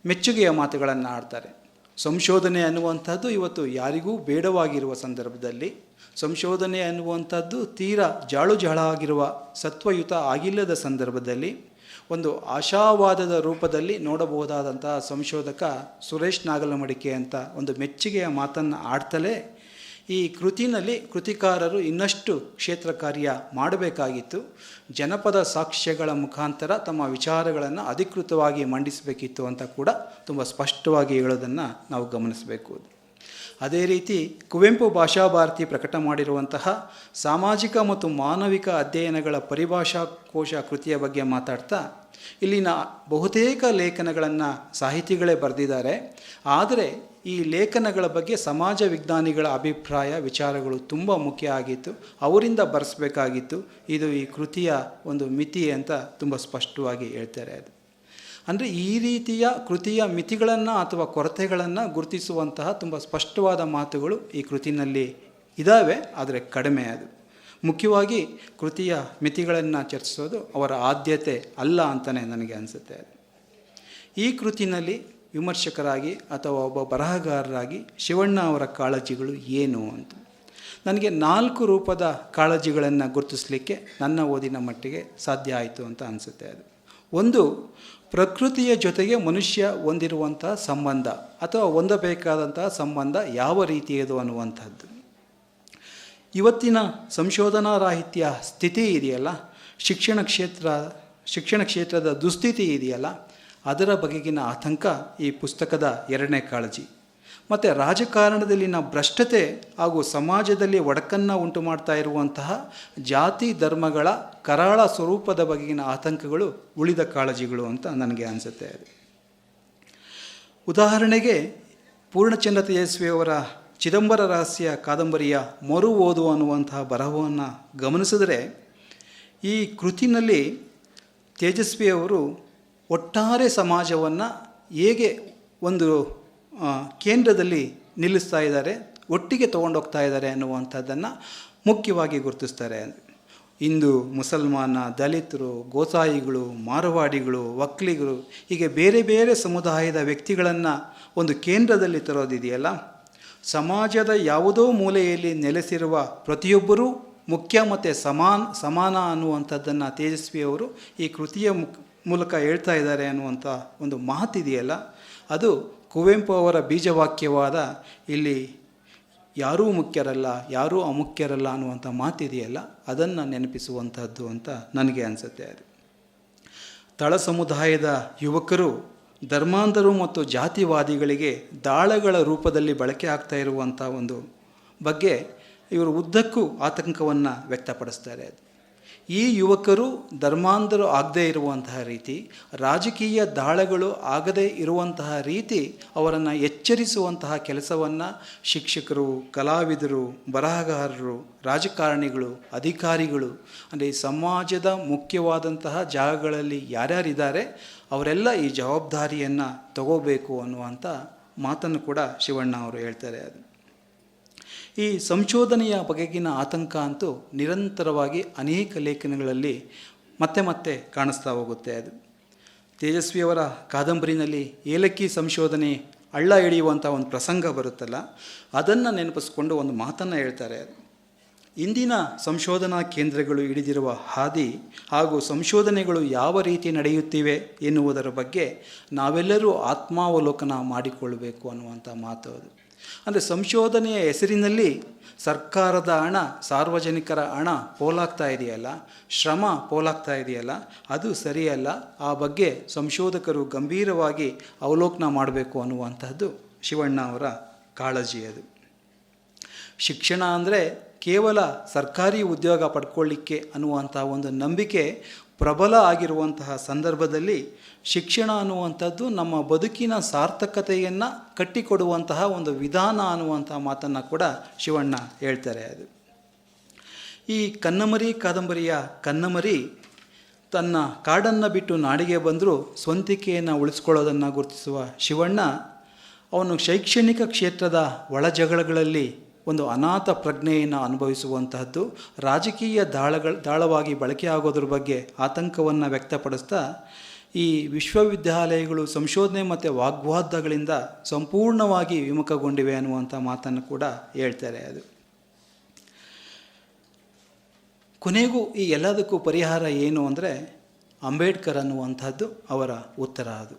ಮೆಚ್ಚುಗೆಯ ಮಾತುಗಳನ್ನು ಆಡ್ತಾರೆ. ಸಂಶೋಧನೆ ಅನ್ನುವಂಥದ್ದು ಇವತ್ತು ಯಾರಿಗೂ ಬೇಡವಾಗಿರುವ ಸಂದರ್ಭದಲ್ಲಿ, ಸಂಶೋಧನೆ ಅನ್ನುವಂಥದ್ದು ತೀರಾ ಜಾಳುಜಾಳಾಗಿರುವ ಸತ್ವಯುತ ಆಗಿಲ್ಲದ ಸಂದರ್ಭದಲ್ಲಿ ಒಂದು ಆಶಾವಾದದ ರೂಪದಲ್ಲಿ ನೋಡಬಹುದಾದಂತಹ ಸಂಶೋಧಕ ಸುರೇಶ್ ನಾಗಲಮಡಿಕೆ ಅಂತ ಒಂದು ಮೆಚ್ಚುಗೆಯ ಮಾತನ್ನು ಆಡ್ತಲೇ ಈ ಕೃತಿನಲ್ಲಿ ಕೃತಿಕಾರರು ಇನ್ನಷ್ಟು ಕ್ಷೇತ್ರ ಕಾರ್ಯ ಮಾಡಬೇಕಾಗಿತ್ತು. ಜನಪದ ಸಾಕ್ಷ್ಯಗಳ ಮುಖಾಂತರ ತಮ್ಮ ವಿಚಾರಗಳನ್ನು ಅಧಿಕೃತವಾಗಿ ಮಂಡಿಸಬೇಕಿತ್ತು ಅಂತ ಕೂಡ ತುಂಬ ಸ್ಪಷ್ಟವಾಗಿ ಹೇಳೋದನ್ನು ನಾವು ಗಮನಿಸಬೇಕು. ಅದೇ ರೀತಿ ಕುವೆಂಪು ಭಾಷಾ ಭಾರತಿ ಪ್ರಕಟ ಮಾಡಿರುವಂತಹ ಸಾಮಾಜಿಕ ಮತ್ತು ಮಾನವಿಕ ಅಧ್ಯಯನಗಳ ಪರಿಭಾಷಾಕೋಶ ಕೃತಿಯ ಬಗ್ಗೆ ಮಾತಾಡ್ತಾ, ಇಲ್ಲಿನ ಬಹುತೇಕ ಲೇಖನಗಳನ್ನು ಸಾಹಿತಿಗಳೇ ಬರೆದಿದ್ದಾರೆ. ಆದರೆ ಈ ಲೇಖನಗಳ ಬಗ್ಗೆ ಸಮಾಜ ವಿಜ್ಞಾನಿಗಳ ಅಭಿಪ್ರಾಯ ವಿಚಾರಗಳು ತುಂಬ ಮುಖ್ಯ ಆಗಿತ್ತು, ಅವರಿಂದ ಬರೆಸಬೇಕಾಗಿತ್ತು. ಇದು ಈ ಕೃತಿಯ ಒಂದು ಮಿತಿ ಅಂತ ತುಂಬ ಸ್ಪಷ್ಟವಾಗಿ ಹೇಳ್ತಾರೆ. ಅದು ಅಂದರೆ ಈ ರೀತಿಯ ಕೃತಿಯ ಮಿತಿಗಳನ್ನು ಅಥವಾ ಕೊರತೆಗಳನ್ನು ಗುರುತಿಸುವಂತಹ ತುಂಬ ಸ್ಪಷ್ಟವಾದ ಮಾತುಗಳು ಈ ಕೃತಿನಲ್ಲಿ ಇದ್ದಾವೆ, ಆದರೆ ಕಡಿಮೆ. ಅದು ಮುಖ್ಯವಾಗಿ ಕೃತಿಯ ಮಿತಿಗಳನ್ನು ಚರ್ಚಿಸೋದು ಅವರ ಆದ್ಯತೆ ಅಲ್ಲ ಅಂತಲೇ ನನಗೆ ಅನಿಸುತ್ತೆ. ಈ ಕೃತಿನಲ್ಲಿ ವಿಮರ್ಶಕರಾಗಿ ಅಥವಾ ಒಬ್ಬ ಬರಹಗಾರರಾಗಿ ಶಿವಣ್ಣ ಅವರ ಕಾಳಜಿಗಳು ಏನು ಅಂತ ನನಗೆ 4 ರೂಪದ ಕಾಳಜಿಗಳನ್ನು ಗುರುತಿಸಲಿಕ್ಕೆ ನನ್ನ ಓದಿನ ಮಟ್ಟಿಗೆ ಸಾಧ್ಯ ಆಯಿತು ಅಂತ ಅನಿಸುತ್ತೆ. ಅದು ಒಂದು, ಪ್ರಕೃತಿಯ ಜೊತೆಗೆ ಮನುಷ್ಯ ಹೊಂದಿರುವಂತಹ ಸಂಬಂಧ ಅಥವಾ ಹೊಂದಬೇಕಾದಂತಹ ಸಂಬಂಧ ಯಾವ ರೀತಿಯದು ಅನ್ನುವಂಥದ್ದು. ಇವತ್ತಿನ ಸಂಶೋಧನಾ ರಾಹಿತ್ಯ ಸ್ಥಿತಿ ಇದೆಯಲ್ಲ, ಶಿಕ್ಷಣ ಕ್ಷೇತ್ರದ ದುಸ್ಥಿತಿ ಇದೆಯಲ್ಲ, ಅದರ ಬಗೆಗಿನ ಆತಂಕ ಈ ಪುಸ್ತಕದ 2ನೇ ಕಾಳಜಿ. ಮತ್ತು ರಾಜಕಾರಣದಲ್ಲಿನ ಭ್ರಷ್ಟತೆ ಹಾಗೂ ಸಮಾಜದಲ್ಲಿ ಒಡಕನ್ನು ಉಂಟು ಮಾಡ್ತಾ ಇರುವಂತಹ ಜಾತಿ ಧರ್ಮಗಳ ಕರಾಳ ಸ್ವರೂಪದ ಬಗೆಗಿನ ಆತಂಕಗಳು ಉಳಿದ ಕಾಳಜಿಗಳು ಅಂತ ನನಗೆ ಅನಿಸುತ್ತೆ. ಅದು ಉದಾಹರಣೆಗೆ ಪೂರ್ಣಚಂದ್ರ ತೇಜಸ್ವಿಯವರ ಚಿದಂಬರ ರಹಸ್ಯ ಕಾದಂಬರಿಯ ಮರು ಓದು ಅನ್ನುವಂತಹ ಬರಹವನ್ನು ಗಮನಿಸಿದರೆ, ಈ ಕೃತಿನಲ್ಲಿ ತೇಜಸ್ವಿಯವರು ಒಟ್ಟಾರೆ ಸಮಾಜವನ್ನು ಹೇಗೆ ಒಂದು ಕೇಂದ್ರದಲ್ಲಿ ನಿಲ್ಲಿಸ್ತಾ ಇದ್ದಾರೆ, ಒಟ್ಟಿಗೆ ತೊಗೊಂಡೋಗ್ತಾ ಇದ್ದಾರೆ ಅನ್ನುವಂಥದ್ದನ್ನು ಮುಖ್ಯವಾಗಿ ಗುರುತಿಸ್ತಾರೆ. ಹಿಂದೂ, ಮುಸಲ್ಮಾನ, ದಲಿತರು, ಗೋಸಾಯಿಗಳು, ಮಾರವಾಡಿಗಳು, ಒಕ್ಕಲಿಗರು, ಹೀಗೆ ಬೇರೆ ಬೇರೆ ಸಮುದಾಯದ ವ್ಯಕ್ತಿಗಳನ್ನು ಒಂದು ಕೇಂದ್ರದಲ್ಲಿ ತರೋದಿದೆಯಲ್ಲ, ಸಮಾಜದ ಯಾವುದೋ ಮೂಲೆಯಲ್ಲಿ ನೆಲೆಸಿರುವ ಪ್ರತಿಯೊಬ್ಬರೂ ಮುಖ್ಯ ಮತ್ತು ಸಮಾನ ಅನ್ನುವಂಥದ್ದನ್ನು ತೇಜಸ್ವಿಯವರು ಈ ಕೃತಿಯ ಮೂಲಕ ಹೇಳ್ತಾ ಇದ್ದಾರೆ ಅನ್ನುವಂಥ ಒಂದು ಮಾತಿದೆಯಲ್ಲ, ಅದು ಕುವೆಂಪು ಅವರ ಬೀಜವಾಕ್ಯವಾದ ಇಲ್ಲಿ ಯಾರೂ ಮುಖ್ಯರಲ್ಲ, ಯಾರೂ ಅಮುಖ್ಯರಲ್ಲ ಅನ್ನುವಂಥ ಮಾತಿದೆಯಲ್ಲ, ಅದನ್ನು ನೆನಪಿಸುವಂಥದ್ದು ಅಂತ ನನಗೆ ಅನಿಸುತ್ತೆ. ಅದು ತಳ ಸಮುದಾಯದ ಯುವಕರು ಧರ್ಮಾಂಧರು ಮತ್ತು ಜಾತಿವಾದಿಗಳಿಗೆ ದಾಳಗಳ ರೂಪದಲ್ಲಿ ಬಳಕೆ ಆಗ್ತಾ ಇರುವಂಥ ಒಂದು ಬಗ್ಗೆ ಇವರು ಉದ್ದಕ್ಕೂ ಆತಂಕವನ್ನು ವ್ಯಕ್ತಪಡಿಸ್ತಾರೆ. ಈ ಯುವಕರು ಧರ್ಮಾಂಧರು ಆಗದೇ ಇರುವಂತಹ ರೀತಿ, ರಾಜಕೀಯ ದಾಳಗಳು ಆಗದೇ ಇರುವಂತಹ ರೀತಿ ಅವರನ್ನು ಎಚ್ಚರಿಸುವಂತಹ ಕೆಲಸವನ್ನು ಶಿಕ್ಷಕರು, ಕಲಾವಿದರು, ಬರಹಗಾರರು, ರಾಜಕಾರಣಿಗಳು, ಅಧಿಕಾರಿಗಳು, ಅಂದರೆ ಈ ಸಮಾಜದ ಮುಖ್ಯವಾದಂತಹ ಜಾಗಗಳಲ್ಲಿ ಯಾರ್ಯಾರಿದ್ದಾರೆ ಅವರೆಲ್ಲ ಈ ಜವಾಬ್ದಾರಿಯನ್ನು ತಗೋಬೇಕು ಅನ್ನುವಂಥ ಮಾತನ್ನು ಕೂಡ ಶಿವಣ್ಣ ಅವರು ಹೇಳ್ತಾರೆ. ಅದು ಈ ಸಂಶೋಧನೆಯ ಬಗೆಗಿನ ಆತಂಕ ಅಂತೂ ನಿರಂತರವಾಗಿ ಅನೇಕ ಲೇಖನಗಳಲ್ಲಿ ಮತ್ತೆ ಮತ್ತೆ ಕಾಣಿಸ್ತಾ ಹೋಗುತ್ತೆ. ಅದು ತೇಜಸ್ವಿಯವರ ಕಾದಂಬರಿನಲ್ಲಿ ಏಲಕ್ಕಿ ಸಂಶೋಧನೆ ಹಳ್ಳ ಹಿಡಿಯುವಂಥ ಒಂದು ಪ್ರಸಂಗ ಬರುತ್ತಲ್ಲ, ಅದನ್ನು ನೆನಪಿಸ್ಕೊಂಡು ಒಂದು ಮಾತನ್ನು ಹೇಳ್ತಾರೆ. ಇಂದಿನ ಸಂಶೋಧನಾ ಕೇಂದ್ರಗಳು ಹಿಡಿದಿರುವ ಹಾದಿ ಹಾಗೂ ಸಂಶೋಧನೆಗಳು ಯಾವ ರೀತಿ ನಡೆಯುತ್ತಿವೆ ಎನ್ನುವುದರ ಬಗ್ಗೆ ನಾವೆಲ್ಲರೂ ಆತ್ಮಾವಲೋಕನ ಮಾಡಿಕೊಳ್ಳಬೇಕು ಅನ್ನುವಂಥ ಮಾತು. ಅದು ಅಂದರೆ ಸಂಶೋಧನೆಯ ಹೆಸರಿನಲ್ಲಿ ಸರ್ಕಾರದ ಹಣ, ಸಾರ್ವಜನಿಕರ ಹಣ ಪೋಲಾಗ್ತಾ ಇದೆಯಲ್ಲ, ಶ್ರಮ ಪೋಲಾಗ್ತಾ ಇದೆಯಲ್ಲ, ಅದು ಸರಿಯಲ್ಲ. ಆ ಬಗ್ಗೆ ಸಂಶೋಧಕರು ಗಂಭೀರವಾಗಿ ಅವಲೋಕನ ಮಾಡಬೇಕು ಅನ್ನುವಂಥದ್ದು ಶಿವಣ್ಣ ಅವರ ಕಾಳಜಿ. ಅದು ಶಿಕ್ಷಣ ಅಂದರೆ ಕೇವಲ ಸರ್ಕಾರಿ ಉದ್ಯೋಗ ಪಡ್ಕೊಳ್ಳಿಕ್ಕೆ ಅನ್ನುವಂಥ ಒಂದು ನಂಬಿಕೆ ಪ್ರಬಲ ಆಗಿರುವಂತಹ ಸಂದರ್ಭದಲ್ಲಿ ಶಿಕ್ಷಣ ಅನ್ನುವಂಥದ್ದು ನಮ್ಮ ಬದುಕಿನ ಸಾರ್ಥಕತೆಯನ್ನು ಕಟ್ಟಿಕೊಡುವಂತಹ ಒಂದು ವಿಧಾನ ಅನ್ನುವಂಥ ಮಾತನ್ನು ಕೂಡ ಶಿವಣ್ಣ ಹೇಳ್ತಾರೆ. ಅದು ಈ ಕನ್ನಮರಿ ಕಾದಂಬರಿಯ ಕನ್ನಮರಿ ತನ್ನ ಕಾಡನ್ನು ಬಿಟ್ಟು ನಾಡಿಗೆ ಬಂದರೂ ಸ್ವಂತಿಕೆಯನ್ನು ಉಳಿಸ್ಕೊಳ್ಳೋದನ್ನು ಗುರುತಿಸುವ ಶಿವಣ್ಣ ಅವನು ಶೈಕ್ಷಣಿಕ ಕ್ಷೇತ್ರದ ಒಳಜಗಳಗಳಲ್ಲಿ ಒಂದು ಅನಾಥ ಪ್ರಜ್ಞೆಯನ್ನು ಅನುಭವಿಸುವಂತಹದ್ದು, ರಾಜಕೀಯ ದಾಳವಾಗಿ ಬಳಕೆಯಾಗೋದ್ರ ಬಗ್ಗೆ ಆತಂಕವನ್ನು ವ್ಯಕ್ತಪಡಿಸ್ತಾ ಈ ವಿಶ್ವವಿದ್ಯಾಲಯಗಳು ಸಂಶೋಧನೆ ಮತ್ತು ವಾಗ್ವಾದಗಳಿಂದ ಸಂಪೂರ್ಣವಾಗಿ ವಿಮುಖಗೊಂಡಿವೆ ಅನ್ನುವಂಥ ಮಾತನ್ನು ಕೂಡ ಹೇಳ್ತಾರೆ. ಅದು ಕೊನೆಗೂ ಈ ಎಲ್ಲದಕ್ಕೂ ಪರಿಹಾರ ಏನು ಅಂದರೆ ಅಂಬೇಡ್ಕರ್ ಅನ್ನುವಂಥದ್ದು ಅವರ ಉತ್ತರ. ಅದು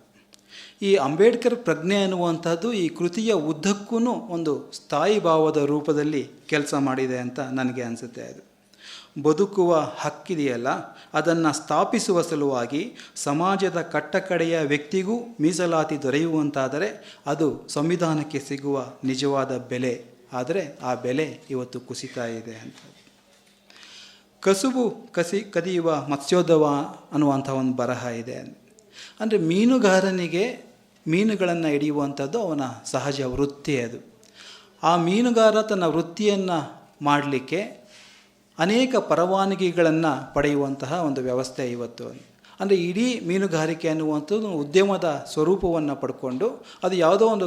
ಈ ಅಂಬೇಡ್ಕರ್ ಪ್ರಜ್ಞೆ ಅನ್ನುವಂಥದ್ದು ಈ ಕೃತಿಯ ಉದ್ದಕ್ಕೂ ಒಂದು ಸ್ಥಾಯಿ ಭಾವದ ರೂಪದಲ್ಲಿ ಕೆಲಸ ಮಾಡಿದೆ ಅಂತ ನನಗೆ ಅನಿಸುತ್ತೆ. ಅದು ಬದುಕುವ ಹಕ್ಕಿದೆಯಲ್ಲ, ಅದನ್ನು ಸ್ಥಾಪಿಸುವ ಸಲುವಾಗಿ ಸಮಾಜದ ಕಟ್ಟಕಡೆಯ ವ್ಯಕ್ತಿಗೂ ಮೀಸಲಾತಿ ದೊರೆಯುವಂತಾದರೆ ಅದು ಸಂವಿಧಾನಕ್ಕೆ ಸಿಗುವ ನಿಜವಾದ ಬೆಲೆ. ಆದರೆ ಆ ಬೆಲೆ ಇವತ್ತು ಕುಸಿತಾ ಇದೆ ಅಂತ. ಕಸುಬು ಕದಿಯುವ ಮತ್ಸ್ಯೋದ್ಯಮ ಅನ್ನುವಂಥ ಒಂದು ಬರಹ ಇದೆ. ಅಂದರೆ ಮೀನುಗಾರನಿಗೆ ಮೀನುಗಳನ್ನು ಹಿಡಿಯುವಂಥದ್ದು ಅವನ ಸಹಜ ವೃತ್ತಿ. ಅದು ಆ ಮೀನುಗಾರ ತನ್ನ ವೃತ್ತಿಯನ್ನು ಮಾಡಲಿಕ್ಕೆ ಅನೇಕ ಪರವಾನಗಿಗಳನ್ನು ಪಡೆಯುವಂತಹ ಒಂದು ವ್ಯವಸ್ಥೆ ಇವತ್ತು. ಅಂದರೆ ಇಡೀ ಮೀನುಗಾರಿಕೆ ಅನ್ನುವಂಥದ್ದು ಉದ್ಯಮದ ಸ್ವರೂಪವನ್ನು ಪಡ್ಕೊಂಡು ಅದು ಯಾವುದೋ ಒಂದು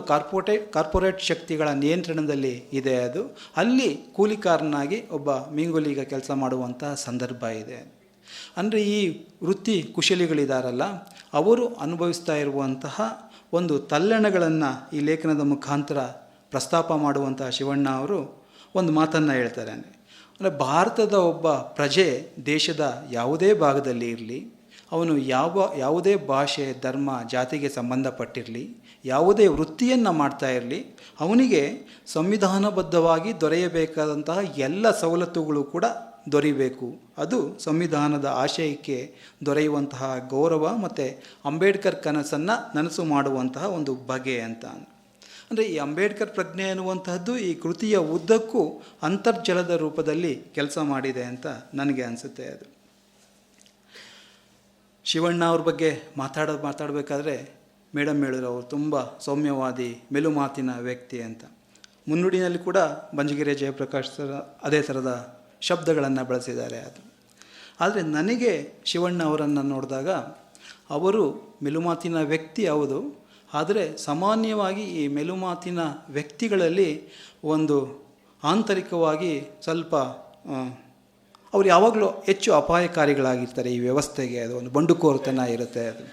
ಕಾರ್ಪೊರೇಟ್ ಶಕ್ತಿಗಳ ನಿಯಂತ್ರಣದಲ್ಲಿ ಇದೆ. ಅದು ಅಲ್ಲಿ ಕೂಲಿಕಾರನಾಗಿ ಒಬ್ಬ ಮೀನುಗುಲಿಗ ಕೆಲಸ ಮಾಡುವಂಥ ಸಂದರ್ಭ ಇದೆ. ಅಂದರೆ ಈ ವೃತ್ತಿ ಕುಶಲಿಗಳಿದಾರಲ್ಲ, ಅವರು ಅನುಭವಿಸ್ತಾ ಇರುವಂತಹ ಒಂದು ತಲ್ಲಣಗಳನ್ನು ಈ ಲೇಖನದ ಮುಖಾಂತರ ಪ್ರಸ್ತಾಪ ಮಾಡುವಂತಹ ಶಿವಣ್ಣ ಅವರು ಒಂದು ಮಾತನ್ನು ಹೇಳ್ತಾರೆ. ಅಂದರೆ ಭಾರತದ ಒಬ್ಬ ಪ್ರಜೆ ದೇಶದ ಯಾವುದೇ ಭಾಗದಲ್ಲಿ ಇರಲಿ, ಅವನು ಯಾವುದೇ ಭಾಷೆ, ಧರ್ಮ, ಜಾತಿಗೆ ಸಂಬಂಧಪಟ್ಟಿರಲಿ, ಯಾವುದೇ ವೃತ್ತಿಯನ್ನು ಮಾಡ್ತಾ ಇರಲಿ, ಅವನಿಗೆ ಸಂವಿಧಾನಬದ್ಧವಾಗಿ ದೊರೆಯಬೇಕಾದಂತಹ ಎಲ್ಲ ಸವಲತ್ತುಗಳು ಕೂಡ ದೊರೀಬೇಕು. ಅದು ಸಂವಿಧಾನದ ಆಶಯಕ್ಕೆ ದೊರೆಯುವಂತಹ ಗೌರವ ಮತ್ತು ಅಂಬೇಡ್ಕರ್ ಕನಸನ್ನು ನನಸು ಮಾಡುವಂತಹ ಒಂದು ಬಗೆ ಅಂತ. ಅಂದರೆ ಈ ಅಂಬೇಡ್ಕರ್ ಪ್ರಜ್ಞೆ ಅನ್ನುವಂತಹದ್ದು ಈ ಕೃತಿಯ ಉದ್ದಕ್ಕೂ ಅಂತರ್ಜಲದ ರೂಪದಲ್ಲಿ ಕೆಲಸ ಮಾಡಿದೆ ಅಂತ ನನಗೆ ಅನಿಸುತ್ತೆ. ಅದು ಶಿವಣ್ಣ ಅವ್ರ ಬಗ್ಗೆ ಮಾತಾಡಬೇಕಾದ್ರೆ ಮೇಡಮ್ ಹೇಳಿದ್ರು ಅವರು ತುಂಬ ಸೌಮ್ಯವಾದಿ, ಮೆಲುಮಾತಿನ ವ್ಯಕ್ತಿ ಅಂತ. ಮುನ್ನುಡಿನಲ್ಲಿ ಕೂಡ ಬಂಜಗೆರೆ ಜಯಪ್ರಕಾಶ್ ಸರ್ ಅದೇ ಥರದ ಶಬ್ದಗಳನ್ನು ಬಳಸಿದ್ದಾರೆ. ಅದು ಆದರೆ ನನಗೆ ಶಿವಣ್ಣ ಅವರನ್ನು ನೋಡಿದಾಗ ಅವರು ಮೆಲುಮಾತಿನ ವ್ಯಕ್ತಿ ಹೌದು, ಆದರೆ ಸಾಮಾನ್ಯವಾಗಿ ಈ ಮೆಲುಮಾತಿನ ವ್ಯಕ್ತಿಗಳಲ್ಲಿ ಒಂದು ಆಂತರಿಕವಾಗಿ ಸ್ವಲ್ಪ ಅವರು ಯಾವಾಗಲೂ ಹೆಚ್ಚು ಅಪಾಯಕಾರಿಗಳಾಗಿರ್ತಾರೆ ಈ ವ್ಯವಸ್ಥೆಗೆ. ಅದು ಒಂದು ಬಂಡುಕೋರತನ ಇರುತ್ತೆ. ಅದು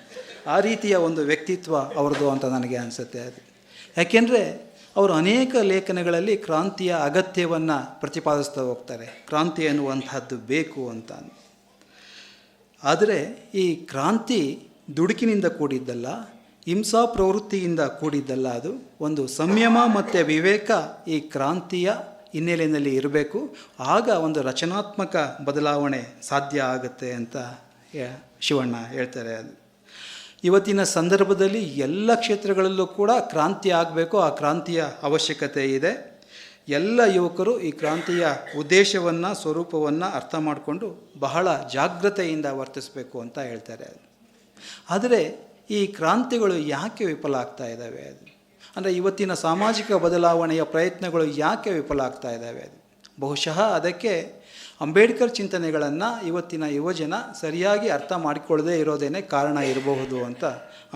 ಆ ರೀತಿಯ ಒಂದು ವ್ಯಕ್ತಿತ್ವ ಅವ್ರದ್ದು ಅಂತ ನನಗೆ ಅನಿಸುತ್ತೆ. ಅದು ಯಾಕೆಂದರೆ ಅವರು ಅನೇಕ ಲೇಖನಗಳಲ್ಲಿ ಕ್ರಾಂತಿಯ ಅಗತ್ಯವನ್ನು ಪ್ರತಿಪಾದಿಸ್ತಾ ಹೋಗ್ತಾರೆ. ಕ್ರಾಂತಿ ಅನ್ನುವಂಥದ್ದು ಬೇಕು ಅಂತ. ಆದರೆ ಈ ಕ್ರಾಂತಿ ದುಡುಕಿನಿಂದ ಕೂಡಿದ್ದಲ್ಲ, ಹಿಂಸಾ ಪ್ರವೃತ್ತಿಯಿಂದ ಕೂಡಿದ್ದಲ್ಲ. ಅದು ಒಂದು ಸಂಯಮ ಮತ್ತು ವಿವೇಕ ಈ ಕ್ರಾಂತಿಯ ಹಿನ್ನೆಲೆಯಲ್ಲಿ ಇರಬೇಕು. ಆಗ ಒಂದು ರಚನಾತ್ಮಕ ಬದಲಾವಣೆ ಸಾಧ್ಯ ಆಗುತ್ತೆ ಅಂತ ಶಿವಣ್ಣ ಹೇಳ್ತಾರೆ. ಅದು ಇವತ್ತಿನ ಸಂದರ್ಭದಲ್ಲಿ ಎಲ್ಲ ಕ್ಷೇತ್ರಗಳಲ್ಲೂ ಕೂಡ ಕ್ರಾಂತಿ ಆಗಬೇಕು. ಆ ಕ್ರಾಂತಿಯ ಅವಶ್ಯಕತೆ ಇದೆ. ಎಲ್ಲ ಯುವಕರು ಈ ಕ್ರಾಂತಿಯ ಉದ್ದೇಶವನ್ನು, ಸ್ವರೂಪವನ್ನು ಅರ್ಥ ಮಾಡಿಕೊಂಡು ಬಹಳ ಜಾಗ್ರತೆಯಿಂದ ವರ್ತಿಸಬೇಕು ಅಂತ ಹೇಳ್ತಾರೆ. ಆದರೆ ಈ ಕ್ರಾಂತಿಗಳು ಯಾಕೆ ವಿಫಲ ಆಗ್ತಾ ಇದ್ದಾವೆ? ಅದು ಅಂದರೆ ಇವತ್ತಿನ ಸಾಮಾಜಿಕ ಬದಲಾವಣೆಯ ಪ್ರಯತ್ನಗಳು ಯಾಕೆ ವಿಫಲ ಆಗ್ತಾ ಇದ್ದಾವೆ? ಅದು ಬಹುಶಃ ಅದಕ್ಕೆ ಅಂಬೇಡ್ಕರ್ ಚಿಂತನೆಗಳನ್ನು ಇವತ್ತಿನ ಯುವಜನ ಸರಿಯಾಗಿ ಅರ್ಥ ಮಾಡಿಕೊಳ್ಳದೇ ಇರೋದೇನೆ ಕಾರಣ ಇರಬಹುದು ಅಂತ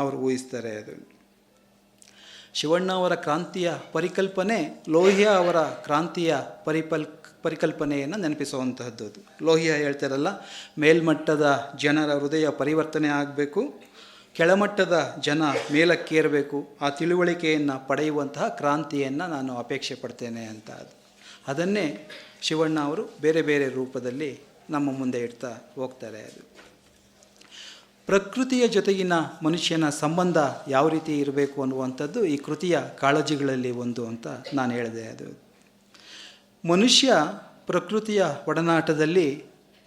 ಅವರು ಊಹಿಸ್ತಾರೆ. ಅದು ಶಿವಣ್ಣ ಅವರ ಕ್ರಾಂತಿಯ ಪರಿಕಲ್ಪನೆ ಲೋಹಿಯಾ ಅವರ ಕ್ರಾಂತಿಯ ಪರಿಕಲ್ಪನೆಯನ್ನು ನೆನಪಿಸುವಂತಹದ್ದು. ಅದು ಲೋಹಿಯಾ ಹೇಳ್ತಾರಲ್ಲ, ಮೇಲ್ಮಟ್ಟದ ಜನರ ಹೃದಯ ಪರಿವರ್ತನೆ ಆಗಬೇಕು, ಕೆಳಮಟ್ಟದ ಜನ ಮೇಲಕ್ಕೇರಬೇಕು, ಆ ತಿಳುವಳಿಕೆಯನ್ನು ಪಡೆಯುವಂತಹ ಕ್ರಾಂತಿಯನ್ನು ನಾನು ಅಪೇಕ್ಷೆ ಪಡ್ತೇನೆ ಅಂತ. ಅದನ್ನೇ ಶಿವಣ್ಣ ಅವರು ಬೇರೆ ಬೇರೆ ರೂಪದಲ್ಲಿ ನಮ್ಮ ಮುಂದೆ ಇಡ್ತಾ ಹೋಗ್ತಾರೆ. ಅದು ಪ್ರಕೃತಿಯ ಜೊತೆಗಿನ ಮನುಷ್ಯನ ಸಂಬಂಧ ಯಾವ ರೀತಿ ಇರಬೇಕು ಅನ್ನುವಂಥದ್ದು ಈ ಕೃತಿಯ ಕಾಳಜಿಗಳಲ್ಲಿ ಒಂದು ಅಂತ ನಾನು ಹೇಳಿದೆ. ಅದು ಮನುಷ್ಯ ಪ್ರಕೃತಿಯ ಒಡನಾಟದಲ್ಲಿ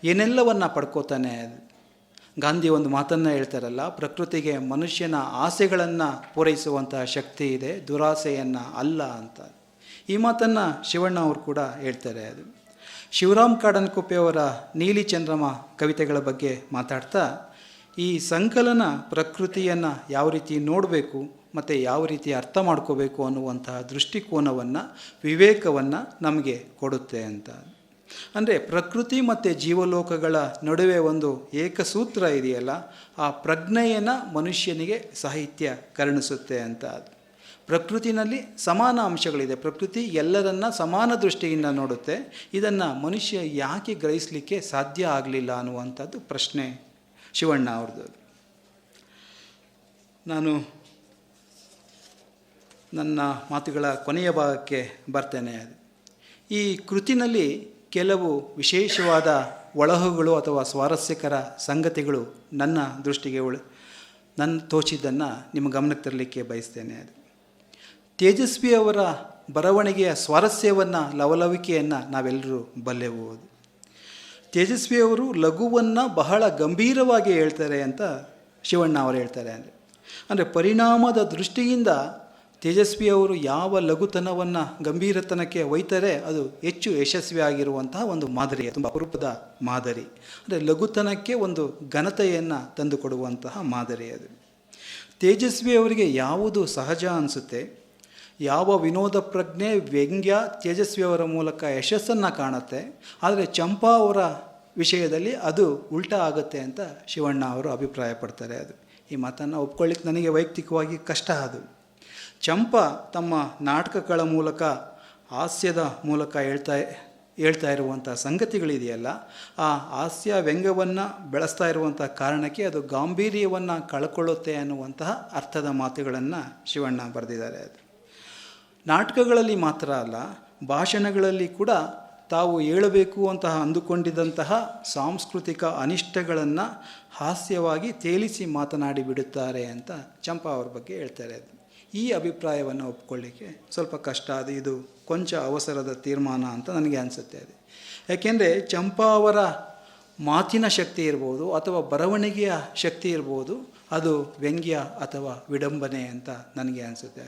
ಏನೆಲ್ಲವನ್ನು ಪಡ್ಕೋತಾನೆ. ಗಾಂಧಿ ಒಂದು ಮಾತನ್ನು ಹೇಳ್ತಾರಲ್ಲ, ಪ್ರಕೃತಿಗೆ ಮನುಷ್ಯನ ಆಸೆಗಳನ್ನು ಪೂರೈಸುವಂತಹ ಶಕ್ತಿ ಇದೆ, ದುರಾಸೆಯನ್ನು ಅಲ್ಲ ಅಂತ. ಈ ಮಾತನ್ನು ಶಿವಣ್ಣ ಅವರು ಕೂಡ ಹೇಳ್ತಾರೆ. ಅದು ಶಿವರಾಮ್ ಕಾಡನ್ಕೊಪ್ಪೆಯವರ ನೀಲಿ ಚಂದ್ರಮ ಕವಿತೆಗಳ ಬಗ್ಗೆ ಮಾತಾಡ್ತಾ ಈ ಸಂಕಲನ ಪ್ರಕೃತಿಯನ್ನು ಯಾವ ರೀತಿ ನೋಡಬೇಕು ಮತ್ತು ಯಾವ ರೀತಿ ಅರ್ಥ ಮಾಡ್ಕೋಬೇಕು ಅನ್ನುವಂತಹ ದೃಷ್ಟಿಕೋನವನ್ನು, ವಿವೇಕವನ್ನು ನಮಗೆ ಕೊಡುತ್ತೆ ಅಂತ. ಅಂದರೆ ಪ್ರಕೃತಿ ಮತ್ತು ಜೀವಲೋಕಗಳ ನಡುವೆ ಒಂದು ಏಕಸೂತ್ರ ಇದೆಯಲ್ಲ, ಆ ಪ್ರಜ್ಞೆಯನ್ನು ಮನುಷ್ಯನಿಗೆ ಸಾಹಿತ್ಯ ಕರುಣಿಸುತ್ತೆ ಅಂತ. ಪ್ರಕೃತಿನಲ್ಲಿ ಸಮಾನ ಅಂಶಗಳಿದೆ. ಪ್ರಕೃತಿ ಎಲ್ಲರನ್ನ ಸಮಾನ ದೃಷ್ಟಿಯಿಂದ ನೋಡುತ್ತೆ. ಇದನ್ನು ಮನುಷ್ಯ ಯಾಕೆ ಗ್ರಹಿಸಲಿಕ್ಕೆ ಸಾಧ್ಯ ಆಗಲಿಲ್ಲ ಅನ್ನುವಂಥದ್ದು ಪ್ರಶ್ನೆ ಶಿವಣ್ಣ ಅವ್ರದ್ದು. ನಾನು ನನ್ನ ಮಾತುಗಳ ಕೊನೆಯ ಭಾಗಕ್ಕೆ ಬರ್ತೇನೆ. ಈ ಕೃತಿನಲ್ಲಿ ಕೆಲವು ವಿಶೇಷವಾದ ಒಳಹುಗಳು ಅಥವಾ ಸ್ವಾರಸ್ಯಕರ ಸಂಗತಿಗಳು ನನ್ನ ದೃಷ್ಟಿಗೆ ನನ್ನ ತೋಚಿದ್ದನ್ನು ನಿಮ್ಮ ಗಮನಕ್ಕೆ ತರಲಿಕ್ಕೆ ಬಯಸ್ತೇನೆ. ತೇಜಸ್ವಿಯವರ ಬರವಣಿಗೆಯ ಸ್ವಾರಸ್ಯವನ್ನು, ಲವಲವಿಕೆಯನ್ನು ನಾವೆಲ್ಲರೂ ಬಲ್ಲೆವು. ತೇಜಸ್ವಿಯವರು ಲಘುವನ್ನು ಬಹಳ ಗಂಭೀರವಾಗಿ ಹೇಳ್ತಾರೆ ಅಂತ ಶಿವಣ್ಣ ಅವರು ಹೇಳ್ತಾರೆ. ಅಂದರೆ ಪರಿಣಾಮದ ದೃಷ್ಟಿಯಿಂದ ತೇಜಸ್ವಿಯವರು ಯಾವ ಲಘುತನವನ್ನು ಗಂಭೀರತನಕ್ಕೆ ಒಯ್ತಾರೆ ಅದು ಹೆಚ್ಚು ಯಶಸ್ವಿಯಾಗಿರುವಂತಹ ಒಂದು ಮಾದರಿ, ತುಂಬ ಅಪರೂಪದ ಮಾದರಿ. ಅಂದರೆ ಲಘುತನಕ್ಕೆ ಒಂದು ಘನತೆಯನ್ನು ತಂದುಕೊಡುವಂತಹ ಮಾದರಿ ಅದು. ತೇಜಸ್ವಿಯವರಿಗೆ ಯಾವುದು ಸಹಜ ಅನಿಸುತ್ತೆ, ಯಾವ ವಿನೋದ ಪ್ರಜ್ಞೆ, ವ್ಯಂಗ್ಯ ತೇಜಸ್ವಿಯವರ ಮೂಲಕ ಯಶಸ್ಸನ್ನು ಕಾಣುತ್ತೆ, ಆದರೆ ಚಂಪಾ ಅವರ ವಿಷಯದಲ್ಲಿ ಅದು ಉಲ್ಟಾ ಆಗುತ್ತೆ ಅಂತ ಶಿವಣ್ಣ ಅವರು ಅಭಿಪ್ರಾಯಪಡ್ತಾರೆ. ಈ ಮಾತನ್ನು ಒಪ್ಕೊಳ್ಳಿಕ್ಕೆ ನನಗೆ ವೈಯಕ್ತಿಕವಾಗಿ ಕಷ್ಟ. ಚಂಪಾ ತಮ್ಮ ನಾಟಕಗಳ ಮೂಲಕ, ಹಾಸ್ಯದ ಮೂಲಕ ಹೇಳ್ತಾ ಇರುವಂಥ ಸಂಗತಿಗಳಿದೆಯಲ್ಲ, ಆ ಹಾಸ್ಯ ವ್ಯಂಗ್ಯವನ್ನು ಬೆಳೆಸ್ತಾ ಇರುವಂಥ ಕಾರಣಕ್ಕೆ ಅದು ಗಾಂಭೀರ್ಯವನ್ನು ಕಳ್ಕೊಳ್ಳುತ್ತೆ ಅನ್ನುವಂತಹ ಅರ್ಥದ ಮಾತುಗಳನ್ನು ಶಿವಣ್ಣ ಬರೆದಿದ್ದಾರೆ. ನಾಟಕಗಳಲ್ಲಿ ಮಾತ್ರ ಅಲ್ಲ, ಭಾಷಣಗಳಲ್ಲಿ ಕೂಡ ತಾವು ಹೇಳಬೇಕು ಅಂತ ಅಂದುಕೊಂಡಿದ್ದಂತಹ ಸಾಂಸ್ಕೃತಿಕ ಅನಿಷ್ಟಗಳನ್ನು ಹಾಸ್ಯವಾಗಿ ತೇಲಿಸಿ ಮಾತನಾಡಿ ಬಿಡುತ್ತಾರೆ ಅಂತ ಚಂಪಾ ಅವ್ರ ಬಗ್ಗೆ ಹೇಳ್ತಾರೆ. ಈ ಅಭಿಪ್ರಾಯವನ್ನು ಒಪ್ಕೊಳ್ಳಿಕ್ಕೆ ಸ್ವಲ್ಪ ಕಷ್ಟ. ಇದು ಕೊಂಚ ಅವಸರದ ತೀರ್ಮಾನ ಅಂತ ನನಗೆ ಅನಿಸುತ್ತೆ. ಯಾಕೆಂದರೆ ಚಂಪಾ ಅವರ ಮಾತಿನ ಶಕ್ತಿ ಇರ್ಬೋದು ಅಥವಾ ಬರವಣಿಗೆಯ ಶಕ್ತಿ ಇರ್ಬೋದು, ಅದು ವ್ಯಂಗ್ಯ ಅಥವಾ ವಿಡಂಬನೆ ಅಂತ ನನಗೆ ಅನಿಸುತ್ತೆ.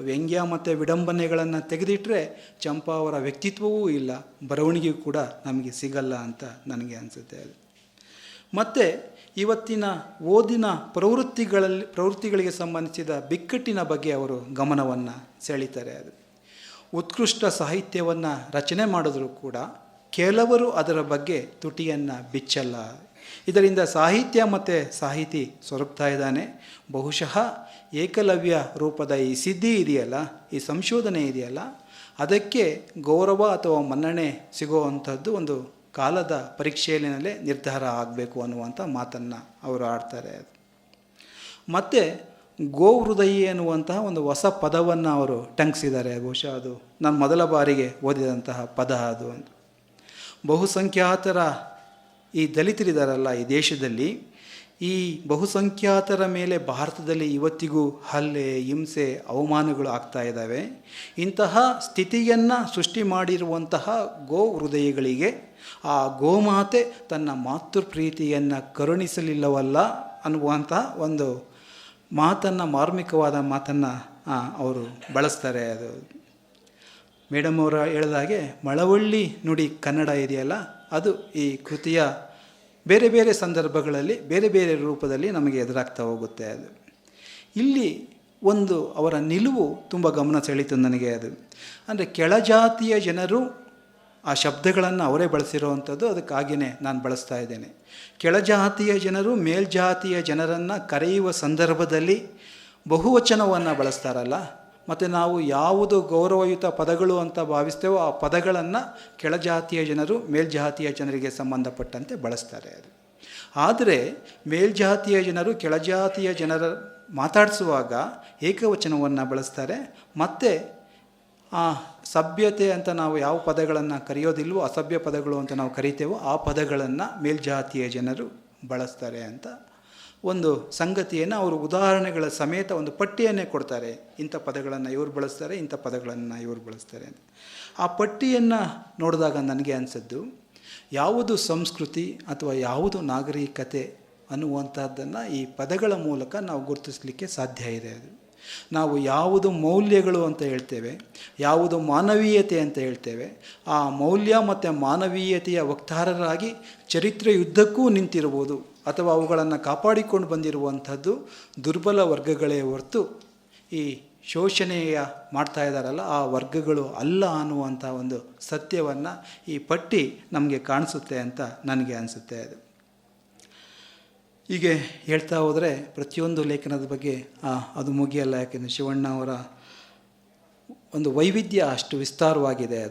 ವ್ಯಂಗ್ಯ ಮತ್ತು ವಿಡಂಬನೆಗಳನ್ನು ತೆಗೆದಿಟ್ಟರೆ ಚಂಪಾ ಅವರ ವ್ಯಕ್ತಿತ್ವವೂ ಇಲ್ಲ, ಬರವಣಿಗೆಯೂ ಕೂಡ ನಮಗೆ ಸಿಗಲ್ಲ ಅಂತ ನನಗೆ ಅನಿಸುತ್ತೆ. ಮತ್ತು ಇವತ್ತಿನ ಓದಿನ ಪ್ರವೃತ್ತಿಗಳಿಗೆ ಸಂಬಂಧಿಸಿದ ಬಿಕ್ಕಟ್ಟಿನ ಬಗ್ಗೆ ಅವರು ಗಮನವನ್ನು ಸೆಳೀತಾರೆ. ಉತ್ಕೃಷ್ಟ ಸಾಹಿತ್ಯವನ್ನು ರಚನೆ ಮಾಡಿದ್ರೂ ಕೂಡ ಕೆಲವರು ಅದರ ಬಗ್ಗೆ ತುಟಿಯನ್ನು ಬಿಚ್ಚಲ್ಲ. ಇದರಿಂದ ಸಾಹಿತ್ಯ ಮತ್ತು ಸಾಹಿತಿ ಸೊರಗ್ತಾ ಇದ್ದಾನೆ. ಬಹುಶಃ ಏಕಲವ್ಯ ರೂಪದ ಈ ಸಿದ್ಧಿ ಇದೆಯಲ್ಲ, ಈ ಸಂಶೋಧನೆ ಇದೆಯಲ್ಲ, ಅದಕ್ಕೆ ಗೌರವ ಅಥವಾ ಮನ್ನಣೆ ಸಿಗುವಂಥದ್ದು ಒಂದು ಕಾಲದ ಪರೀಕ್ಷೆಯಲ್ಲೇ ನಿರ್ಧಾರ ಆಗಬೇಕು ಅನ್ನುವಂಥ ಮಾತನ್ನು ಅವರು ಆಡ್ತಾರೆ. ಮತ್ತು ಗೋಹೃದಯಿ ಅನ್ನುವಂತಹ ಒಂದು ಹೊಸ ಪದವನ್ನು ಅವರು ಟಂಕಿಸಿದ್ದಾರೆ. ಬಹುಶಃ ಅದು ನಾನು ಮೊದಲ ಬಾರಿಗೆ ಓದಿದಂತಹ ಪದ ಅದು. ಬಹುಸಂಖ್ಯಾತರ ಈ ದಲಿತರಿದ್ದಾರಲ್ಲ ಈ ದೇಶದಲ್ಲಿ, ಈ ಬಹುಸಂಖ್ಯಾತರ ಮೇಲೆ ಭಾರತದಲ್ಲಿ ಇವತ್ತಿಗೂ ಹಲ್ಲೆ, ಹಿಂಸೆ, ಅವಮಾನಗಳು ಆಗ್ತಾ ಇದ್ದಾವೆ. ಇಂತಹ ಸ್ಥಿತಿಯನ್ನು ಸೃಷ್ಟಿ ಮಾಡಿರುವಂತಹ ಗೋ ಹೃದಯಗಳಿಗೆ ಆ ಗೋಮಾತೆ ತನ್ನ ಮಾತೃಪ್ರೀತಿಯನ್ನು ಕರುಣಿಸಲಿಲ್ಲವಲ್ಲ ಅನ್ನುವಂತಹ ಒಂದು ಮಾತನ್ನು, ಮಾರ್ಮಿಕವಾದ ಮಾತನ್ನು ಅವರು ಬಳಸ್ತಾರೆ. ಅದು ಮೇಡಮ್ ಅವರ ಹೇಳಿದಾಗೆ ಮಳವಳ್ಳಿ ನುಡಿ ಕನ್ನಡ ಇದೆಯಲ್ಲ, ಅದು ಈ ಕೃತಿಯ ಬೇರೆ ಬೇರೆ ಸಂದರ್ಭಗಳಲ್ಲಿ ಬೇರೆ ಬೇರೆ ರೂಪದಲ್ಲಿ ನಮಗೆ ಎದುರಾಗ್ತಾ ಹೋಗುತ್ತೆ. ಇಲ್ಲಿ ಒಂದು ಅವರ ನಿಲುವು ತುಂಬ ಗಮನ ಸೆಳೀತು ನನಗೆ. ಅಂದರೆ ಕೆಳಜಾತಿಯ ಜನರು ಆ ಶಬ್ದಗಳನ್ನು ಅವರೇ ಬಳಸಿರುವಂಥದ್ದು, ಅದಕ್ಕಾಗಿಯೇ ನಾನು ಬಳಸ್ತಾ ಇದ್ದೇನೆ. ಕೆಳಜಾತಿಯ ಜನರು ಮೇಲ್ಜಾತಿಯ ಜನರನ್ನು ಕರೆಯುವ ಸಂದರ್ಭದಲ್ಲಿ ಬಹುವಚನವನ್ನು ಬಳಸ್ತಾರಲ್ಲ, ಮತ್ತು ನಾವು ಯಾವುದು ಗೌರವಯುತ ಪದಗಳು ಅಂತ ಭಾವಿಸ್ತೇವೋ ಆ ಪದಗಳನ್ನು ಕೆಳಜಾತಿಯ ಜನರು ಮೇಲ್ಜಾತಿಯ ಜನರಿಗೆ ಸಂಬಂಧಪಟ್ಟಂತೆ ಬಳಸ್ತಾರೆ. ಆದರೆ ಮೇಲ್ಜಾತಿಯ ಜನರು ಕೆಳಜಾತಿಯ ಜನರ ಮಾತಾಡಿಸುವಾಗ ಏಕವಚನವನ್ನು ಬಳಸ್ತಾರೆ. ಮತ್ತು ಆ ಸಭ್ಯತೆ ಅಂತ ನಾವು ಯಾವ ಪದಗಳನ್ನು ಕರೆಯೋದಿಲ್ವೋ, ಅಸಭ್ಯ ಪದಗಳು ಅಂತ ನಾವು ಕರಿತೇವೋ ಆ ಪದಗಳನ್ನು ಮೇಲ್ಜಾತಿಯ ಜನರು ಬಳಸ್ತಾರೆ ಅಂತ ಒಂದು ಸಂಗತಿಯನ್ನು ಅವರು ಉದಾಹರಣೆಗಳ ಸಮೇತ ಒಂದು ಪಟ್ಟಿಯನ್ನೇ ಕೊಡ್ತಾರೆ. ಇಂಥ ಪದಗಳನ್ನು ಇವರು ಬಳಸ್ತಾರೆ, ಇಂಥ ಪದಗಳನ್ನು ಇವರು ಬಳಸ್ತಾರೆ ಅಂತ. ಆ ಪಟ್ಟಿಯನ್ನು ನೋಡಿದಾಗ ನನಗೆ ಅನಿಸಿದ್ದು, ಯಾವುದು ಸಂಸ್ಕೃತಿ ಅಥವಾ ಯಾವುದು ನಾಗರಿಕತೆ ಅನ್ನುವಂಥದ್ದನ್ನು ಈ ಪದಗಳ ಮೂಲಕ ನಾವು ಗುರುತಿಸಲಿಕ್ಕೆ ಸಾಧ್ಯ ಇದೆ. ನಾವು ಯಾವುದು ಮೌಲ್ಯಗಳು ಅಂತ ಹೇಳ್ತೇವೆ, ಯಾವುದು ಮಾನವೀಯತೆ ಅಂತ ಹೇಳ್ತೇವೆ, ಆ ಮೌಲ್ಯ ಮತ್ತು ಮಾನವೀಯತೆಯ ವಕ್ತಾರರಾಗಿ ಚರಿತ್ರೆಯುದ್ದಕ್ಕೂ ನಿಂತಿರ್ಬೋದು ಅಥವಾ ಅವುಗಳನ್ನು ಕಾಪಾಡಿಕೊಂಡು ಬಂದಿರುವಂಥದ್ದು ದುರ್ಬಲ ವರ್ಗಗಳೇ ಹೊರತು ಈ ಶೋಷಣೆಯ ಮಾಡ್ತಾ ಇದ್ದಾರಲ್ಲ ಆ ವರ್ಗಗಳು ಅಲ್ಲ ಅನ್ನುವಂಥ ಒಂದು ಸತ್ಯವನ್ನು ಈ ಪಟ್ಟಿ ನಮಗೆ ಕಾಣಿಸುತ್ತೆ ಅಂತ ನನಗೆ ಅನಿಸುತ್ತೆ. ಹೀಗೆ ಹೇಳ್ತಾ ಹೋದರೆ ಪ್ರತಿಯೊಂದು ಲೇಖನದ ಬಗ್ಗೆ ಅದು ಮುಗಿಯಲ್ಲ. ಯಾಕೆಂದರೆ ಶಿವಣ್ಣ ಅವರ ಒಂದು ವೈವಿಧ್ಯ ಅಷ್ಟು ವಿಸ್ತಾರವಾಗಿದೆ.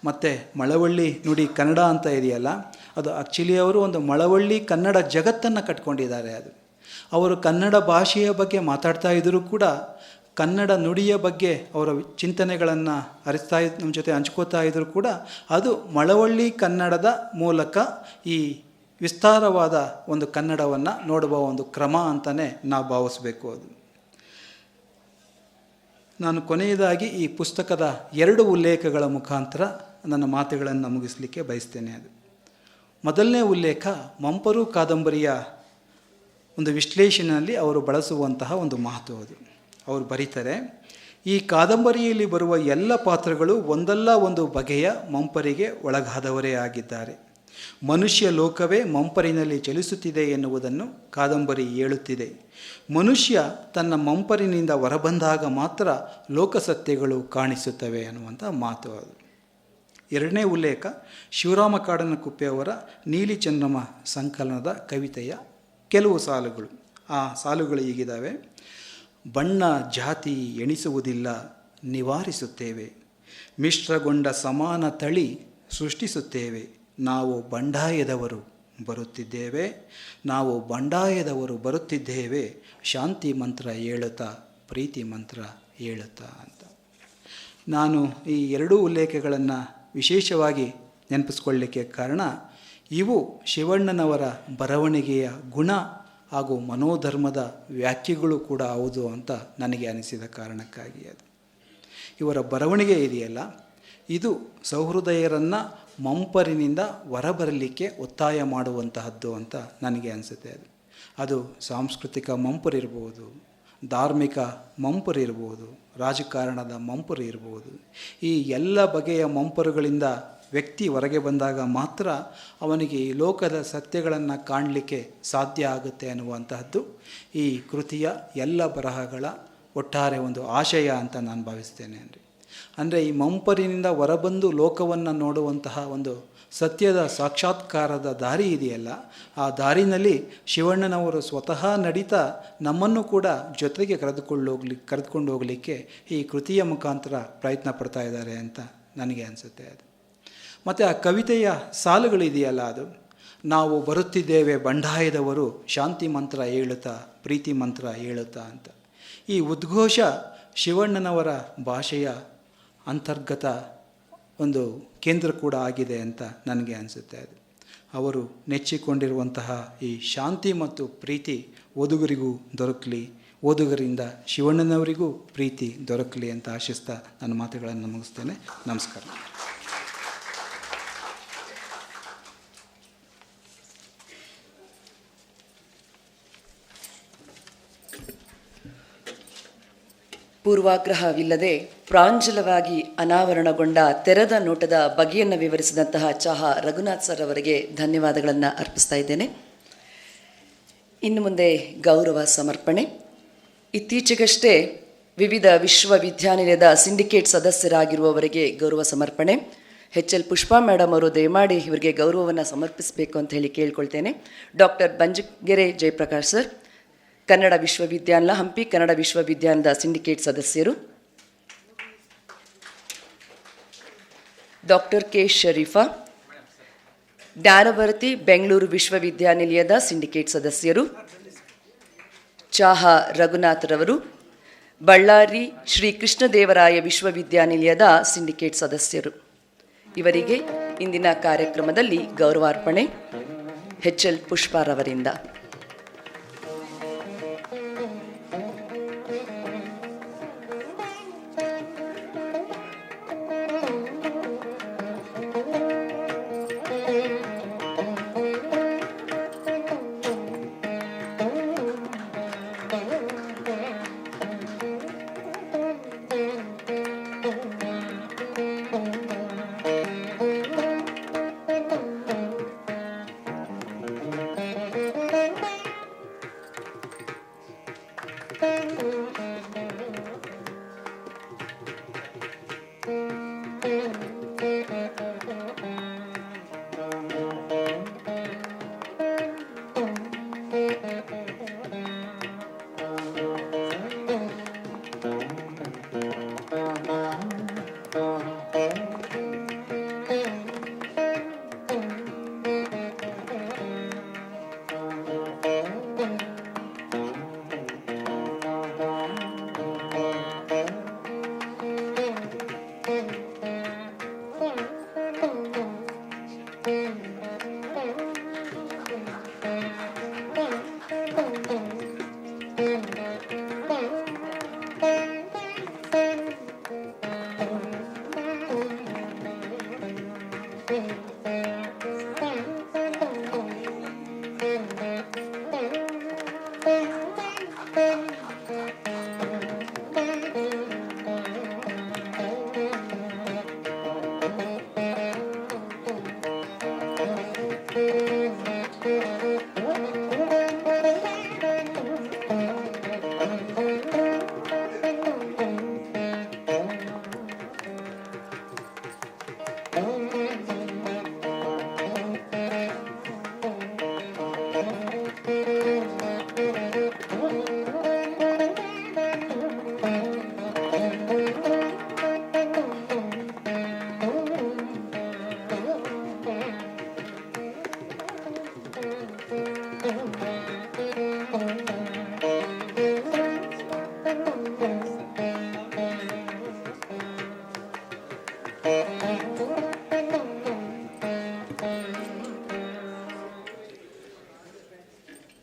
ಮತ್ತು ಮಳವಳ್ಳಿ ನುಡಿ ಕನ್ನಡ ಅಂತ ಇದೆಯಲ್ಲ, ಅದು ಆ್ಯಕ್ಚುಲಿ ಅವರು ಒಂದು ಮಳವಳ್ಳಿ ಕನ್ನಡ ಜಗತ್ತನ್ನು ಕಟ್ಕೊಂಡಿದ್ದಾರೆ. ಅವರು ಕನ್ನಡ ಭಾಷೆಯ ಬಗ್ಗೆ ಮಾತಾಡ್ತಾ ಇದ್ದರೂ ಕೂಡ ಕನ್ನಡ ನುಡಿಯ ಬಗ್ಗೆ ಅವರ ಚಿಂತನೆಗಳನ್ನು ನಮ್ಮ ಜೊತೆ ಹಂಚ್ಕೋತಾ ಇದ್ದರೂ ಕೂಡ ಅದು ಮಳವಳ್ಳಿ ಕನ್ನಡದ ಮೂಲಕ ಈ ವಿಸ್ತಾರವಾದ ಒಂದು ಕನ್ನಡವನ್ನು ನೋಡುವ ಒಂದು ಕ್ರಮ ಅಂತಲೇ ನಾವು ಭಾವಿಸಬೇಕು. ಅದು ನಾನು ಕೊನೆಯದಾಗಿ ಈ ಪುಸ್ತಕದ 2 ಉಲ್ಲೇಖಗಳ ಮುಖಾಂತರ ನನ್ನ ಮಾತುಗಳನ್ನು ಮುಗಿಸಲಿಕ್ಕೆ ಬಯಸ್ತೇನೆ. ಅದು ಮೊದಲನೇ ಉಲ್ಲೇಖ ಮಂಪರು ಕಾದಂಬರಿಯ ಒಂದು ವಿಶ್ಲೇಷಣೆಯಲ್ಲಿ ಅವರು ಬಳಸುವಂತಹ ಒಂದು ಮಾತು. ಅದು ಅವರು ಬರೀತಾರೆ, ಈ ಕಾದಂಬರಿಯಲ್ಲಿ ಬರುವ ಎಲ್ಲ ಪಾತ್ರಗಳು ಒಂದಲ್ಲ ಒಂದು ಬಗೆಯ ಮಂಪರಿಗೆ ಒಳಗಾದವರೇ ಆಗಿದ್ದಾರೆ. ಮನುಷ್ಯ ಲೋಕವೇ ಮಂಪರಿನಲ್ಲಿ ಚಲಿಸುತ್ತಿದೆ ಎನ್ನುವುದನ್ನು ಕಾದಂಬರಿ ಹೇಳುತ್ತಿದೆ. ಮನುಷ್ಯ ತನ್ನ ಮಂಪರಿನಿಂದ ಹೊರಬಂದಾಗ ಮಾತ್ರ ಲೋಕಸತ್ಯಗಳು ಕಾಣಿಸುತ್ತವೆ ಅನ್ನುವಂಥ ಮಾತು. ಅದು 2ನೇ ಉಲ್ಲೇಖ ಶಿವರಾಮ ಕಾಡನಕುಪ್ಪೆಯವರ ನೀಲಿ ಚಂದ್ರಮ ಸಂಕಲನದ ಕವಿತೆಯ ಕೆಲವು ಸಾಲುಗಳು. ಆ ಸಾಲುಗಳು ಹೀಗಿದ್ದಾವೆ: ಬಣ್ಣ ಜಾತಿ ಎಣಿಸುವುದಿಲ್ಲ, ನಿವಾರಿಸುತ್ತೇವೆ. ಮಿಶ್ರಗೊಂಡ ಸಮಾನ ತಳಿ ಸೃಷ್ಟಿಸುತ್ತೇವೆ. ನಾವು ಬಂಡಾಯದವರು ಬರುತ್ತಿದ್ದೇವೆ, ನಾವು ಬಂಡಾಯದವರು ಬರುತ್ತಿದ್ದೇವೆ. ಶಾಂತಿ ಮಂತ್ರ ಹೇಳುತ್ತಾ, ಪ್ರೀತಿ ಮಂತ್ರ ಹೇಳುತ್ತಾ ಅಂತ. ನಾನು ಈ 2 ಉಲ್ಲೇಖಗಳನ್ನು ವಿಶೇಷವಾಗಿ ನೆನಪಿಸ್ಕೊಳ್ಳಲಿಕ್ಕೆ ಕಾರಣ, ಇವು ಶಿವಣ್ಣನವರ ಬರವಣಿಗೆಯ ಗುಣ ಹಾಗೂ ಮನೋಧರ್ಮದ ವ್ಯಾಖ್ಯೆಗಳು ಕೂಡ ಹೌದು ಅಂತ ನನಗೆ ಅನಿಸಿದ ಕಾರಣಕ್ಕಾಗಿ. ಅದು ಇವರ ಬರವಣಿಗೆ ಇದೆಯಲ್ಲ, ಇದು ಸಹೃದಯರನ್ನು ಮಂಪರಿನಿಂದ ಹೊರಬರಲಿಕ್ಕೆ ಒತ್ತಾಯ ಮಾಡುವಂತಹದ್ದು ಅಂತ ನನಗೆ ಅನಿಸುತ್ತೆ. ಅದು ಸಾಂಸ್ಕೃತಿಕ ಮಂಪರಿರ್ಬೋದು, ಧಾರ್ಮಿಕ ಮಂಪರಿರ್ಬೋದು, ರಾಜಕಾರಣದ ಮಂಪರು ಇರ್ಬೋದು. ಈ ಎಲ್ಲ ಬಗೆಯ ಮಂಪರುಗಳಿಂದ ವ್ಯಕ್ತಿ ಹೊರಗೆ ಬಂದಾಗ ಮಾತ್ರ ಅವನಿಗೆ ಈ ಲೋಕದ ಸತ್ಯಗಳನ್ನು ಕಾಣಲಿಕ್ಕೆ ಸಾಧ್ಯ ಆಗುತ್ತೆ ಅನ್ನುವಂತಹದ್ದು ಈ ಕೃತಿಯ ಎಲ್ಲ ಬರಹಗಳ ಒಟ್ಟಾರೆ ಒಂದು ಆಶಯ ಅಂತ ನಾನು ಭಾವಿಸ್ತೇನೆ. ಅಂದರೆ ಈ ಮಂಪರಿನಿಂದ ಹೊರಬಂದು ಲೋಕವನ್ನು ನೋಡುವಂತಹ ಒಂದು ಸತ್ಯದ ಸಾಕ್ಷಾತ್ಕಾರದ ದಾರಿ ಇದೆಯಲ್ಲ, ಆ ದಾರಿನಲ್ಲಿ ಶಿವಣ್ಣನವರು ಸ್ವತಃ ನಡೀತಾ ನಮ್ಮನ್ನು ಕೂಡ ಜೊತೆಗೆ ಕರೆದುಕೊಂಡು ಹೋಗಲಿಕ್ಕೆ ಈ ಕೃತಿಯ ಮುಖಾಂತರ ಪ್ರಯತ್ನ ಪಡ್ತಾ ಇದ್ದಾರೆ ಅಂತ ನನಗೆ ಅನಿಸುತ್ತೆ. ಅದು ಮತ್ತು ಆ ಕವಿತೆಯ ಸಾಲುಗಳಿದೆಯಲ್ಲ, ಅದು ನಾವು ಬರುತ್ತಿದ್ದೇವೆ ಬಂಡಾಯದವರು, ಶಾಂತಿ ಮಂತ್ರ ಹೇಳುತ್ತಾ, ಪ್ರೀತಿ ಮಂತ್ರ ಹೇಳುತ್ತಾ ಅಂತ. ಈ ಉದ್ಘೋಷ ಶಿವಣ್ಣನವರ ಭಾಷೆಯ ಅಂತರ್ಗತ ಒಂದು ಕೇಂದ್ರ ಕೂಡ ಆಗಿದೆ ಅಂತ ನನಗೆ ಅನಿಸುತ್ತೆ. ಅದು ಅವರು ನೆಚ್ಚಿಕೊಂಡಿರುವಂತಹ ಈ ಶಾಂತಿ ಮತ್ತು ಪ್ರೀತಿ ಓದುಗರಿಗೂ ದೊರಕಲಿ, ಓದುಗರಿಂದ ಶಿವಣ್ಣನವರಿಗೂ ಪ್ರೀತಿ ದೊರಕಲಿ ಅಂತ ಆಶಿಸ್ತಾ ನನ್ನ ಮಾತುಗಳನ್ನು ಮುಗಿಸ್ತೇನೆ. ನಮಸ್ಕಾರ. ಪೂರ್ವಾಗ್ರಹವಿಲ್ಲದೆ ಪ್ರಾಂಜಲವಾಗಿ ಅನಾವರಣಗೊಂಡ ತೆರೆದ ನೋಟದ ಬಗೆಯನ್ನು ವಿವರಿಸಿದಂತಹ ಚಹಾ ರಘುನಾಥ್ ಸರ್ ಅವರಿಗೆ ಧನ್ಯವಾದಗಳನ್ನು ಅರ್ಪಿಸ್ತಾ ಇದ್ದೇನೆ. ಇನ್ನು ಮುಂದೆ ಗೌರವ ಸಮರ್ಪಣೆ. ಇತ್ತೀಚೆಗಷ್ಟೇ ವಿವಿಧ ವಿಶ್ವವಿದ್ಯಾನಿಲಯದ ಸಿಂಡಿಕೇಟ್ ಸದಸ್ಯರಾಗಿರುವವರಿಗೆ ಗೌರವ ಸಮರ್ಪಣೆ. HL ಪುಷ್ಪಾ ಮೇಡಮ್ ಅವರು ದಯಮಾಡಿ ಇವರಿಗೆ ಗೌರವವನ್ನು ಸಮರ್ಪಿಸಬೇಕು ಅಂತ ಹೇಳಿ ಕೇಳ್ಕೊಳ್ತೇನೆ. ಡಾಕ್ಟರ್ ಬಂಜಗೆರೆ ಜಯಪ್ರಕಾಶ್ ಸರ್, ಕನ್ನಡ ವಿಶ್ವವಿದ್ಯಾಲಯ ಹಂಪಿ ಕನ್ನಡ ವಿಶ್ವವಿದ್ಯಾಲಯದ ಸಿಂಡಿಕೇಟ್ ಸದಸ್ಯರು. ಡಾಕ್ಟರ್ ಕೆ ಶರೀಫಾ, ಜ್ಞಾನಭಾರತಿ ಬೆಂಗಳೂರು ವಿಶ್ವವಿದ್ಯಾನಿಲಯದ ಸಿಂಡಿಕೇಟ್ ಸದಸ್ಯರು. ಚಾಹಾ ರಘುನಾಥ್ರವರು, ಬಳ್ಳಾರಿ ಶ್ರೀ ಕೃಷ್ಣದೇವರಾಯ ವಿಶ್ವವಿದ್ಯಾನಿಲಯದ ಸಿಂಡಿಕೇಟ್ ಸದಸ್ಯರು. ಇವರಿಗೆ ಇಂದಿನ ಕಾರ್ಯಕ್ರಮದಲ್ಲಿ ಗೌರವಾರ್ಪಣೆ HL ಪುಷ್ಪಾರವರಿಂದ.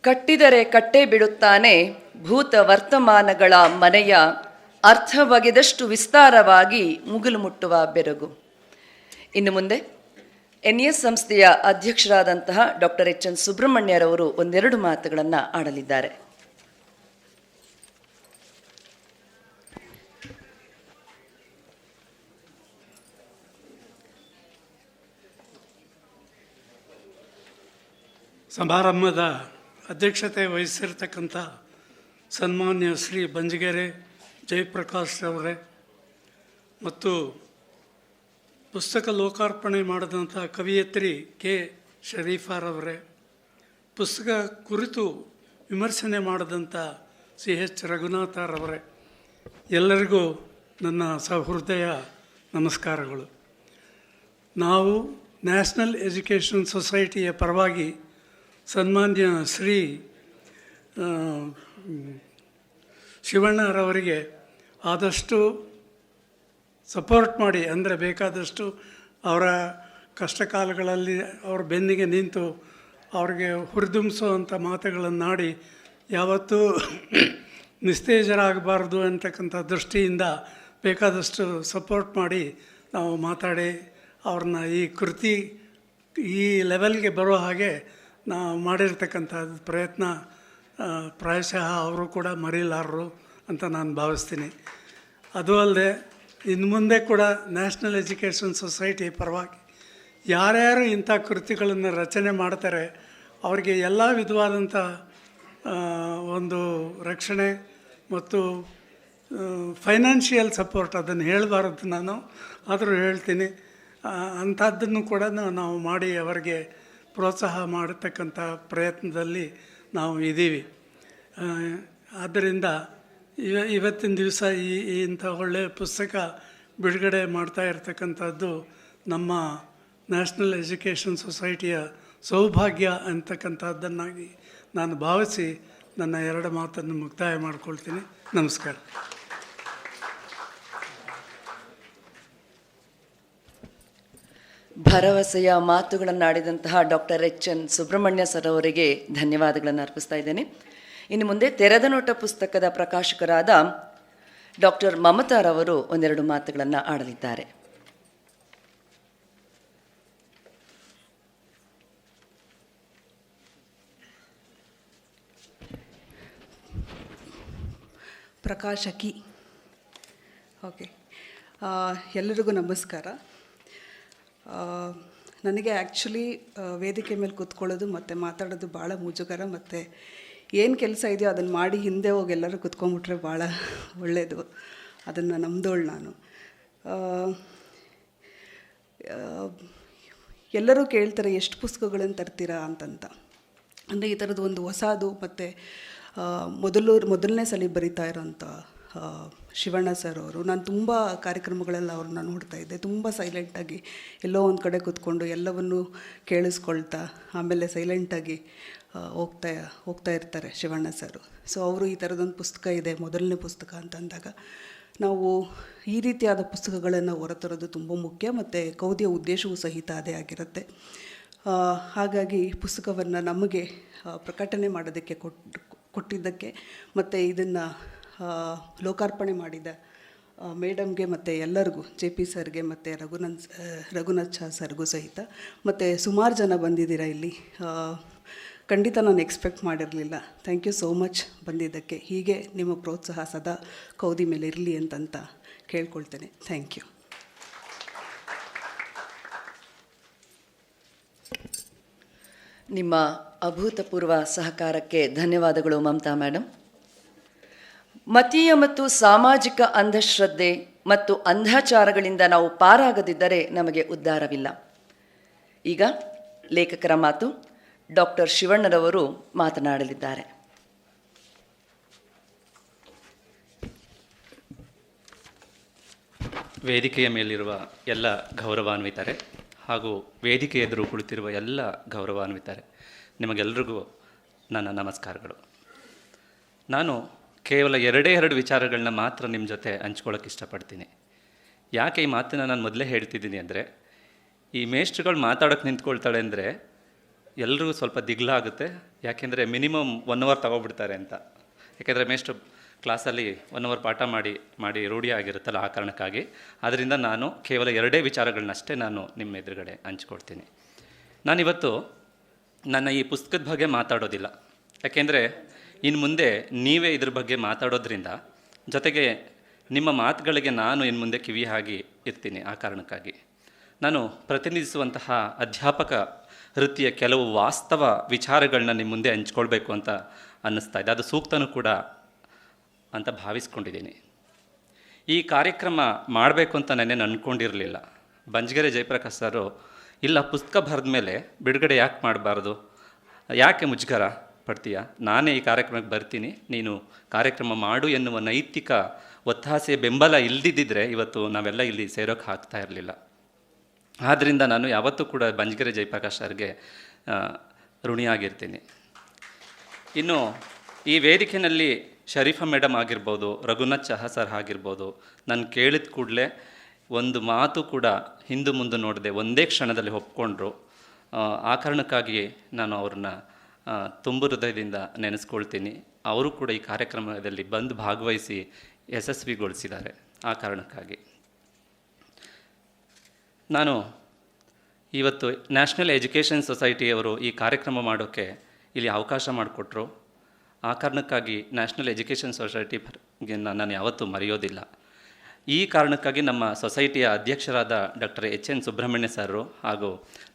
ಕಟ್ಟಿದರೆ ಕಟ್ಟೇ ಬಿಡುತ್ತಾನೆ ಭೂತ ವರ್ತಮಾನಗಳ ಮನೆಯ ಅರ್ಥ ಬಗೆದಷ್ಟು ವಿಸ್ತಾರವಾಗಿ ಮುಗಿಲು ಮುಟ್ಟುವ ಬೆರಗು. ಇನ್ನು ಮುಂದೆ NES ಸಂಸ್ಥೆಯ ಅಧ್ಯಕ್ಷರಾದಂತಹ ಡಾಕ್ಟರ್ HN ಸುಬ್ರಹ್ಮಣ್ಯರವರು ಒಂದೆರಡು ಮಾತುಗಳನ್ನು ಆಡಲಿದ್ದಾರೆ. ಸಮಾರಂಭದ ಅಧ್ಯಕ್ಷತೆ ವಹಿಸಿರ್ತಕ್ಕಂಥ ಸನ್ಮಾನ್ಯ ಶ್ರೀ ಬಂಜಗೆರೆ ಜಯಪ್ರಕಾಶ್ ಅವರೇ ಮತ್ತು ಪುಸ್ತಕ ಲೋಕಾರ್ಪಣೆ ಮಾಡಿದಂಥ ಕವಿಯತ್ರಿ ಕೆ ಶರೀಫಾರವರೇ, ಪುಸ್ತಕ ಕುರಿತು ವಿಮರ್ಶನೆ ಮಾಡಿದಂಥ CH ರಘುನಾಥರವರೇ, ಎಲ್ಲರಿಗೂ ನನ್ನ ಸಹೃದಯ ನಮಸ್ಕಾರಗಳು. ನಾವು ನ್ಯಾಷನಲ್ ಎಜುಕೇಷನ್ ಸೊಸೈಟಿಯ ಪರವಾಗಿ ಸನ್ಮಾನ್ಯ ಶ್ರೀ ಶಿವಣ್ಣರವರಿಗೆ ಆದಷ್ಟು ಸಪೋರ್ಟ್ ಮಾಡಿ, ಅಂದರೆ ಬೇಕಾದಷ್ಟು ಅವರ ಕಷ್ಟ ಕಾಲಗಳಲ್ಲಿ ಅವ್ರ ಬೆನ್ನಿಗೆ ನಿಂತು ಅವ್ರಿಗೆ ಹುರಿದುಂಬಿಸುವಂಥ ಮಾತುಗಳನ್ನಾಡಿ ಯಾವತ್ತೂ ನಿಸ್ತೇಜರಾಗಬಾರ್ದು ಅಂತಕ್ಕಂಥ ದೃಷ್ಟಿಯಿಂದ ಬೇಕಾದಷ್ಟು ಸಪೋರ್ಟ್ ಮಾಡಿ ನಾವು ಮಾತಾಡಿ ಅವ್ರನ್ನ ಈ ಕೃತಿ ಈ ಲೆವೆಲ್ಗೆ ಬರೋ ಹಾಗೆ ನಾವು ಮಾಡಿರ್ತಕ್ಕಂಥ ಪ್ರಯತ್ನ ಪ್ರಾಯಶಃ ಅವರು ಕೂಡ ಮರೀಲಾರರು ಅಂತ ನಾನು ಭಾವಿಸ್ತೀನಿ. ಅದು ಅಲ್ಲದೆ ಇನ್ನು ಮುಂದೆ ಕೂಡ ನ್ಯಾಷನಲ್ ಎಜುಕೇಷನ್ ಸೊಸೈಟಿ ಪರವಾಗಿ ಯಾರ್ಯಾರು ಇಂಥ ಕೃತಿಗಳನ್ನು ರಚನೆ ಮಾಡ್ತಾರೆ ಅವರಿಗೆ ಎಲ್ಲ ವಿಧವಾದಂಥ ಒಂದು ರಕ್ಷಣೆ ಮತ್ತು ಫೈನಾನ್ಷಿಯಲ್ ಸಪೋರ್ಟ್, ಅದನ್ನು ಹೇಳಬಾರದು ನಾನು, ಆದರೂ ಹೇಳ್ತೀನಿ, ಅಂಥದ್ದನ್ನು ಕೂಡ ನಾವು ಮಾಡಿ ಅವರಿಗೆ ಪ್ರೋತ್ಸಾಹ ಮಾಡತಕ್ಕಂಥ ಪ್ರಯತ್ನದಲ್ಲಿ ನಾವು ಇದ್ದೀವಿ. ಆದ್ದರಿಂದ ಇವತ್ತಿನ ದಿವಸ ಇಂಥ ಒಳ್ಳೆಯ ಪುಸ್ತಕ ಬಿಡುಗಡೆ ಮಾಡ್ತಾ ಇರ್ತಕ್ಕಂಥದ್ದು ನಮ್ಮ ನ್ಯಾಷನಲ್ ಎಜುಕೇಷನ್ ಸೊಸೈಟಿಯ ಸೌಭಾಗ್ಯ ಅಂತಕ್ಕಂಥದ್ದನ್ನಾಗಿ ನಾನು ಭಾವಿಸಿ ನನ್ನ ಎರಡು ಮಾತನ್ನು ಮುಕ್ತಾಯ ಮಾಡಿಕೊಳ್ತೀನಿ. ನಮಸ್ಕಾರ. ಭರವಸೆಯ ಮಾತುಗಳನ್ನಾಡಿದಂತಹ ಡಾಕ್ಟರ್ HN ಸುಬ್ರಹ್ಮಣ್ಯ ಸರ್ ಅವರಿಗೆ ಧನ್ಯವಾದಗಳನ್ನು ಅರ್ಪಿಸ್ತಾ ಇದ್ದೇನೆ. ಇನ್ನು ಮುಂದೆ ತೆರೆದ ನೋಟ ಪುಸ್ತಕದ ಪ್ರಕಾಶಕರಾದ ಡಾಕ್ಟರ್ ಮಮತಾರವರು ಒಂದೆರಡು ಮಾತುಗಳನ್ನು ಆಡಲಿದ್ದಾರೆ. ಪ್ರಕಾಶಕಿ. ಓಕೆ, ಎಲ್ಲರಿಗೂ ನಮಸ್ಕಾರ. ನನಗೆ ಆ್ಯಕ್ಚುಲಿ ವೇದಿಕೆ ಮೇಲೆ ಕೂತ್ಕೊಳ್ಳೋದು ಮತ್ತು ಮಾತಾಡೋದು ಭಾಳ ಮುಜುಗರ, ಮತ್ತು ಏನು ಕೆಲಸ ಇದೆಯೋ ಅದನ್ನು ಮಾಡಿ ಹಿಂದೆ ಹೋಗಿ ಎಲ್ಲರೂ ಕೂತ್ಕೊಂಡ್ಬಿಟ್ರೆ ಭಾಳ ಒಳ್ಳೆಯದು. ಅದನ್ನು ನಂಬ್ದೋಳು ನಾನು. ಎಲ್ಲರೂ ಕೇಳ್ತಾರೆ ಎಷ್ಟು ಪುಸ್ತಕಗಳನ್ನು ತರ್ತೀರಾ ಅಂತಂತ. ಅಂದರೆ ಈ ಥರದ್ದು ಒಂದು ಹೊಸದು ಮತ್ತು ಮೊದಲನೇ ಸಲ ಬರಿತಾ ಇರೋಂಥ ಶಿವಣ್ಣ ಸರ್ ಅವರು. ನಾನು ತುಂಬ ಕಾರ್ಯಕ್ರಮಗಳೆಲ್ಲ ಅವ್ರನ್ನ ನೋಡ್ತಾ ಇದ್ದೆ. ತುಂಬ ಸೈಲೆಂಟಾಗಿ ಎಲ್ಲೋ ಒಂದು ಕಡೆ ಕೂತ್ಕೊಂಡು ಎಲ್ಲವನ್ನೂ ಕೇಳಿಸ್ಕೊಳ್ತಾ ಆಮೇಲೆ ಸೈಲೆಂಟಾಗಿ ಹೋಗ್ತಾ ಇರ್ತಾರೆ ಶಿವಣ್ಣ ಸರು. ಸೊ ಅವರು ಈ ಥರದೊಂದು ಪುಸ್ತಕ ಇದೆ, ಮೊದಲನೇ ಪುಸ್ತಕ ಅಂತಂದಾಗ ನಾವು ಈ ರೀತಿಯಾದ ಪುಸ್ತಕಗಳನ್ನು ಹೊರತರೋದು ತುಂಬ ಮುಖ್ಯ, ಮತ್ತು ಕೌದಿಯ ಉದ್ದೇಶವೂ ಸಹಿತ ಅದೇ ಆಗಿರುತ್ತೆ. ಹಾಗಾಗಿ ಈ ಪುಸ್ತಕವನ್ನು ನಮಗೆ ಪ್ರಕಟಣೆ ಮಾಡೋದಕ್ಕೆ ಕೊಟ್ಟಿದ್ದಕ್ಕೆ ಮತ್ತು ಇದನ್ನು ಲೋಕಾರ್ಪಣೆ ಮಾಡಿದ ಮೇಡಮ್ಗೆ ಮತ್ತು ಎಲ್ಲರಿಗೂ JP ಸರ್ಗೆ ಮತ್ತು ರಘುನಾಥ್ ಛಾ ಸರ್ಗೂ ಸಹಿತ, ಮತ್ತು ಸುಮಾರು ಜನ ಬಂದಿದ್ದೀರಾ ಇಲ್ಲಿ. ಖಂಡಿತ ನಾನು ಎಕ್ಸ್ಪೆಕ್ಟ್ ಮಾಡಿರಲಿಲ್ಲ. ಥ್ಯಾಂಕ್ ಯು ಸೋ ಮಚ್ ಬಂದಿದ್ದಕ್ಕೆ. ಹೀಗೆ ನಿಮ್ಮ ಪ್ರೋತ್ಸಾಹ ಸದಾ ಕೌದಿ ಮೇಲೆ ಇರಲಿ ಅಂತಂತ ಕೇಳ್ಕೊಳ್ತೇನೆ. Thank you. ನಿಮ್ಮ ಅಭೂತಪೂರ್ವ ಸಹಕಾರಕ್ಕೆ ಧನ್ಯವಾದಗಳು ಮಮತಾ ಮೇಡಮ್. ಮತೀಯ ಮತ್ತು ಸಾಮಾಜಿಕ ಅಂಧಶ್ರದ್ಧೆ ಮತ್ತು ಅಂಧಾಚಾರಗಳಿಂದ ನಾವು ಪಾರಾಗದಿದ್ದರೆ ನಮಗೆ ಉದ್ಧಾರವಿಲ್ಲ. ಈಗ ಲೇಖಕರ ಮಾತು. ಡಾಕ್ಟರ್ ಶಿವಣ್ಣರವರು ಮಾತನಾಡಲಿದ್ದಾರೆ. ವೇದಿಕೆಯ ಮೇಲಿರುವ ಎಲ್ಲ ಗೌರವಾನ್ವಿತರೆ ಹಾಗೂ ವೇದಿಕೆ ಎದುರು ಕುಳಿತಿರುವ ಎಲ್ಲ ಗೌರವಾನ್ವಿತರೆ, ನಿಮಗೆಲ್ಲರಿಗೂ ನನ್ನ ನಮಸ್ಕಾರಗಳು. ನಾನು ಕೇವಲ ಎರಡು ವಿಚಾರಗಳನ್ನ ಮಾತ್ರ ನಿಮ್ಮ ಜೊತೆ ಹಂಚ್ಕೊಳ್ಳೋಕೆ ಇಷ್ಟಪಡ್ತೀನಿ. ಯಾಕೆ ಈ ಮಾತನ್ನು ನಾನು ಮೊದಲೇ ಹೇಳ್ತಿದ್ದೀನಿ ಅಂದರೆ, ಈ ಮೇಷ್ಟ್ರುಗಳು ಮಾತಾಡೋಕ್ಕೆ ನಿಂತ್ಕೊಳ್ತಾಳೆ ಅಂದರೆ ಎಲ್ರಿಗೂ ಸ್ವಲ್ಪ ದಿಗ್ಲಾಗುತ್ತೆ. ಯಾಕೆಂದರೆ ಮಿನಿಮಮ್ 1 hour ತಗೊಬಿಡ್ತಾರೆ ಅಂತ. ಯಾಕೆಂದರೆ ಮೇಷ್ಟ್ರು ಕ್ಲಾಸಲ್ಲಿ 1 hour ಪಾಠ ಮಾಡಿ ರೂಢಿ ಆಗಿರುತ್ತಲ್ಲ, ಆ ಕಾರಣಕ್ಕಾಗಿ. ಆದ್ದರಿಂದ ನಾನು ಕೇವಲ 2 ವಿಚಾರಗಳನ್ನಷ್ಟೇ ನಾನು ನಿಮ್ಮ ಎದುರುಗಡೆ ಹಂಚ್ಕೊಳ್ತೀನಿ. ನಾನಿವತ್ತು ನನ್ನ ಈ ಪುಸ್ತಕದ ಬಗ್ಗೆ ಮಾತಾಡೋದಿಲ್ಲ. ಯಾಕೆಂದರೆ ಇನ್ನು ಮುಂದೆ ನೀವೇ ಇದ್ರ ಬಗ್ಗೆ ಮಾತಾಡೋದ್ರಿಂದ, ಜೊತೆಗೆ ನಿಮ್ಮ ಮಾತುಗಳಿಗೆ ನಾನು ಇನ್ನು ಮುಂದೆ ಕಿವಿ ಆಗಿ ಇರ್ತೀನಿ. ಆ ಕಾರಣಕ್ಕಾಗಿ ನಾನು ಪ್ರತಿನಿಧಿಸುವಂತಹ ಅಧ್ಯಾಪಕ ವೃತ್ತಿಯ ಕೆಲವು ವಾಸ್ತವ ವಿಚಾರಗಳನ್ನ ನಿಮ್ಮ ಮುಂದೆ ಹಂಚ್ಕೊಳ್ಬೇಕು ಅಂತ ಅನ್ನಿಸ್ತಾ ಇದೆ. ಅದು ಸೂಕ್ತನೂ ಕೂಡ ಅಂತ ಭಾವಿಸ್ಕೊಂಡಿದ್ದೀನಿ. ಈ ಕಾರ್ಯಕ್ರಮ ಮಾಡಬೇಕು ಅಂತ ನಾನೇನು ಅಂದ್ಕೊಂಡಿರಲಿಲ್ಲ. ಬಂಜಗೆರೆ ಜಯಪ್ರಕಾಶ್ ಸರು, ಇಲ್ಲ ಪುಸ್ತಕ ಬರೆದ ಮೇಲೆ ಬಿಡುಗಡೆ ಯಾಕೆ ಮಾಡಬಾರ್ದು, ಯಾಕೆ ಮುಜುಗರ ಪಡ್ತೀಯ, ನಾನೇ ಈ ಕಾರ್ಯಕ್ರಮಕ್ಕೆ ಬರ್ತೀನಿ, ನೀನು ಕಾರ್ಯಕ್ರಮ ಮಾಡು ಎನ್ನುವ ನೈತಿಕ ಒತ್ತಾಸೆ ಬೆಂಬಲ ಇಲ್ಲದಿದ್ದರೆ ಇವತ್ತು ನಾವೆಲ್ಲ ಇಲ್ಲಿ ಸೇರೋಕ್ಕೆ ಆಗ್ತಾ ಇರಲಿಲ್ಲ. ಆದ್ದರಿಂದ ನಾನು ಯಾವತ್ತೂ ಕೂಡ ಬಂಜಗೆರೆ ಜಯಪ್ರಕಾಶ್ ಸರ್ಗೆ ಋಣಿಯಾಗಿರ್ತೀನಿ. ಇನ್ನು ಈ ವೇದಿಕೆಯಲ್ಲಿ ಶರೀಫಾ ಮೇಡಮ್ ಆಗಿರ್ಬೋದು, ರಘುನಾಥ್ ಚಹಾ ಸರ್ ಆಗಿರ್ಬೋದು, ನಾನು ಕೇಳಿದ ಕೂಡಲೇ ಒಂದು ಮಾತು ಕೂಡ ಹಿಂದು ಮುಂದೆ ನೋಡದೆ ಒಂದೇ ಕ್ಷಣದಲ್ಲಿ ಒಪ್ಕೊಂಡ್ರು. ಆ ಕಾರಣಕ್ಕಾಗಿ ನಾನು ಅವ್ರನ್ನ ತುಂಬು ಹೃದಯದಿಂದ ನೆನೆಸ್ಕೊಳ್ತೀನಿ. ಅವರು ಕೂಡ ಈ ಕಾರ್ಯಕ್ರಮದಲ್ಲಿ ಬಂದು ಭಾಗವಹಿಸಿ ಯಶಸ್ವಿಗೊಳಿಸಿದ್ದಾರೆ. ಆ ಕಾರಣಕ್ಕಾಗಿ ನಾನು ಇವತ್ತು ನ್ಯಾಷನಲ್ ಎಜುಕೇಷನ್ ಸೊಸೈಟಿಯವರು ಈ ಕಾರ್ಯಕ್ರಮ ಮಾಡೋಕ್ಕೆ ಇಲ್ಲಿ ಅವಕಾಶ ಮಾಡಿಕೊಟ್ರು. ಆ ಕಾರಣಕ್ಕಾಗಿ ನ್ಯಾಷನಲ್ ಎಜುಕೇಷನ್ ಸೊಸೈಟಿಗೆ ನಾನು ಯಾವತ್ತೂ ಮರೆಯೋದಿಲ್ಲ. ಈ ಕಾರಣಕ್ಕಾಗಿ ನಮ್ಮ ಸೊಸೈಟಿಯ ಅಧ್ಯಕ್ಷರಾದ ಡಾಕ್ಟರ್ HN ಸುಬ್ರಹ್ಮಣ್ಯ ಸರ್ ಹಾಗೂ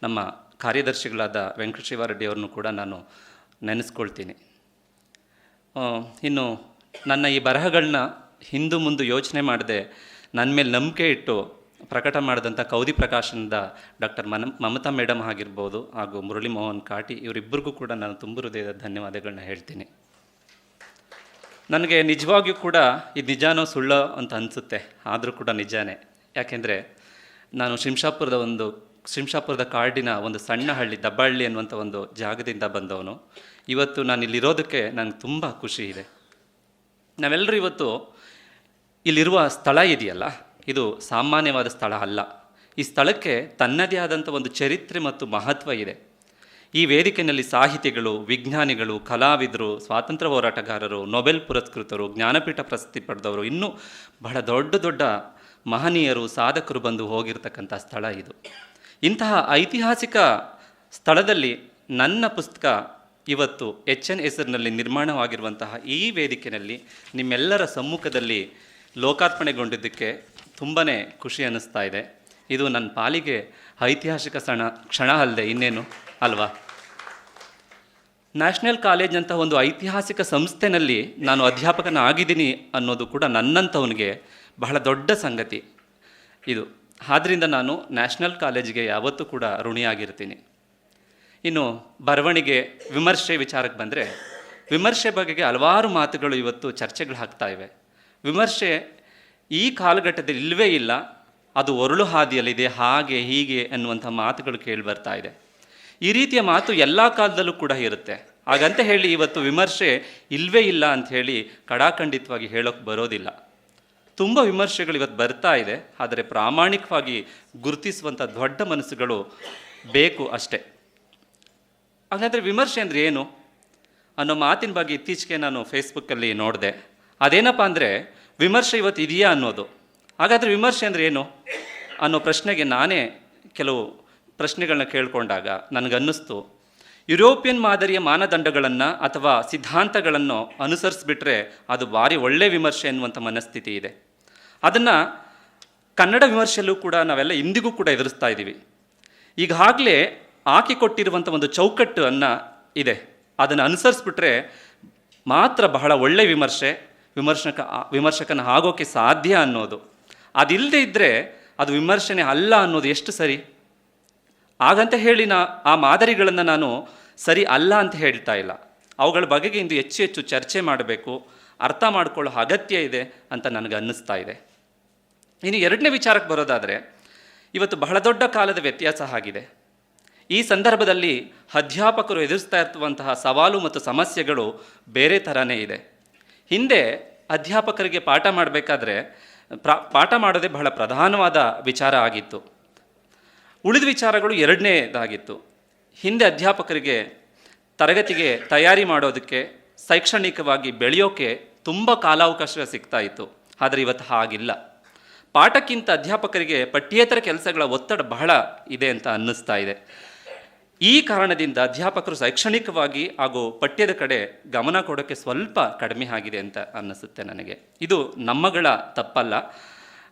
ನಮ್ಮ ಕಾರ್ಯದರ್ಶಿಗಳಾದ ವೆಂಕಟಶಿವಾರೆಡ್ಡಿ ಅವ್ರನ್ನೂ ಕೂಡ ನಾನು ನೆನೆಸ್ಕೊಳ್ತೀನಿ. ಇನ್ನು ನನ್ನ ಈ ಬರಹಗಳನ್ನ ಹಿಂದು ಮುಂದೆ ಯೋಚನೆ ಮಾಡದೆ ನನ್ನ ಮೇಲೆ ನಂಬಿಕೆ ಇಟ್ಟು ಪ್ರಕಟ ಮಾಡಿದಂಥ ಕೌದಿ ಪ್ರಕಾಶನದ ಡಾಕ್ಟರ್ ಮಮತಾ ಮೇಡಮ್ ಆಗಿರ್ಬೋದು ಹಾಗೂ ಮುರಳಿ ಮೋಹನ್ ಕಾಟಿ, ಇವರಿಬ್ಬರಿಗೂ ಕೂಡ ನಾನು ತುಂಬ ಹೃದಯದ ಧನ್ಯವಾದಗಳನ್ನ ಹೇಳ್ತೀನಿ. ನನಗೆ ನಿಜವಾಗಿಯೂ ಕೂಡ ಇದು ನಿಜಾನೋ ಸುಳ್ಳೋ ಅಂತ ಅನಿಸುತ್ತೆ, ಆದರೂ ಕೂಡ ನಿಜಾನೇ. ಯಾಕೆಂದರೆ ನಾನು ಶಿಂಷಾಪುರದ ಕಾಡಿನ ಒಂದು ಸಣ್ಣ ಹಳ್ಳಿ, ದಬ್ಬಳ್ಳಿ ಅನ್ನುವಂಥ ಒಂದು ಜಾಗದಿಂದ ಬಂದವನು. ಇವತ್ತು ನಾನು ಇಲ್ಲಿರೋದಕ್ಕೆ ನನಗೆ ತುಂಬ ಖುಷಿ ಇದೆ. ನಾವೆಲ್ಲರೂ ಇವತ್ತು ಇಲ್ಲಿರುವ ಸ್ಥಳ ಇದೆಯಲ್ಲ, ಇದು ಸಾಮಾನ್ಯವಾದ ಸ್ಥಳ ಅಲ್ಲ. ಈ ಸ್ಥಳಕ್ಕೆ ತನ್ನದೇ ಆದಂಥ ಒಂದು ಚರಿತ್ರೆ ಮತ್ತು ಮಹತ್ವ ಇದೆ. ಈ ವೇದಿಕೆಯಲ್ಲಿ ಸಾಹಿತಿಗಳು, ವಿಜ್ಞಾನಿಗಳು, ಕಲಾವಿದರು, ಸ್ವಾತಂತ್ರ್ಯ ಹೋರಾಟಗಾರರು, ನೊಬೆಲ್ ಪುರಸ್ಕೃತರು, ಜ್ಞಾನಪೀಠ ಪ್ರಶಸ್ತಿ ಪಡೆದವರು, ಇನ್ನೂ ಬಹಳ ದೊಡ್ಡ ದೊಡ್ಡ ಮಹನೀಯರು, ಸಾಧಕರು ಬಂದು ಹೋಗಿರ್ತಕ್ಕಂಥ ಸ್ಥಳ ಇದು. ಇಂತಹ ಐತಿಹಾಸಿಕ ಸ್ಥಳದಲ್ಲಿ ನನ್ನ ಪುಸ್ತಕ ಇವತ್ತು HN ಹೆಸರಿನಲ್ಲಿ ನಿರ್ಮಾಣವಾಗಿರುವಂತಹ ಈ ವೇದಿಕೆಯಲ್ಲಿ ನಿಮ್ಮೆಲ್ಲರ ಸಮ್ಮುಖದಲ್ಲಿ ಲೋಕಾರ್ಪಣೆಗೊಂಡಿದ್ದಕ್ಕೆ ತುಂಬಾ ಖುಷಿ ಅನ್ನಿಸ್ತಾ ಇದೆ. ಇದು ನನ್ನ ಪಾಲಿಗೆ ಐತಿಹಾಸಿಕ ಕ್ಷಣ ಅಲ್ಲದೆ ಇನ್ನೇನು ಅಲ್ವಾ. ನ್ಯಾಷನಲ್ ಕಾಲೇಜ್ ಅಂತ ಒಂದು ಐತಿಹಾಸಿಕ ಸಂಸ್ಥೆಯಲ್ಲಿ ನಾನು ಅಧ್ಯಾಪಕನಾಗಿದ್ದೀನಿ ಅನ್ನೋದು ಕೂಡ ನನ್ನಂಥವನಿಗೆ ಬಹಳ ದೊಡ್ಡ ಸಂಗತಿ ಇದು. ಆದ್ದರಿಂದ ನಾನು ನ್ಯಾಷನಲ್ ಕಾಲೇಜಿಗೆ ಯಾವತ್ತೂ ಕೂಡ ಋಣಿಯಾಗಿರ್ತೀನಿ. ಇನ್ನು ಬರವಣಿಗೆ, ವಿಮರ್ಶೆ ವಿಚಾರಕ್ಕೆ ಬಂದರೆ, ವಿಮರ್ಶೆ ಬಗೆಗೆ ಹಲವಾರು ಮಾತುಗಳು ಇವತ್ತು ಚರ್ಚೆಗಳಾಗ್ತಾ ಇವೆ. ವಿಮರ್ಶೆ ಈ ಕಾಲಘಟ್ಟದಲ್ಲಿ ಇಲ್ಲವೇ ಇಲ್ಲ, ಅದು ಒರಳು ಹಾದಿಯಲ್ಲಿದೆ, ಹಾಗೆ ಹೀಗೆ ಅನ್ನುವಂಥ ಮಾತುಗಳು ಕೇಳಿ ಬರ್ತಾ ಇದೆ. ಈ ರೀತಿಯ ಮಾತು ಎಲ್ಲ ಕಾಲದಲ್ಲೂ ಕೂಡ ಇರುತ್ತೆ. ಹಾಗಂತ ಹೇಳಿ ಇವತ್ತು ವಿಮರ್ಶೆ ಇಲ್ಲವೇ ಇಲ್ಲ ಅಂಥೇಳಿ ಕಡಾಖಂಡಿತವಾಗಿ ಹೇಳೋಕ್ಕೆ ಬರೋದಿಲ್ಲ. ತುಂಬ ವಿಮರ್ಶೆಗಳು ಇವತ್ತು ಬರ್ತಾ ಇದೆ, ಆದರೆ ಪ್ರಾಮಾಣಿಕವಾಗಿ ಗುರುತಿಸುವಂಥ ದೊಡ್ಡ ಮನಸ್ಸುಗಳು ಬೇಕು ಅಷ್ಟೇ. ಹಾಗಾದರೆ ವಿಮರ್ಶೆ ಅಂದರೆ ಏನು ಅನ್ನೋ ಮಾತಿನ ಬಗ್ಗೆ ಇತ್ತೀಚೆಗೆ ನಾನು ಫೇಸ್ಬುಕ್ಕಲ್ಲಿ ನೋಡಿದೆ. ಅದೇನಪ್ಪ ಅಂದರೆ ವಿಮರ್ಶೆ ಇವತ್ತು ಇದೆಯಾ ಅನ್ನೋದು. ಹಾಗಾದರೆ ವಿಮರ್ಶೆ ಅಂದರೆ ಏನು ಅನ್ನೋ ಪ್ರಶ್ನೆಗೆ ನಾನೇ ಕೆಲವು ಪ್ರಶ್ನೆಗಳನ್ನ ಕೇಳಿಕೊಂಡಾಗ ನನಗನ್ನಿಸ್ತು, ಯುರೋಪಿಯನ್ ಮಾದರಿಯ ಮಾನದಂಡಗಳನ್ನು ಅಥವಾ ಸಿದ್ಧಾಂತಗಳನ್ನು ಅನುಸರಿಸಿಬಿಟ್ರೆ ಅದು ಭಾರಿ ಒಳ್ಳೆಯ ವಿಮರ್ಶೆ ಅನ್ನುವಂಥ ಮನಸ್ಥಿತಿ ಇದೆ. ಅದನ್ನು ಕನ್ನಡ ವಿಮರ್ಶೆಯಲ್ಲೂ ಕೂಡ ನಾವೆಲ್ಲ ಇಂದಿಗೂ ಕೂಡ ಎದುರಿಸ್ತಾ ಇದ್ದೀವಿ. ಈಗಾಗಲೇ ಹಾಕಿಕೊಟ್ಟಿರುವಂಥ ಒಂದು ಚೌಕಟ್ಟು ಇದೆ, ಅದನ್ನು ಅನುಸರಿಸ್ಬಿಟ್ರೆ ಮಾತ್ರ ಬಹಳ ಒಳ್ಳೆಯ ವಿಮರ್ಶಕನ ಆಗೋಕ್ಕೆ ಸಾಧ್ಯ ಅನ್ನೋದು. ಅದಿಲ್ಲದೆ ಇದ್ದರೆ ಅದು ವಿಮರ್ಶನೆ ಅಲ್ಲ ಅನ್ನೋದು ಎಷ್ಟು ಸರಿ? ಹಾಗಂತ ಹೇಳಿ ಆ ಮಾದರಿಗಳನ್ನು ನಾನು ಸರಿ ಅಲ್ಲ ಅಂತ ಹೇಳ್ತಾ ಇಲ್ಲ. ಅವುಗಳ ಬಗೆಗೆ ಇಂದು ಹೆಚ್ಚು ಹೆಚ್ಚು ಚರ್ಚೆ ಮಾಡಬೇಕು, ಅರ್ಥ ಮಾಡಿಕೊಳ್ಳೋ ಅಗತ್ಯ ಇದೆ ಅಂತ ನನಗೆ ಅನ್ನಿಸ್ತಾ ಇದೆ. ಇನ್ನು ಎರಡನೇ ವಿಚಾರಕ್ಕೆ ಬರೋದಾದರೆ, ಇವತ್ತು ಬಹಳ ದೊಡ್ಡ ಕಾಲದ ವ್ಯತ್ಯಾಸ ಆಗಿದೆ. ಈ ಸಂದರ್ಭದಲ್ಲಿ ಅಧ್ಯಾಪಕರು ಎದುರಿಸ್ತಾ ಇರುವಂತಹ ಸವಾಲು ಮತ್ತು ಸಮಸ್ಯೆಗಳು ಬೇರೆ ಥರನೇ ಇದೆ. ಹಿಂದೆ ಅಧ್ಯಾಪಕರಿಗೆ ಪಾಠ ಮಾಡಬೇಕಾದ್ರೆ ಪಾಠ ಮಾಡೋದೇ ಬಹಳ ಪ್ರಧಾನವಾದ ವಿಚಾರ ಆಗಿತ್ತು. ಉಳಿದ ವಿಚಾರಗಳು ಎರಡನೇದಾಗಿತ್ತು. ಹಿಂದೆ ಅಧ್ಯಾಪಕರಿಗೆ ತರಗತಿಗೆ ತಯಾರಿ ಮಾಡೋದಕ್ಕೆ, ಶೈಕ್ಷಣಿಕವಾಗಿ ಬೆಳೆಯೋಕ್ಕೆ ತುಂಬ ಕಾಲಾವಕಾಶ ಸಿಗ್ತಾ ಇತ್ತು. ಆದರೆ ಇವತ್ತು ಹಾಗಿಲ್ಲ. ಪಾಠಕ್ಕಿಂತ ಅಧ್ಯಾಪಕರಿಗೆ ಪಠ್ಯೇತರ ಕೆಲಸಗಳ ಒತ್ತಡ ಬಹಳ ಇದೆ ಅಂತ ಅನ್ನಿಸ್ತಾ ಇದೆ. ಈ ಕಾರಣದಿಂದ ಅಧ್ಯಾಪಕರು ಶೈಕ್ಷಣಿಕವಾಗಿ ಹಾಗೂ ಪಠ್ಯದ ಕಡೆ ಗಮನ ಕೊಡೋಕ್ಕೆ ಸ್ವಲ್ಪ ಕಡಿಮೆ ಆಗಿದೆ ಅಂತ ಅನ್ನಿಸುತ್ತೆ ನನಗೆ. ಇದು ನಮ್ಮಗಳ ತಪ್ಪಲ್ಲ.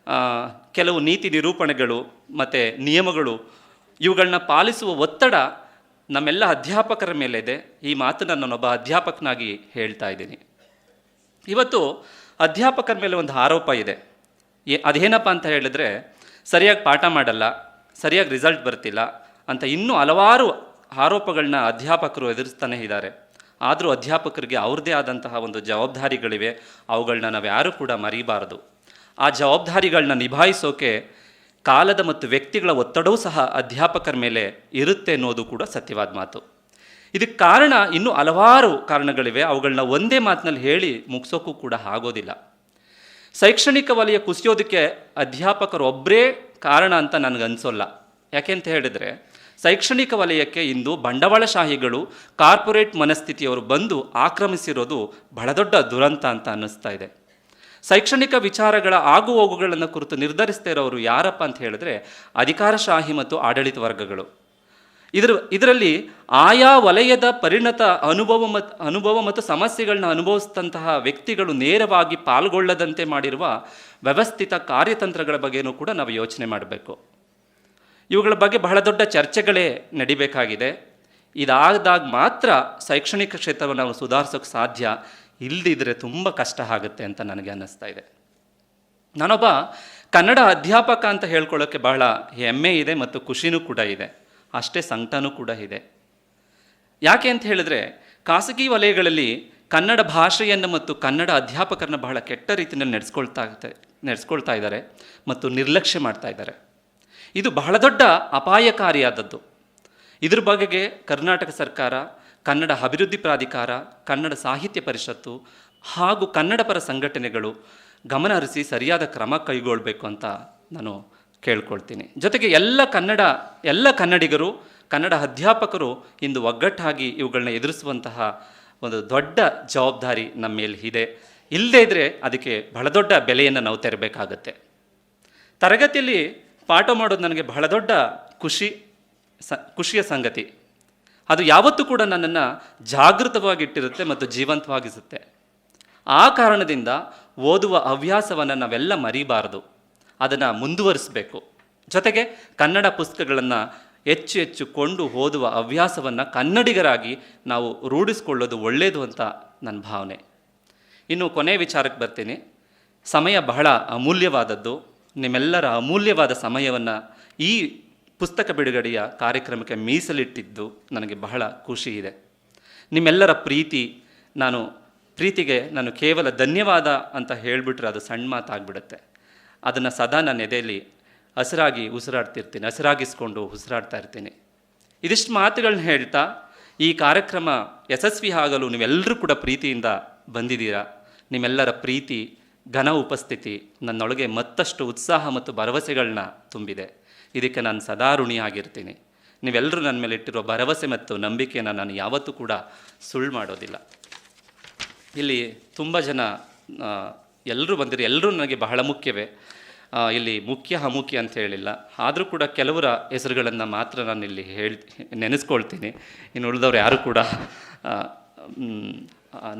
ಕೆಲವು ನೀತಿ ನಿರೂಪಣೆಗಳು ಮತ್ತು ನಿಯಮಗಳು ಇವುಗಳನ್ನ ಪಾಲಿಸುವ ಒತ್ತಡ ನಮ್ಮೆಲ್ಲ ಅಧ್ಯಾಪಕರ ಮೇಲಿದೆ. ಈ ಮಾತನ್ನು ನಾನೊಬ್ಬ ಅಧ್ಯಾಪಕನಾಗಿ ಹೇಳ್ತಾ ಇದ್ದೀನಿ. ಇವತ್ತು ಅಧ್ಯಾಪಕರ ಮೇಲೆ ಒಂದು ಆರೋಪ ಇದೆ. ಅದೇನಪ್ಪ ಅಂತ ಹೇಳಿದ್ರೆ, ಸರಿಯಾಗಿ ಪಾಠ ಮಾಡಲ್ಲ, ಸರಿಯಾಗಿ ರಿಸಲ್ಟ್ ಬರ್ತಿಲ್ಲ ಅಂತ ಇನ್ನೂ ಹಲವಾರು ಆರೋಪಗಳನ್ನ ಅಧ್ಯಾಪಕರು ಎದುರಿಸ್ತಾನೆ ಇದ್ದಾರೆ. ಆದರೂ ಅಧ್ಯಾಪಕರಿಗೆ ಅವ್ರದ್ದೇ ಆದಂತಹ ಒಂದು ಜವಾಬ್ದಾರಿಗಳಿವೆ. ಅವುಗಳನ್ನ ನಾವು ಯಾರೂ ಕೂಡ ಮರಿಬಾರದು. ಆ ಜವಾಬ್ದಾರಿಗಳನ್ನ ನಿಭಾಯಿಸೋಕೆ ಕಾಲದ ಮತ್ತು ವ್ಯಕ್ತಿಗಳ ಒತ್ತಡವೂ ಸಹ ಅಧ್ಯಾಪಕರ ಮೇಲೆ ಇರುತ್ತೆ ಅನ್ನೋದು ಕೂಡ ಸತ್ಯವಾದ ಮಾತು. ಇದಕ್ಕೆ ಕಾರಣ ಇನ್ನೂ ಹಲವಾರು ಕಾರಣಗಳಿವೆ. ಅವುಗಳನ್ನ ಒಂದೇ ಮಾತಿನಲ್ಲಿ ಹೇಳಿ ಮುಗಿಸೋಕ್ಕೂ ಕೂಡ ಆಗೋದಿಲ್ಲ. ಶೈಕ್ಷಣಿಕ ವಲಯ ಕುಸಿಯೋದಕ್ಕೆ ಅಧ್ಯಾಪಕರು ಒಬ್ಬರೇ ಕಾರಣ ಅಂತ ನನಗನ್ಸೋಲ್ಲ. ಯಾಕೆಂತ ಹೇಳಿದರೆ, ಶೈಕ್ಷಣಿಕ ವಲಯಕ್ಕೆ ಇಂದು ಬಂಡವಾಳಶಾಹಿಗಳು, ಕಾರ್ಪೊರೇಟ್ ಮನಸ್ಥಿತಿಯವರು ಬಂದು ಆಕ್ರಮಿಸಿರೋದು ಬಹಳ ದೊಡ್ಡ ದುರಂತ ಅಂತ ಅನ್ನಿಸ್ತಾ ಇದೆ. ಶೈಕ್ಷಣಿಕ ವಿಚಾರಗಳ ಆಗು ಹೋಗುಗಳನ್ನು ಕುರಿತು ನಿರ್ಧರಿಸ್ತಾ ಇರೋರು ಯಾರಪ್ಪ ಅಂತ ಹೇಳಿದ್ರೆ ಅಧಿಕಾರಶಾಹಿ ಮತ್ತು ಆಡಳಿತ ವರ್ಗಗಳು. ಇದರಲ್ಲಿ ಆಯಾ ವಲಯದ ಪರಿಣತ ಅನುಭವ ಮತ್ತು ಸಮಸ್ಯೆಗಳನ್ನ ಅನುಭವಿಸಿದಂತಹ ವ್ಯಕ್ತಿಗಳು ನೇರವಾಗಿ ಪಾಲ್ಗೊಳ್ಳದಂತೆ ಮಾಡಿರುವ ವ್ಯವಸ್ಥಿತ ಕಾರ್ಯತಂತ್ರಗಳ ಬಗ್ಗೆಯೂ ಕೂಡ ನಾವು ಯೋಚನೆ ಮಾಡಬೇಕು. ಇವುಗಳ ಬಗ್ಗೆ ಬಹಳ ದೊಡ್ಡ ಚರ್ಚೆಗಳೇ ನಡಿಬೇಕಾಗಿದೆ. ಇದಾದಾಗ ಮಾತ್ರ ಶೈಕ್ಷಣಿಕ ಕ್ಷೇತ್ರವನ್ನು ನಾವು ಸುಧಾರಿಸೋಕ್ಕೆ ಸಾಧ್ಯ. ಇಲ್ಲದಿದ್ದರೆ ತುಂಬ ಕಷ್ಟ ಆಗುತ್ತೆ ಅಂತ ನನಗೆ ಅನ್ನಿಸ್ತಾ ಇದೆ. ನಾನೊಬ್ಬ ಕನ್ನಡ ಅಧ್ಯಾಪಕ ಅಂತ ಹೇಳ್ಕೊಳ್ಳೋಕ್ಕೆ ಬಹಳ ಹೆಮ್ಮೆ ಇದೆ ಮತ್ತು ಖುಷಿನೂ ಕೂಡ ಇದೆ. ಅಷ್ಟೇ ಸಂಕಟನೂ ಕೂಡ ಇದೆ. ಯಾಕೆ ಅಂತ ಹೇಳಿದ್ರೆ, ಖಾಸಗಿ ವಲಯಗಳಲ್ಲಿ ಕನ್ನಡ ಭಾಷೆಯನ್ನು ಮತ್ತು ಕನ್ನಡ ಅಧ್ಯಾಪಕರನ್ನ ಬಹಳ ಕೆಟ್ಟ ರೀತಿಯಲ್ಲಿ ನಡೆಸ್ಕೊಳ್ತಾ ಇದ್ದಾರೆ ಮತ್ತು ನಿರ್ಲಕ್ಷ್ಯ ಮಾಡ್ತಾ ಇದ್ದಾರೆ. ಇದು ಬಹಳ ದೊಡ್ಡ ಅಪಾಯಕಾರಿಯಾದದ್ದು. ಇದ್ರ ಬಗೆಗೆ ಕರ್ನಾಟಕ ಸರ್ಕಾರ, ಕನ್ನಡ ಅಭಿವೃದ್ಧಿ ಪ್ರಾಧಿಕಾರ, ಕನ್ನಡ ಸಾಹಿತ್ಯ ಪರಿಷತ್ತು ಹಾಗೂ ಕನ್ನಡ ಪರ ಸಂಘಟನೆಗಳು ಗಮನ ಹರಿಸಿ ಸರಿಯಾದ ಕ್ರಮ ಕೈಗೊಳ್ಳಬೇಕು ಅಂತ ನಾನು ಕೇಳ್ಕೊಳ್ತೀನಿ. ಜೊತೆಗೆ ಎಲ್ಲ ಕನ್ನಡಿಗರು, ಕನ್ನಡ ಅಧ್ಯಾಪಕರು ಇಂದು ಒಗ್ಗಟ್ಟಾಗಿ ಇವುಗಳನ್ನ ಎದುರಿಸುವಂತಹ ಒಂದು ದೊಡ್ಡ ಜವಾಬ್ದಾರಿ ನಮ್ಮ ಮೇಲೆ ಇದೆ. ಇಲ್ಲದೇ ಇದ್ದರೆ ಅದಕ್ಕೆ ಬಹಳ ದೊಡ್ಡ ಬೆಲೆಯನ್ನು ನಾವು ತೆರಬೇಕಾಗತ್ತೆ. ತರಗತಿಯಲ್ಲಿ ಪಾಠ ಮಾಡೋದು ನನಗೆ ಬಹಳ ದೊಡ್ಡ ಖುಷಿಯ ಸಂಗತಿ. ಅದು ಯಾವತ್ತೂ ಕೂಡ ನನ್ನನ್ನು ಜಾಗೃತವಾಗಿಟ್ಟಿರುತ್ತೆ ಮತ್ತು ಜೀವಂತವಾಗಿಸುತ್ತೆ. ಆ ಕಾರಣದಿಂದ ಓದುವ ಹವ್ಯಾಸವನ್ನು ನಾವೆಲ್ಲ ಮರಿಬಾರದು, ಅದನ್ನು ಮುಂದುವರಿಸಬೇಕು. ಜೊತೆಗೆ ಕನ್ನಡ ಪುಸ್ತಕಗಳನ್ನು ಹೆಚ್ಚು ಹೆಚ್ಚು ಕೊಂಡು ಓದುವ ಹವ್ಯಾಸವನ್ನು ಕನ್ನಡಿಗರಾಗಿ ನಾವು ರೂಢಿಸ್ಕೊಳ್ಳೋದು ಒಳ್ಳೆಯದು ಅಂತ ನನ್ನ ಭಾವನೆ. ಇನ್ನು ಕೊನೆಯ ವಿಚಾರಕ್ಕೆ ಬರ್ತೀನಿ. ಸಮಯ ಬಹಳ ಅಮೂಲ್ಯವಾದದ್ದು. ನಿಮ್ಮೆಲ್ಲರ ಅಮೂಲ್ಯವಾದ ಸಮಯವನ್ನು ಈ ಪುಸ್ತಕ ಬಿಡುಗಡೆಯ ಕಾರ್ಯಕ್ರಮಕ್ಕೆ ಮೀಸಲಿಟ್ಟಿದ್ದು ನನಗೆ ಬಹಳ ಖುಷಿ ಇದೆ. ನಿಮ್ಮೆಲ್ಲರ ಪ್ರೀತಿಗೆ ನಾನು ಕೇವಲ ಧನ್ಯವಾದ ಅಂತ ಹೇಳಿಬಿಟ್ರೆ ಅದು ಸಣ್ಣ ಮಾತಾಗ್ಬಿಡುತ್ತೆ. ಅದನ್ನು ಸದಾ ನನ್ನ ಎದೆಯಲ್ಲಿ ಹಸಿರಾಗಿಸ್ಕೊಂಡು ಉಸಿರಾಡ್ತಾ ಇರ್ತೀನಿ. ಇದಿಷ್ಟು ಮಾತುಗಳನ್ನ ಹೇಳ್ತಾ ಈ ಕಾರ್ಯಕ್ರಮ ಯಶಸ್ವಿ ಆಗಲು ನೀವೆಲ್ಲರೂ ಕೂಡ ಪ್ರೀತಿಯಿಂದ ಬಂದಿದ್ದೀರಾ. ನಿಮ್ಮೆಲ್ಲರ ಪ್ರೀತಿ, ಘನ ಉಪಸ್ಥಿತಿ ನನ್ನೊಳಗೆ ಮತ್ತಷ್ಟು ಉತ್ಸಾಹ ಮತ್ತು ಭರವಸೆಗಳನ್ನ ತುಂಬಿದೆ. ಇದಕ್ಕೆ ನಾನು ಸದಾ ಋಣಿಯಾಗಿರ್ತೀನಿ. ನೀವೆಲ್ಲರೂ ನನ್ನ ಮೇಲೆ ಇಟ್ಟಿರೋ ಭರವಸೆ ಮತ್ತು ನಂಬಿಕೆಯನ್ನು ನಾನು ಯಾವತ್ತೂ ಕೂಡ ಸುಳ್ಳು ಮಾಡೋದಿಲ್ಲ. ಇಲ್ಲಿ ತುಂಬ ಜನ ಎಲ್ಲರೂ ಬಂದಿರೋ ಎಲ್ಲರೂ ನನಗೆ ಬಹಳ ಮುಖ್ಯವೇ. ಇಲ್ಲಿ ಮುಖ್ಯ ಅಮುಖ್ಯ ಅಂತ ಹೇಳಿಲ್ಲ, ಆದರೂ ಕೂಡ ಕೆಲವರ ಹೆಸರುಗಳನ್ನು ಮಾತ್ರ ನಾನು ಇಲ್ಲಿ ನೆನೆಸ್ಕೊಳ್ತೀನಿ. ಇನ್ನು ಉಳಿದವ್ರು ಯಾರು ಕೂಡ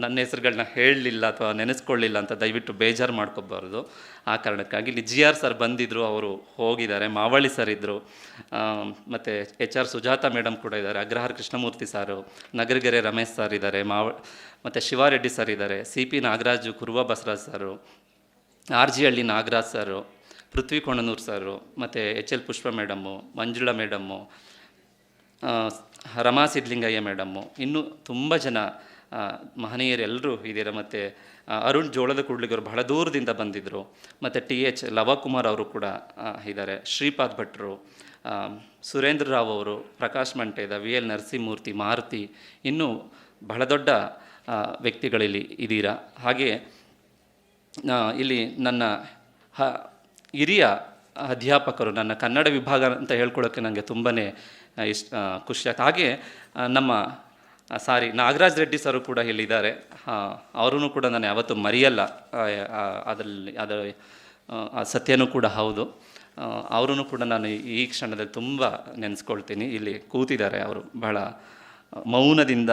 ನನ್ನ ಹೆಸರುಗಳನ್ನ ಹೇಳಲಿಲ್ಲ ಅಥವಾ ನೆನೆಸ್ಕೊಳ್ಳಿಲ್ಲ ಅಂತ ದಯವಿಟ್ಟು ಬೇಜಾರು ಮಾಡ್ಕೋಬಾರ್ದು. ಆ ಕಾರಣಕ್ಕಾಗಿ ಇಲ್ಲಿ GR ಸರ್ ಬಂದಿದ್ದರು, ಅವರು ಹೋಗಿದ್ದಾರೆ. ಮಾವಳಿ ಸರ್ ಇದ್ದರು, ಮತ್ತು HR ಸುಜಾತ ಮೇಡಮ್ ಕೂಡ ಇದ್ದಾರೆ, ಅಗ್ರಹಾರ ಕೃಷ್ಣಮೂರ್ತಿ ಸಾರು, ನಗರಗೆರೆ ರಮೇಶ್ ಸರ್ ಇದ್ದಾರೆ, ಮತ್ತು ಶಿವಾರೆಡ್ಡಿ ಸರ್ ಇದ್ದಾರೆ, CP Nagaraju, Kuruva Basavaraj sir, RG Halli Nagaraj sir, Prithvi Konanur sir, ಮತ್ತು HL Pushpa madam, Manjula madam, Rama Sidlingaiah madam, ಇನ್ನೂ ತುಂಬ ಜನ ಮಹನೀಯರೆಲ್ಲರೂ ಇದ್ದೀರ. ಮತ್ತು ಅರುಣ್ ಜೋಳದ ಕೂಡ್ಲಿಗರು ಬಹಳ ದೂರದಿಂದ ಬಂದಿದ್ದರು. ಮತ್ತು TH ಲವಕುಮಾರ್ ಅವರು ಕೂಡ ಇದ್ದಾರೆ, ಶ್ರೀಪಾದ್ ಭಟ್ರು, ಸುರೇಂದ್ರ ರಾವ್ ಅವರು, ಪ್ರಕಾಶ್ ಮಂಟೇದ, VL ನರಸಿಂಹಮೂರ್ತಿ, ಮಾರುತಿ, ಇನ್ನೂ ಬಹಳ ದೊಡ್ಡ ವ್ಯಕ್ತಿಗಳಲ್ಲಿ ಇದ್ದೀರಾ. ಹಾಗೆ ಇಲ್ಲಿ ನನ್ನ ಹಿರಿಯ ಅಧ್ಯಾಪಕರು, ನನ್ನ ಕನ್ನಡ ವಿಭಾಗ ಅಂತ ಹೇಳ್ಕೊಳ್ಳೋಕ್ಕೆ ನನಗೆ ತುಂಬಾ ಖುಷಿ ಆಗ್ತದೆ. ಹಾಗೆ ನಮ್ಮ ನಾಗರಾಜ್ ರೆಡ್ಡಿ ಸರು ಕೂಡ ಇಲ್ಲಿದ್ದಾರೆ. ಅವರೂ ಕೂಡ ನಾನು ಯಾವತ್ತೂ ಮರೆಯಲ್ಲ. ಅದರ ಸತ್ಯನೂ ಕೂಡ ಹೌದು. ಅವರೂ ಕೂಡ ನಾನು ಈ ಕ್ಷಣದಲ್ಲಿ ತುಂಬ ನೆನೆಸ್ಕೊಳ್ತೀನಿ. ಇಲ್ಲಿ ಕೂತಿದ್ದಾರೆ, ಅವರು ಬಹಳ ಮೌನದಿಂದ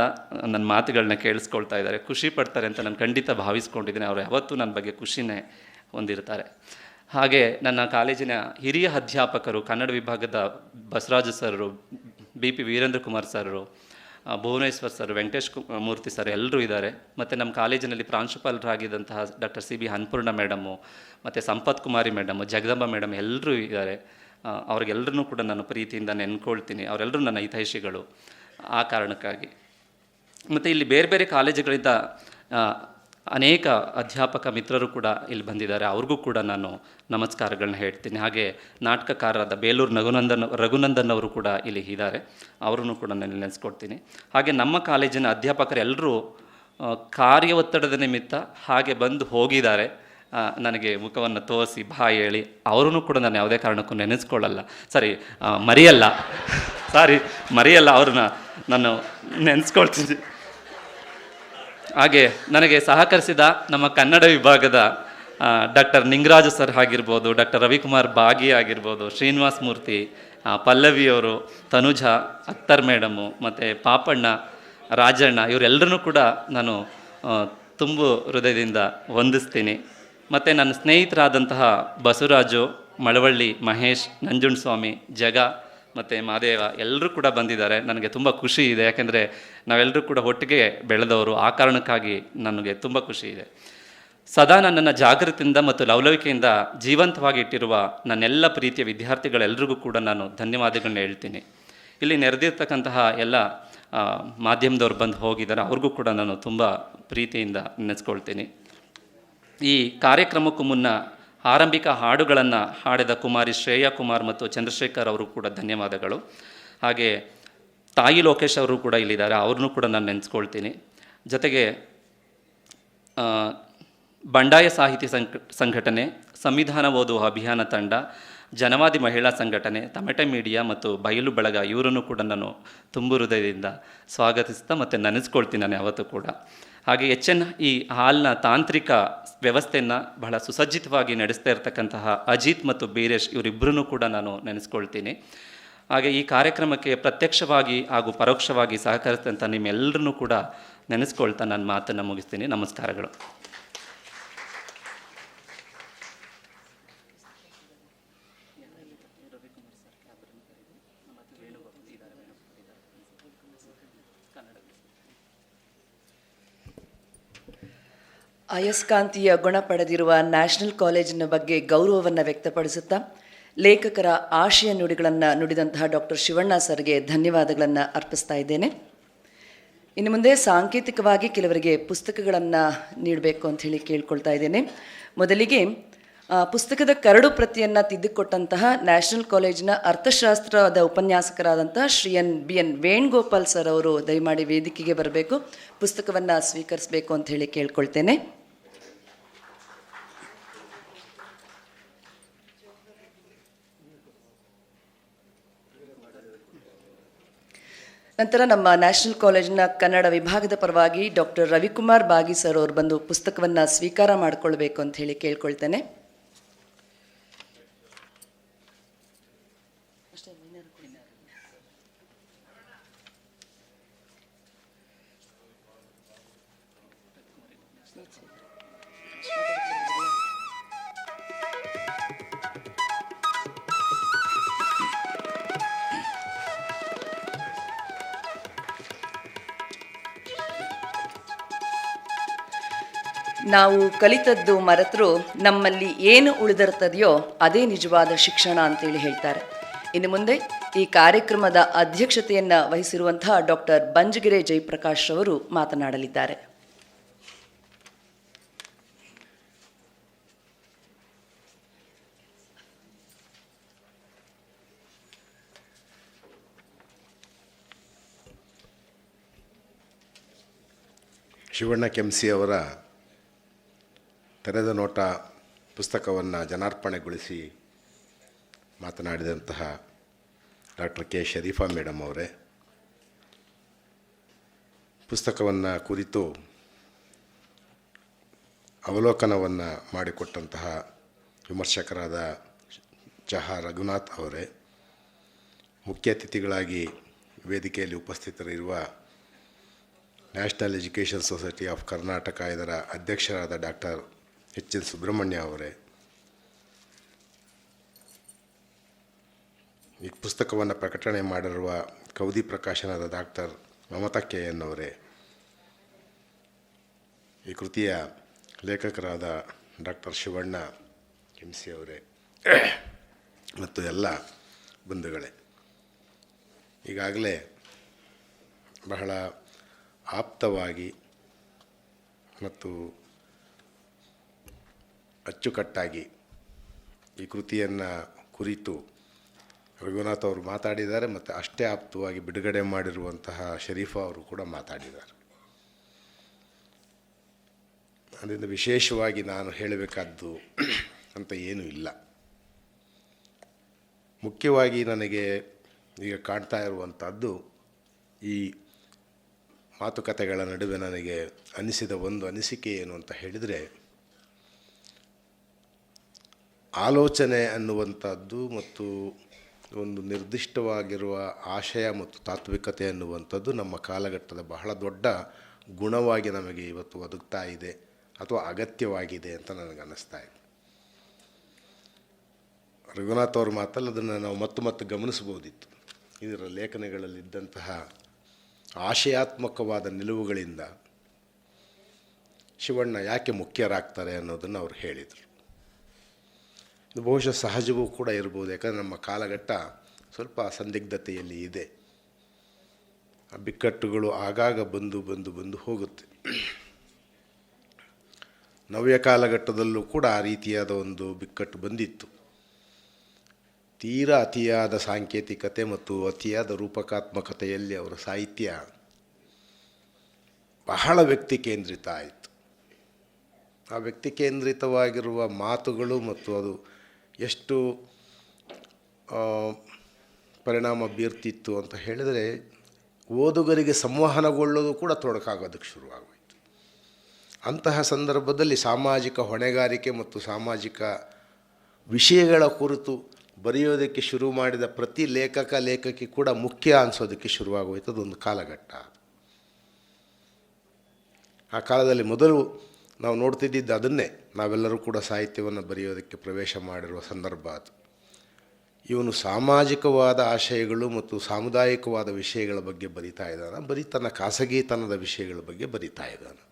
ನನ್ನ ಮಾತುಗಳನ್ನ ಕೇಳಿಸ್ಕೊಳ್ತಾ ಇದ್ದಾರೆ, ಖುಷಿ ಪಡ್ತಾರೆ ಅಂತ ನಾನು ಖಂಡಿತ ಭಾವಿಸ್ಕೊಂಡಿದ್ದೀನಿ. ಅವರು ಯಾವತ್ತೂ ನನ್ನ ಬಗ್ಗೆ ಖುಷಿನೇ ಹೊಂದಿರ್ತಾರೆ. ಹಾಗೆ ನನ್ನ ಕಾಲೇಜಿನ ಹಿರಿಯ ಅಧ್ಯಾಪಕರು, ಕನ್ನಡ ವಿಭಾಗದ ಬಸವರಾಜು ಸರು, BP ವೀರೇಂದ್ರ ಕುಮಾರ್ ಸರು, ಭುವನೇಶ್ವರ್ ಸರ್, ವೆಂಕಟೇಶ್ ಮೂರ್ತಿ ಸರ್ ಎಲ್ಲರೂ ಇದ್ದಾರೆ. ಮತ್ತು ನಮ್ಮ ಕಾಲೇಜಿನಲ್ಲಿ ಪ್ರಾಂಶುಪಾಲರಾಗಿದ್ದಂತಹ ಡಾಕ್ಟರ್ CB ಅನ್ನಪೂರ್ಣ ಮೇಡಮ್ಮು, ಮತ್ತು ಸಂಪತ್ ಕುಮಾರಿ ಮೇಡಮ್ಮು, ಜಗದಂಬ ಮೇಡಮ್ ಎಲ್ಲರೂ ಇದ್ದಾರೆ. ಅವ್ರಿಗೆಲ್ಲರೂ ಕೂಡ ನಾನು ಪ್ರೀತಿಯಿಂದ ನೆನ್ಕೊಳ್ತೀನಿ. ಅವರೆಲ್ಲರೂ ನನ್ನ ಹಿತೈಷಿಗಳು. ಆ ಕಾರಣಕ್ಕಾಗಿ ಮತ್ತು ಇಲ್ಲಿ ಬೇರೆ ಬೇರೆ ಕಾಲೇಜುಗಳಿಂದ ಅನೇಕ ಅಧ್ಯಾಪಕ ಮಿತ್ರರು ಕೂಡ ಇಲ್ಲಿ ಬಂದಿದ್ದಾರೆ. ಅವ್ರಿಗೂ ಕೂಡ ನಾನು ನಮಸ್ಕಾರಗಳನ್ನ ಹೇಳ್ತೀನಿ. ಹಾಗೆ ನಾಟಕಕಾರರಾದ ಬೇಲೂರು ರಘುನಂದನ್ ಅವರು ಕೂಡ ಇಲ್ಲಿ ಇದ್ದಾರೆ, ಅವರನ್ನು ಕೂಡ ನಾನು ನೆನೆಸ್ಕೊಡ್ತೀನಿ. ಹಾಗೆ ನಮ್ಮ ಕಾಲೇಜಿನ ಅಧ್ಯಾಪಕರೆಲ್ಲರೂ ಕಾರ್ಯ ಒತ್ತಡದ ನಿಮಿತ್ತ ಹಾಗೆ ಬಂದು ಹೋಗಿದ್ದಾರೆ. ನನಗೆ ಮುಖವನ್ನು ತೋರಿಸಿ ಬಾಯಿ ಹೇಳಿ ಅವರೂ ಕೂಡ ನಾನು ಯಾವುದೇ ಕಾರಣಕ್ಕೂ ನೆನೆಸ್ಕೊಳ್ಳಲ್ಲ, ಮರೆಯಲ್ಲ, ಅವ್ರನ್ನ ನಾನು ನೆನೆಸ್ಕೊಳ್ತೀನಿ. ಹಾಗೆ ನನಗೆ ಸಹಕರಿಸಿದ ನಮ್ಮ ಕನ್ನಡ ವಿಭಾಗದ ಡಾಕ್ಟರ್ ನಿಂಗರಾಜು ಸರ್ ಆಗಿರ್ಬೋದು, ಡಾಕ್ಟರ್ ರವಿಕುಮಾರ್ ಬಾಗಿ ಆಗಿರ್ಬೋದು, ಶ್ರೀನಿವಾಸ ಮೂರ್ತಿ, ಪಲ್ಲವಿಯವರು, ತನುಜಾ, ಅಖ್ತರ್ ಮೇಡಮ್ಮು, ಮತ್ತು ಪಾಪಣ್ಣ, ರಾಜಣ್ಣ, ಇವರೆಲ್ಲರೂ ಕೂಡ ನಾನು ತುಂಬು ಹೃದಯದಿಂದ ವಂದಿಸ್ತೀನಿ. ಮತ್ತು ನನ್ನ ಸ್ನೇಹಿತರಾದಂತಹ ಬಸವರಾಜು, ಮಳವಳ್ಳಿ, ಮಹೇಶ್, ನಂಜುಂಡಸ್ವಾಮಿ, ಜಗ ಮತ್ತು ಮಾದೇವ ಎಲ್ಲರೂ ಕೂಡ ಬಂದಿದ್ದಾರೆ. ನನಗೆ ತುಂಬ ಖುಷಿ ಇದೆ, ಯಾಕೆಂದರೆ ನಾವೆಲ್ಲರೂ ಕೂಡ ಒಟ್ಟಿಗೆ ಬೆಳೆದವರು. ಆ ಕಾರಣಕ್ಕಾಗಿ ನನಗೆ ತುಂಬ ಖುಷಿ ಇದೆ. ಸದಾ ನನ್ನನ್ನು ಜಾಗೃತಿಯಿಂದ ಮತ್ತು ಲವಲವಿಕೆಯಿಂದ ಜೀವಂತವಾಗಿ ಇಟ್ಟಿರುವ ನನ್ನೆಲ್ಲ ಪ್ರೀತಿಯ ವಿದ್ಯಾರ್ಥಿಗಳೆಲ್ಲರಿಗೂ ಕೂಡ ನಾನು ಧನ್ಯವಾದಗಳನ್ನ ಹೇಳ್ತೀನಿ. ಇಲ್ಲಿ ನೆರೆದಿರ್ತಕ್ಕಂತಹ ಎಲ್ಲ ಮಾಧ್ಯಮದವ್ರು ಬಂದು ಹೋಗಿದ್ದಾರೆ, ಅವ್ರಿಗೂ ಕೂಡ ನಾನು ತುಂಬ ಪ್ರೀತಿಯಿಂದ ನೆನೆಸ್ಕೊಳ್ತೀನಿ. ಈ ಕಾರ್ಯಕ್ರಮಕ್ಕೂ ಮುನ್ನ ಆರಂಭಿಕ ಹಾಡುಗಳನ್ನು ಹಾಡಿದ ಕುಮಾರಿ ಶ್ರೇಯಾ ಕುಮಾರ್ ಮತ್ತು ಚಂದ್ರಶೇಖರ್ ಅವರು ಕೂಡ ಧನ್ಯವಾದಗಳು. ಹಾಗೆ ತಾಯಿ ಲೋಕೇಶ್ ಅವರು ಕೂಡ ಇಲ್ಲಿದ್ದಾರೆ, ಅವ್ರನ್ನೂ ಕೂಡ ನಾನು ನೆನೆಸ್ಕೊಳ್ತೀನಿ. ಜೊತೆಗೆ ಬಂಡಾಯ ಸಾಹಿತಿ ಸಂಘಟನೆ, ಸಂವಿಧಾನ ಓದುವ ಅಭಿಯಾನ ತಂಡ, ಜನವಾದಿ ಮಹಿಳಾ ಸಂಘಟನೆ, ತಮಟೆ ಮೀಡಿಯಾ ಮತ್ತು ಬಯಲು ಬಳಗ ಇವರನ್ನು ಕೂಡ ನಾನು ತುಂಬು ಹೃದಯದಿಂದ ಸ್ವಾಗತಿಸ್ತಾ ಮತ್ತು ನೆನೆಸ್ಕೊಳ್ತೀನಿ ನಾನು ಯಾವತ್ತೂ ಕೂಡ. ಹಾಗೆ ಈ ಹಾಲ್ನ ತಾಂತ್ರಿಕ ವ್ಯವಸ್ಥೆಯನ್ನು ಬಹಳ ಸುಸಜ್ಜಿತವಾಗಿ ನಡೆಸ್ತಾ ಇರತಕ್ಕಂತಹ ಅಜಿತ್ ಮತ್ತು ಬೀರೇಶ್ ಇವರಿಬ್ಬರನ್ನು ಕೂಡ ನಾನು ನೆನೆಸ್ಕೊಳ್ತೀನಿ. ಹಾಗೆ ಈ ಕಾರ್ಯಕ್ರಮಕ್ಕೆ ಪ್ರತ್ಯಕ್ಷವಾಗಿ ಹಾಗೂ ಪರೋಕ್ಷವಾಗಿ ಸಹಕರಿಸಿದಂಥ ನಿಮ್ಮೆಲ್ಲರನ್ನೂ ಕೂಡ ನೆನೆಸ್ಕೊಳ್ತಾ ನನ್ನ ಮಾತನ್ನು ಮುಗಿಸ್ತೀನಿ. ನಮಸ್ಕಾರಗಳು. ಅಯಸ್ಕಾಂತೀಯ ಗುಣ ಪಡೆದಿರುವ ನ್ಯಾಷನಲ್ ಕಾಲೇಜಿನ ಬಗ್ಗೆ ಗೌರವವನ್ನು ವ್ಯಕ್ತಪಡಿಸುತ್ತಾ ಲೇಖಕರ ಆಶಯ ನುಡಿಗಳನ್ನು ನುಡಿದಂತಹ ಡಾಕ್ಟರ್ ಶಿವಣ್ಣ ಸರ್ಗೆ ಧನ್ಯವಾದಗಳನ್ನು ಅರ್ಪಿಸ್ತಾ ಇದ್ದೇನೆ. ಇನ್ನು ಮುಂದೆ ಸಾಂಕೇತಿಕವಾಗಿ ಕೆಲವರಿಗೆ ಪುಸ್ತಕಗಳನ್ನು ನೀಡಬೇಕು ಅಂಥೇಳಿ ಕೇಳ್ಕೊಳ್ತಾ ಇದ್ದೇನೆ. ಮೊದಲಿಗೆ ಪುಸ್ತಕದ ಕರಡು ಪ್ರತಿಯನ್ನು ತಿದ್ದುಕೊಟ್ಟಂತಹ ನ್ಯಾಷನಲ್ ಕಾಲೇಜಿನ ಅರ್ಥಶಾಸ್ತ್ರದ ಉಪನ್ಯಾಸಕರಾದಂತಹ ಶ್ರೀ BN ವೇಣುಗೋಪಾಲ್ ಸರ್ ಅವರು ದಯಮಾಡಿ ವೇದಿಕೆಗೆ ಬರಬೇಕು, ಪುಸ್ತಕವನ್ನು ಸ್ವೀಕರಿಸಬೇಕು ಅಂಥೇಳಿ ಕೇಳ್ಕೊಳ್ತೇನೆ. ನಂತರ ನಮ್ಮ ನ್ಯಾಷನಲ್ ಕಾಲೇಜಿನ ಕನ್ನಡ ವಿಭಾಗದ ಪರವಾಗಿ ಡಾಕ್ಟರ್ ರವಿಕುಮಾರ್ ಬಾಗಿ ಸರ್ ಅವರು ಬಂದು ಪುಸ್ತಕವನ್ನು ಸ್ವೀಕಾರ ಮಾಡಿಕೊಳ್ಬೇಕು ಅಂತ ಹೇಳಿ ಕೇಳ್ಕೊಳ್ತೇನೆ. ನಾವು ಕಲಿತದ್ದು ಮರೆತರೂ ನಮ್ಮಲ್ಲಿ ಏನು ಉಳಿದಿರ್ತದೆಯೋ ಅದೇ ನಿಜವಾದ ಶಿಕ್ಷಣ ಅಂತೇಳಿ ಹೇಳ್ತಾರೆ. ಇನ್ನು ಮುಂದೆ ಈ ಕಾರ್ಯಕ್ರಮದ ಅಧ್ಯಕ್ಷತೆಯನ್ನು ವಹಿಸಿರುವಂತಹ ಡಾಕ್ಟರ್ ಬಂಜಗೆರೆ ಜಯಪ್ರಕಾಶ್ ಅವರು ಮಾತನಾಡಲಿದ್ದಾರೆ. ಶಿವಣ್ಣ ಕೆಂಸಿ ಅವರ ತೆರೆದ ನೋಟ ಪುಸ್ತಕವನ್ನು ಜನಾರ್ಪಣೆಗೊಳಿಸಿ ಮಾತನಾಡಿದಂತಹ ಡಾಕ್ಟರ್ ಕೆ ಶರೀಫಾ ಮೇಡಮ್ ಅವರೇ, ಪುಸ್ತಕವನ್ನು ಕುರಿತು ಅವಲೋಕನವನ್ನು ಮಾಡಿಕೊಟ್ಟಂತಹ ವಿಮರ್ಶಕರಾದ ಚಹಾ ರಘುನಾಥ್ ಅವರೇ, ಮುಖ್ಯ ಅತಿಥಿಗಳಾಗಿ ವೇದಿಕೆಯಲ್ಲಿ ಉಪಸ್ಥಿತರಿರುವ national education society of Karnataka ಇದರ ಅಧ್ಯಕ್ಷರಾದ ಡಾಕ್ಟರ್ ಎಚ್.ಎನ್. ಸುಬ್ರಹ್ಮಣ್ಯ ಅವರೇ, ಈ ಪುಸ್ತಕವನ್ನು ಪ್ರಕಟಣೆ ಮಾಡಿರುವ ಕೌದಿ ಪ್ರಕಾಶನದ ಡಾಕ್ಟರ್ ಮಮತಾ ಕೆ.ಎನ್. ಅವರೇ, ಈ ಕೃತಿಯ ಲೇಖಕರಾದ ಡಾಕ್ಟರ್ ಶಿವಣ್ಣ ಕೆಂಸಿ ಅವರೇ ಮತ್ತು ಎಲ್ಲ ಬಂಧುಗಳೇ, ಈಗಾಗಲೇ ಬಹಳ ಆಪ್ತವಾಗಿ ಮತ್ತು ಅಚ್ಚುಕಟ್ಟಾಗಿ ಈ ಕೃತಿಯನ್ನು ಕುರಿತು ರಘುನಾಥ್ ಅವರು ಮಾತಾಡಿದ್ದಾರೆ ಮತ್ತು ಅಷ್ಟೇ ಆಪ್ತವಾಗಿ ಬಿಡುಗಡೆ ಮಾಡಿರುವಂತಹ ಶರೀಫಾ ಅವರು ಕೂಡ ಮಾತಾಡಿದ್ದಾರೆ. ಅದರಿಂದ ವಿಶೇಷವಾಗಿ ನಾನು ಹೇಳಬೇಕಾದ್ದು ಅಂತ ಏನೂ ಇಲ್ಲ. ಮುಖ್ಯವಾಗಿ ನನಗೆ ಈಗ ಕಾಣ್ತಾ ಇರುವಂಥದ್ದು, ಈ ಮಾತುಕತೆಗಳ ನಡುವೆ ನನಗೆ ಅನಿಸಿದ ಒಂದು ಅನಿಸಿಕೆ ಏನು ಅಂತ ಹೇಳಿದರೆ, ಆಲೋಚನೆ ಅನ್ನುವಂಥದ್ದು ಮತ್ತು ಒಂದು ನಿರ್ದಿಷ್ಟವಾಗಿರುವ ಆಶಯ ಮತ್ತು ತಾತ್ವಿಕತೆ ಅನ್ನುವಂಥದ್ದು ನಮ್ಮ ಕಾಲಘಟ್ಟದ ಬಹಳ ದೊಡ್ಡ ಗುಣವಾಗಿ ನಮಗೆ ಇವತ್ತು ಒದಗ್ತಾ ಇದೆ ಅಥವಾ ಅಗತ್ಯವಾಗಿದೆ ಅಂತ ನನಗೆ ಅನ್ನಿಸ್ತಾ ಇದೆ. ರಘುನಾಥ್ ಅವ್ರ ಮಾತಲ್ಲಿ ಅದನ್ನು ನಾವು ಮತ್ತೆ ಗಮನಿಸ್ಬೋದಿತ್ತು. ಇದರ ಲೇಖನಗಳಲ್ಲಿದ್ದಂತಹ ಆಶಯಾತ್ಮಕವಾದ ನಿಲುವುಗಳಿಂದ ಶಿವಣ್ಣ ಯಾಕೆ ಮುಖ್ಯರಾಗ್ತಾರೆ ಅನ್ನೋದನ್ನು ಅವರು ಹೇಳಿದರು. ಇದು ಬಹುಶಃ ಸಹಜವೂ ಕೂಡ ಇರ್ಬೋದು, ಯಾಕಂದರೆ ನಮ್ಮ ಕಾಲಘಟ್ಟ ಸ್ವಲ್ಪ ಸಂದಿಗ್ಧತೆಯಲ್ಲಿ ಇದೆ. ಆ ಬಿಕ್ಕಟ್ಟುಗಳು ಆಗಾಗ ಬಂದು ಹೋಗುತ್ತೆ. ನವ್ಯ ಕಾಲಘಟ್ಟದಲ್ಲೂ ಕೂಡ ಆ ರೀತಿಯಾದ ಒಂದು ಬಿಕ್ಕಟ್ಟು ಬಂದಿತ್ತು. ತೀರಾ ಅತಿಯಾದ ಸಾಂಕೇತಿಕತೆ ಮತ್ತು ಅತಿಯಾದ ರೂಪಕಾತ್ಮಕತೆಯಲ್ಲಿ ಅವರ ಸಾಹಿತ್ಯ ಬಹಳ ವ್ಯಕ್ತಿ ಕೇಂದ್ರಿತ ಆಯಿತು. ಆ ವ್ಯಕ್ತಿ ಕೇಂದ್ರಿತವಾಗಿರುವ ಮಾತುಗಳು ಮತ್ತು ಅದು ಎಷ್ಟು ಪರಿಣಾಮ ಬೀರ್ತಿತ್ತು ಅಂತ ಹೇಳಿದರೆ, ಓದುಗರಿಗೆ ಸಂವಹನಗೊಳ್ಳೋದು ಕೂಡ ತೊಡಕಾಗೋದಕ್ಕೆ ಶುರುವಾಗೋಯಿತು. ಅಂತಹ ಸಂದರ್ಭದಲ್ಲಿ ಸಾಮಾಜಿಕ ಹೊಣೆಗಾರಿಕೆ ಮತ್ತು ಸಾಮಾಜಿಕ ವಿಷಯಗಳ ಕುರಿತು ಬರೆಯೋದಕ್ಕೆ ಶುರು ಮಾಡಿದ ಪ್ರತಿ ಲೇಖಕಿ ಕೂಡ ಮುಖ್ಯ ಅನಿಸೋದಕ್ಕೆ ಶುರುವಾಗೋಯ್ತು. ಅದೊಂದು ಕಾಲಘಟ್ಟ. ಆ ಕಾಲದಲ್ಲಿ ಮೊದಲು ನಾವು ನೋಡ್ತಿದ್ದಿದ್ದು ಅದನ್ನೇ. ನಾವೆಲ್ಲರೂ ಕೂಡ ಸಾಹಿತ್ಯವನ್ನು ಬರೆಯೋದಕ್ಕೆ ಪ್ರವೇಶ ಮಾಡಿರುವ ಸಂದರ್ಭ ಅದು. ಇವನು ಸಾಮಾಜಿಕವಾದ ಆಶಯಗಳು ಮತ್ತು ಸಾಮುದಾಯಿಕವಾದ ವಿಷಯಗಳ ಬಗ್ಗೆ ಬರಿತಾ ಇದ್ದಾನೆ, ಬರೀ ತನ್ನ ಖಾಸಗಿತನದ ವಿಷಯಗಳ ಬಗ್ಗೆ ಬರಿತಾ ಇದ್ದಾನೆ.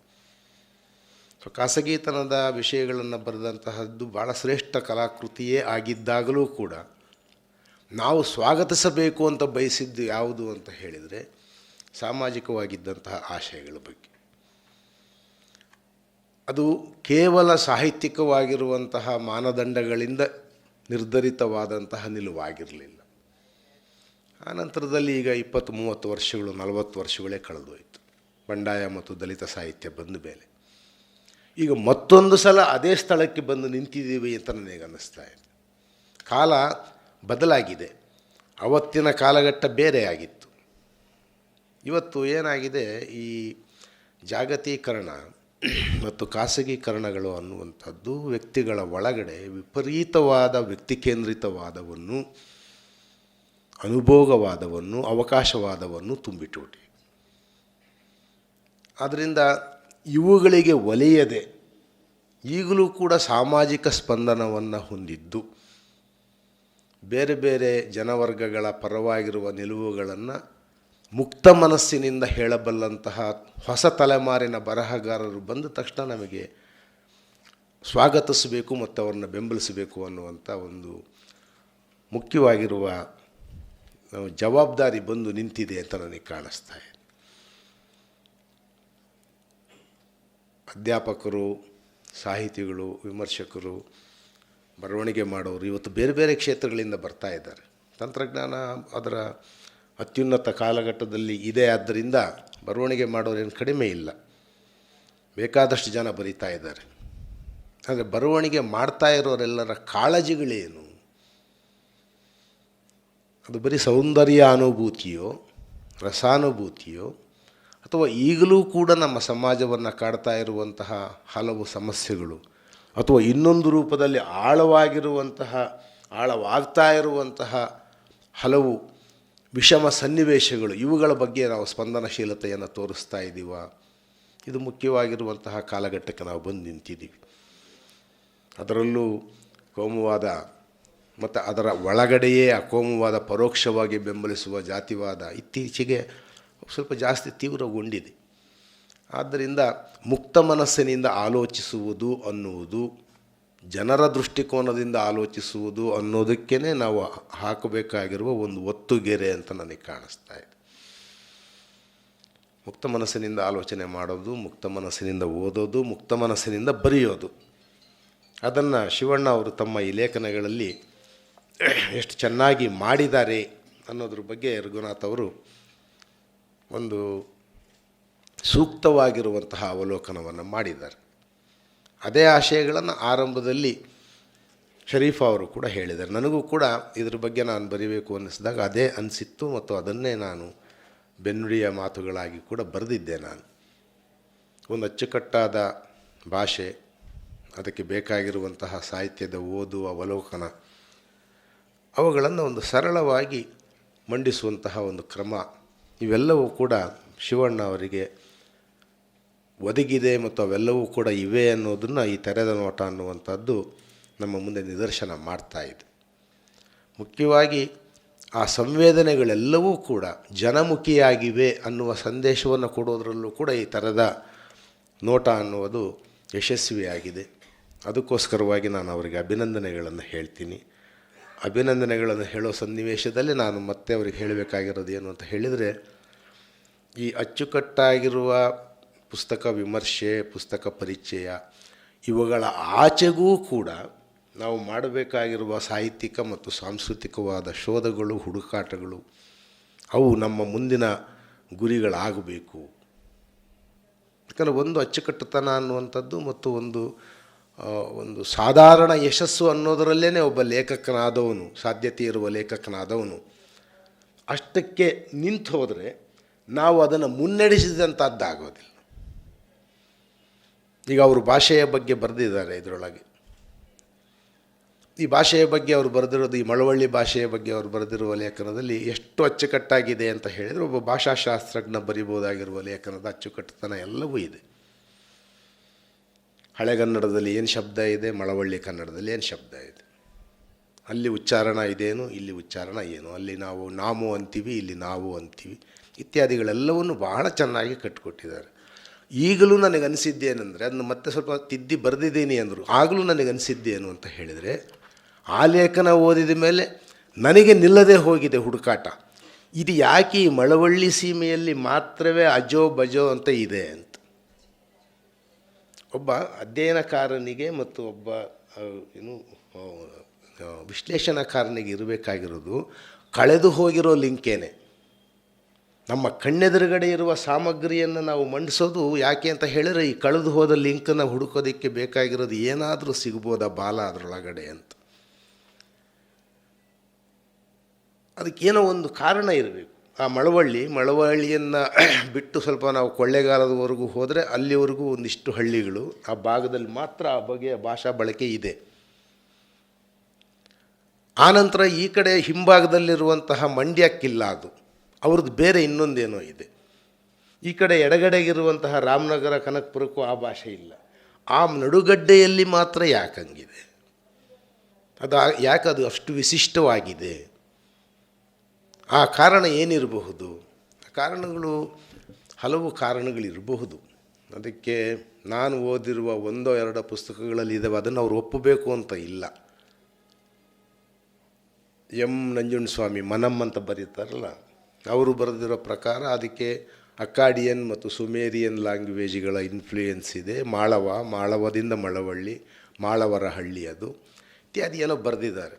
ಸೊ ಖಾಸಗಿತನದ ವಿಷಯಗಳನ್ನು ಬರೆದಂತಹದ್ದು ಭಾಳ ಶ್ರೇಷ್ಠ ಕಲಾಕೃತಿಯೇ ಆಗಿದ್ದಾಗಲೂ ಕೂಡ ನಾವು ಸ್ವಾಗತಿಸಬೇಕು ಅಂತ ಬಯಸಿದ್ದು ಯಾವುದು ಅಂತ ಹೇಳಿದರೆ ಸಾಮಾಜಿಕವಾಗಿದ್ದಂತಹ ಆಶಯಗಳ ಬಗ್ಗೆ. ಅದು ಕೇವಲ ಸಾಹಿತ್ಯಿಕವಾಗಿರುವಂತಹ ಮಾನದಂಡಗಳಿಂದ ನಿರ್ಧರಿತವಾದಂತಹ ನಿಲುವಾಗಿರಲಿಲ್ಲ. ಆನಂತರದಲ್ಲಿ ಈಗ 20-30 ವರ್ಷಗಳು 40 ವರ್ಷಗಳೇ ಕಳೆದೋಯ್ತು ಬಂಡಾಯ ಮತ್ತು ದಲಿತ ಸಾಹಿತ್ಯ ಬಂದ ಮೇಲೆ. ಈಗ ಮತ್ತೊಂದು ಸಲ ಅದೇ ಸ್ಥಳಕ್ಕೆ ಬಂದು ನಿಂತಿದ್ದೀವಿ ಅಂತ ನನಗೆ ಅನ್ನಿಸ್ತಾ ಇದೆ. ಕಾಲ ಬದಲಾಗಿದೆ. ಅವತ್ತಿನ ಕಾಲಘಟ್ಟ ಬೇರೆ ಆಗಿತ್ತು. ಇವತ್ತು ಏನಾಗಿದೆ, ಈ ಜಾಗತೀಕರಣ ಮತ್ತು ಖಾಸಗೀಕರಣಗಳು ಅನ್ನುವಂಥದ್ದು ವ್ಯಕ್ತಿಗಳ ಒಳಗಡೆ ವಿಪರೀತವಾದ ವ್ಯಕ್ತಿ ಕೇಂದ್ರಿತವಾದವನ್ನು, ಅನುಭೋಗವಾದವನ್ನು, ಅವಕಾಶವಾದವನ್ನು ತುಂಬಿಟ್ಟುಬಿಟ್ಟಿವೆ. ಆದ್ದರಿಂದ ಇವುಗಳಿಗೆ ಒಲಿಯದೆ ಈಗಲೂ ಕೂಡ ಸಾಮಾಜಿಕ ಸ್ಪಂದನವನ್ನು ಹೊಂದಿದ್ದು ಬೇರೆ ಬೇರೆ ಜನವರ್ಗಗಳ ಪರವಾಗಿರುವ ನಿಲುವುಗಳನ್ನು ಮುಕ್ತ ಮನಸ್ಸಿನಿಂದ ಹೇಳಬಲ್ಲಂತಹ ಹೊಸ ತಲೆಮಾರಿನ ಬರಹಗಾರರು ಬಂದ ತಕ್ಷಣ ನಮಗೆ ಸ್ವಾಗತಿಸಬೇಕು ಮತ್ತು ಅವ್ರನ್ನ ಬೆಂಬಲಿಸಬೇಕು ಅನ್ನುವಂಥ ಒಂದು ಮುಖ್ಯವಾಗಿರುವ ಜವಾಬ್ದಾರಿ ಬಂದು ನಿಂತಿದೆ ಅಂತ ನನಗೆ ಕಾಣಿಸ್ತಾ ಇದೆ. ಅಧ್ಯಾಪಕರು, ಸಾಹಿತಿಗಳು, ವಿಮರ್ಶಕರು, ಬರವಣಿಗೆ ಮಾಡೋರು ಇವತ್ತು ಬೇರೆ ಬೇರೆ ಕ್ಷೇತ್ರಗಳಿಂದ ಬರ್ತಾ ಇದ್ದಾರೆ. ತಂತ್ರಜ್ಞಾನ ಅದರ ಅತ್ಯುನ್ನತ ಕಾಲಘಟ್ಟದಲ್ಲಿ ಇದೆ, ಆದ್ದರಿಂದ ಬರವಣಿಗೆ ಮಾಡೋರೇನು ಕಡಿಮೆ ಇಲ್ಲ, ಬೇಕಾದಷ್ಟು ಜನ ಬರೀತಾ ಇದ್ದಾರೆ. ಆದರೆ ಬರವಣಿಗೆ ಮಾಡ್ತಾ ಇರೋರೆಲ್ಲರ ಕಾಳಜಿಗಳೇನು? ಅದು ಬರೀ ಸೌಂದರ್ಯ ಅನುಭೂತಿಯೋ, ರಸಾನುಭೂತಿಯೋ, ಅಥವಾ ಈಗಲೂ ಕೂಡ ನಮ್ಮ ಸಮಾಜವನ್ನು ಕಾಡ್ತಾ ಇರುವಂತಹ ಹಲವು ಸಮಸ್ಯೆಗಳು, ಅಥವಾ ಇನ್ನೊಂದು ರೂಪದಲ್ಲಿ ಆಳವಾಗ್ತಾ ಇರುವಂತಹ ಹಲವು ವಿಷಮ ಸನ್ನಿವೇಶಗಳು, ಇವುಗಳ ಬಗ್ಗೆ ನಾವು ಸ್ಪಂದನಶೀಲತೆಯನ್ನು ತೋರಿಸ್ತಾ ಇದ್ದೀವ? ಇದು ಮುಖ್ಯವಾಗಿರುವಂತಹ ಕಾಲಘಟ್ಟಕ್ಕೆ ನಾವು ಬಂದು ನಿಂತಿದ್ದೀವಿ. ಅದರಲ್ಲೂ ಕೋಮುವಾದ ಮತ್ತು ಅದರ ಒಳಗಡೆಯೇ ಆ ಕೋಮುವಾದ ಪರೋಕ್ಷವಾಗಿ ಬೆಂಬಲಿಸುವ ಜಾತಿವಾದ ಇತ್ತೀಚೆಗೆ ಸ್ವಲ್ಪ ಜಾಸ್ತಿ ತೀವ್ರಗೊಂಡಿದೆ. ಆದ್ದರಿಂದ ಮುಕ್ತ ಮನಸ್ಸಿನಿಂದ ಆಲೋಚಿಸುವುದು ಅನ್ನುವುದು, ಜನರ ದೃಷ್ಟಿಕೋನದಿಂದ ಆಲೋಚಿಸುವುದು ಅನ್ನೋದಕ್ಕೇ ನಾವು ಹಾಕಬೇಕಾಗಿರುವ ಒಂದು ಒತ್ತುಗೆರೆ ಅಂತ ನನಗೆ ಕಾಣಿಸ್ತಾ ಇದೆ. ಮುಕ್ತ ಮನಸ್ಸಿನಿಂದ ಆಲೋಚನೆ ಮಾಡೋದು, ಮುಕ್ತ ಮನಸ್ಸಿನಿಂದ ಓದೋದು, ಮುಕ್ತ ಮನಸ್ಸಿನಿಂದ ಬರೆಯೋದು, ಅದನ್ನು ಶಿವಣ್ಣ ಅವರು ತಮ್ಮ ಈ ಲೇಖನಗಳಲ್ಲಿ ಎಷ್ಟು ಚೆನ್ನಾಗಿ ಮಾಡಿದ್ದಾರೆ ಅನ್ನೋದ್ರ ಬಗ್ಗೆ ರಘುನಾಥ್ ಅವರು ಒಂದು ಸೂಕ್ತವಾಗಿರುವಂತಹ ಅವಲೋಕನವನ್ನು ಮಾಡಿದ್ದಾರೆ. ಅದೇ ಆಶಯಗಳನ್ನು ಆರಂಭದಲ್ಲಿ ಶರೀಫ್ ಅವರು ಕೂಡ ಹೇಳಿದ್ದಾರೆ. ನನಗೂ ಕೂಡ ಇದ್ರ ಬಗ್ಗೆ ನಾನು ಬರೀಬೇಕು ಅನ್ನಿಸಿದಾಗ ಅದೇ ಅನಿಸಿತ್ತು ಮತ್ತು ಅದನ್ನೇ ನಾನು ಬೆನ್ನುಡಿಯ ಮಾತುಗಳಾಗಿ ಕೂಡ ಬರೆದಿದ್ದೆ. ನಾನು ಒಂದು ಅಚ್ಚುಕಟ್ಟಾದ ಭಾಷೆ, ಅದಕ್ಕೆ ಬೇಕಾಗಿರುವಂತಹ ಸಾಹಿತ್ಯದ ಓದು, ಅವಲೋಕನ, ಅವುಗಳನ್ನು ಒಂದು ಸರಳವಾಗಿ ಮಂಡಿಸುವಂತಹ ಒಂದು ಕ್ರಮ, ಇವೆಲ್ಲವೂ ಕೂಡ ಶಿವಣ್ಣ ಅವರಿಗೆ ಒದಗಿದೆ ಮತ್ತು ಅವೆಲ್ಲವೂ ಕೂಡ ಇವೆ ಅನ್ನೋದನ್ನು ಈ ತೆರೆದ ನೋಟ ಅನ್ನುವಂಥದ್ದು ನಮ್ಮ ಮುಂದೆ ನಿದರ್ಶನ ಮಾಡ್ತಾ ಇದೆ. ಮುಖ್ಯವಾಗಿ ಆ ಸಂವೇದನೆಗಳೆಲ್ಲವೂ ಕೂಡ ಜನಮುಖಿಯಾಗಿವೆ ಅನ್ನುವ ಸಂದೇಶವನ್ನು ಕೊಡೋದರಲ್ಲೂ ಕೂಡ ಈ ತೆರೆದ ನೋಟ ಅನ್ನುವುದು ಯಶಸ್ವಿಯಾಗಿದೆ. ಅದಕ್ಕೋಸ್ಕರವಾಗಿ ನಾನು ಅವರಿಗೆ ಅಭಿನಂದನೆಗಳನ್ನು ಹೇಳ್ತೀನಿ. ಅಭಿನಂದನೆಗಳನ್ನು ಹೇಳೋ ಸನ್ನಿವೇಶದಲ್ಲಿ ನಾನು ಮತ್ತೆ ಅವರಿಗೆ ಹೇಳಬೇಕಾಗಿರೋದು ಏನು ಅಂತ ಹೇಳಿದರೆ, ಈ ಅಚ್ಚುಕಟ್ಟಾಗಿರುವ ಪುಸ್ತಕ ವಿಮರ್ಶೆ, ಪುಸ್ತಕ ಪರಿಚಯ, ಇವುಗಳ ಆಚೆಗೂ ಕೂಡ ನಾವು ಮಾಡಬೇಕಾಗಿರುವ ಸಾಹಿತ್ಯಿಕ ಮತ್ತು ಸಾಂಸ್ಕೃತಿಕವಾದ ಶೋಧಗಳು, ಹುಡುಕಾಟಗಳು, ಅವು ನಮ್ಮ ಮುಂದಿನ ಗುರಿಗಳಾಗಬೇಕು. ಯಾಕಂದರೆ ಒಂದು ಅಚ್ಚುಕಟ್ಟುತನ ಅನ್ನುವಂಥದ್ದು ಮತ್ತು ಒಂದು ಸಾಧಾರಣ ಯಶಸ್ಸು ಅನ್ನೋದರಲ್ಲೇ ಒಬ್ಬ ಲೇಖಕನಾದವನು, ಸಾಧ್ಯತೆ ಇರುವ ಲೇಖಕನಾದವನು ಅಷ್ಟಕ್ಕೆ ನಿಂತು ಹೋದರೆ ನಾವು ಅದನ್ನು ಮುನ್ನಡೆಸಿದಂಥದ್ದಾಗೋದಿಲ್ಲ. ಈಗ ಅವರು ಭಾಷೆಯ ಬಗ್ಗೆ ಬರೆದಿದ್ದಾರೆ. ಇದರೊಳಗೆ ಈ ಭಾಷೆಯ ಬಗ್ಗೆ ಅವರು ಬರೆದಿರೋದು, ಈ ಮಳವಳ್ಳಿ ಭಾಷೆಯ ಬಗ್ಗೆ ಅವರು ಬರೆದಿರುವ ಲೇಖನದಲ್ಲಿ ಎಷ್ಟು ಅಚ್ಚುಕಟ್ಟಾಗಿದೆ ಅಂತ ಹೇಳಿದರೆ, ಒಬ್ಬ ಭಾಷಾಶಾಸ್ತ್ರಜ್ಞ ಬರಿಬೋದಾಗಿರುವ ಲೇಖನದ ಅಚ್ಚುಕಟ್ಟುತನ ಎಲ್ಲವೂ ಇದೆ. ಹಳೆಗನ್ನಡದಲ್ಲಿ ಏನು ಶಬ್ದ ಇದೆ, ಮಳವಳ್ಳಿ ಕನ್ನಡದಲ್ಲಿ ಏನು ಶಬ್ದ ಇದೆ, ಅಲ್ಲಿ ಉಚ್ಚಾರಣ ಇದೇನು, ಇಲ್ಲಿ ಉಚ್ಚಾರಣ ಏನು, ಅಲ್ಲಿ ನಾವು ನಾಮು ಅಂತೀವಿ, ಇಲ್ಲಿ ನಾವು ಅಂತೀವಿ, ಇತ್ಯಾದಿಗಳೆಲ್ಲವನ್ನು ಬಹಳ ಚೆನ್ನಾಗಿ ಕಟ್ಟಿಕೊಟ್ಟಿದ್ದಾರೆ. ಈಗಲೂ ನನಗನ್ನಿಸಿದ್ದೇನೆಂದರೆ, ಅದನ್ನು ಮತ್ತೆ ಸ್ವಲ್ಪ ತಿದ್ದಿ ಬರೆದಿದ್ದೀನಿ ಅಂದರು. ಆಗಲೂ ನನಗನ್ನಿಸಿದ್ದೇನು ಅಂತ ಹೇಳಿದರೆ, ಆ ಲೇಖನ ಓದಿದ ಮೇಲೆ ನನಗೆ ನಿಲ್ಲದೆ ಹೋಗಿದೆ ಹುಡುಕಾಟ. ಇದು ಯಾಕೆ ಈ ಮಳವಳ್ಳಿ ಸೀಮೆಯಲ್ಲಿ ಮಾತ್ರವೇ ಅಜೋ ಬಜೋ ಅಂತ ಇದೆ ಅಂತ. ಒಬ್ಬ ಅಧ್ಯಯನಕಾರನಿಗೆ ಮತ್ತು ಒಬ್ಬ ವಿಶ್ಲೇಷಣಾಕಾರನಿಗೆ ಇರಬೇಕಾಗಿರೋದು ಕಳೆದು ಹೋಗಿರೋ ಲಿಂಕೇನೆ. ನಮ್ಮ ಕಣ್ಣೆದುರುಗಡೆ ಇರುವ ಸಾಮಗ್ರಿಯನ್ನು ನಾವು ಮಂಡಿಸೋದು ಯಾಕೆ ಅಂತ ಹೇಳಿದರೆ, ಈ ಕಳೆದು ಹೋದ ಲಿಂಕನ್ನು ಹುಡುಕೋದಕ್ಕೆ ಬೇಕಾಗಿರೋದು ಏನಾದರೂ ಸಿಗ್ಬೋದಾ ಬಾಲ ಅದರೊಳಗಡೆ ಅಂತ. ಅದಕ್ಕೇನೋ ಒಂದು ಕಾರಣ ಇರಬೇಕು. ಆ ಮಳವಳ್ಳಿಯನ್ನು ಬಿಟ್ಟು ಸ್ವಲ್ಪ ನಾವು ಕೊಳ್ಳೇಗಾಲದವರೆಗೂ ಹೋದರೆ ಅಲ್ಲಿವರೆಗೂ ಒಂದಿಷ್ಟು ಹಳ್ಳಿಗಳು ಆ ಭಾಗದಲ್ಲಿ ಮಾತ್ರ ಆ ಬಗೆಯ ಭಾಷಾ ಬಳಕೆ ಇದೆ. ಆನಂತರ ಈ ಕಡೆ ಹಿಂಭಾಗದಲ್ಲಿರುವಂತಹ ಮಂಡ್ಯಕ್ಕಿಲ್ಲ, ಅದು ಅವ್ರದ್ದು ಬೇರೆ ಇನ್ನೊಂದೇನೋ ಇದೆ. ಈ ಕಡೆ ಎಡಗಡೆಗಿರುವಂತಹ ರಾಮನಗರ ಕನಕಪುರಕ್ಕೂ ಆ ಭಾಷೆ ಇಲ್ಲ. ಆ ನಡುಗಡ್ಡೆಯಲ್ಲಿ ಮಾತ್ರ ಯಾಕಂಗಿದೆ, ಅದು ಯಾಕೆ ಅದು ಅಷ್ಟು ವಿಶಿಷ್ಟವಾಗಿದೆ? ಆ ಕಾರಣ ಏನಿರಬಹುದು? ಕಾರಣಗಳು ಹಲವು ಕಾರಣಗಳಿರಬಹುದು. ಅದಕ್ಕೆ ನಾನು ಓದಿರುವ ಒಂದೋ ಎರಡೋ ಪುಸ್ತಕಗಳಲ್ಲಿ ಇದ್ದಾವೆ, ಅದನ್ನು ಅವ್ರು ಒಪ್ಪಬೇಕು ಅಂತ ಇಲ್ಲ. ನಂಜುಂಡಸ್ವಾಮಿ ಮನಮ್ ಅಂತ ಬರೀತಾರಲ್ಲ, ಅವರು ಬರೆದಿರೋ ಪ್ರಕಾರ ಅದಕ್ಕೆ ಅಕ್ಕಾಡಿಯನ್ ಮತ್ತು ಸುಮೇರಿಯನ್ ಲ್ಯಾಂಗ್ವೇಜ್ಗಳ ಇನ್ಫ್ಲೂಯೆನ್ಸ್ ಇದೆ. ಮಾಳವದಿಂದ ಮಳವಳ್ಳಿ, ಮಾಳವರ ಹಳ್ಳಿ ಅದು ಇತ್ಯಾದಿ ಏನೋ ಬರೆದಿದ್ದಾರೆ.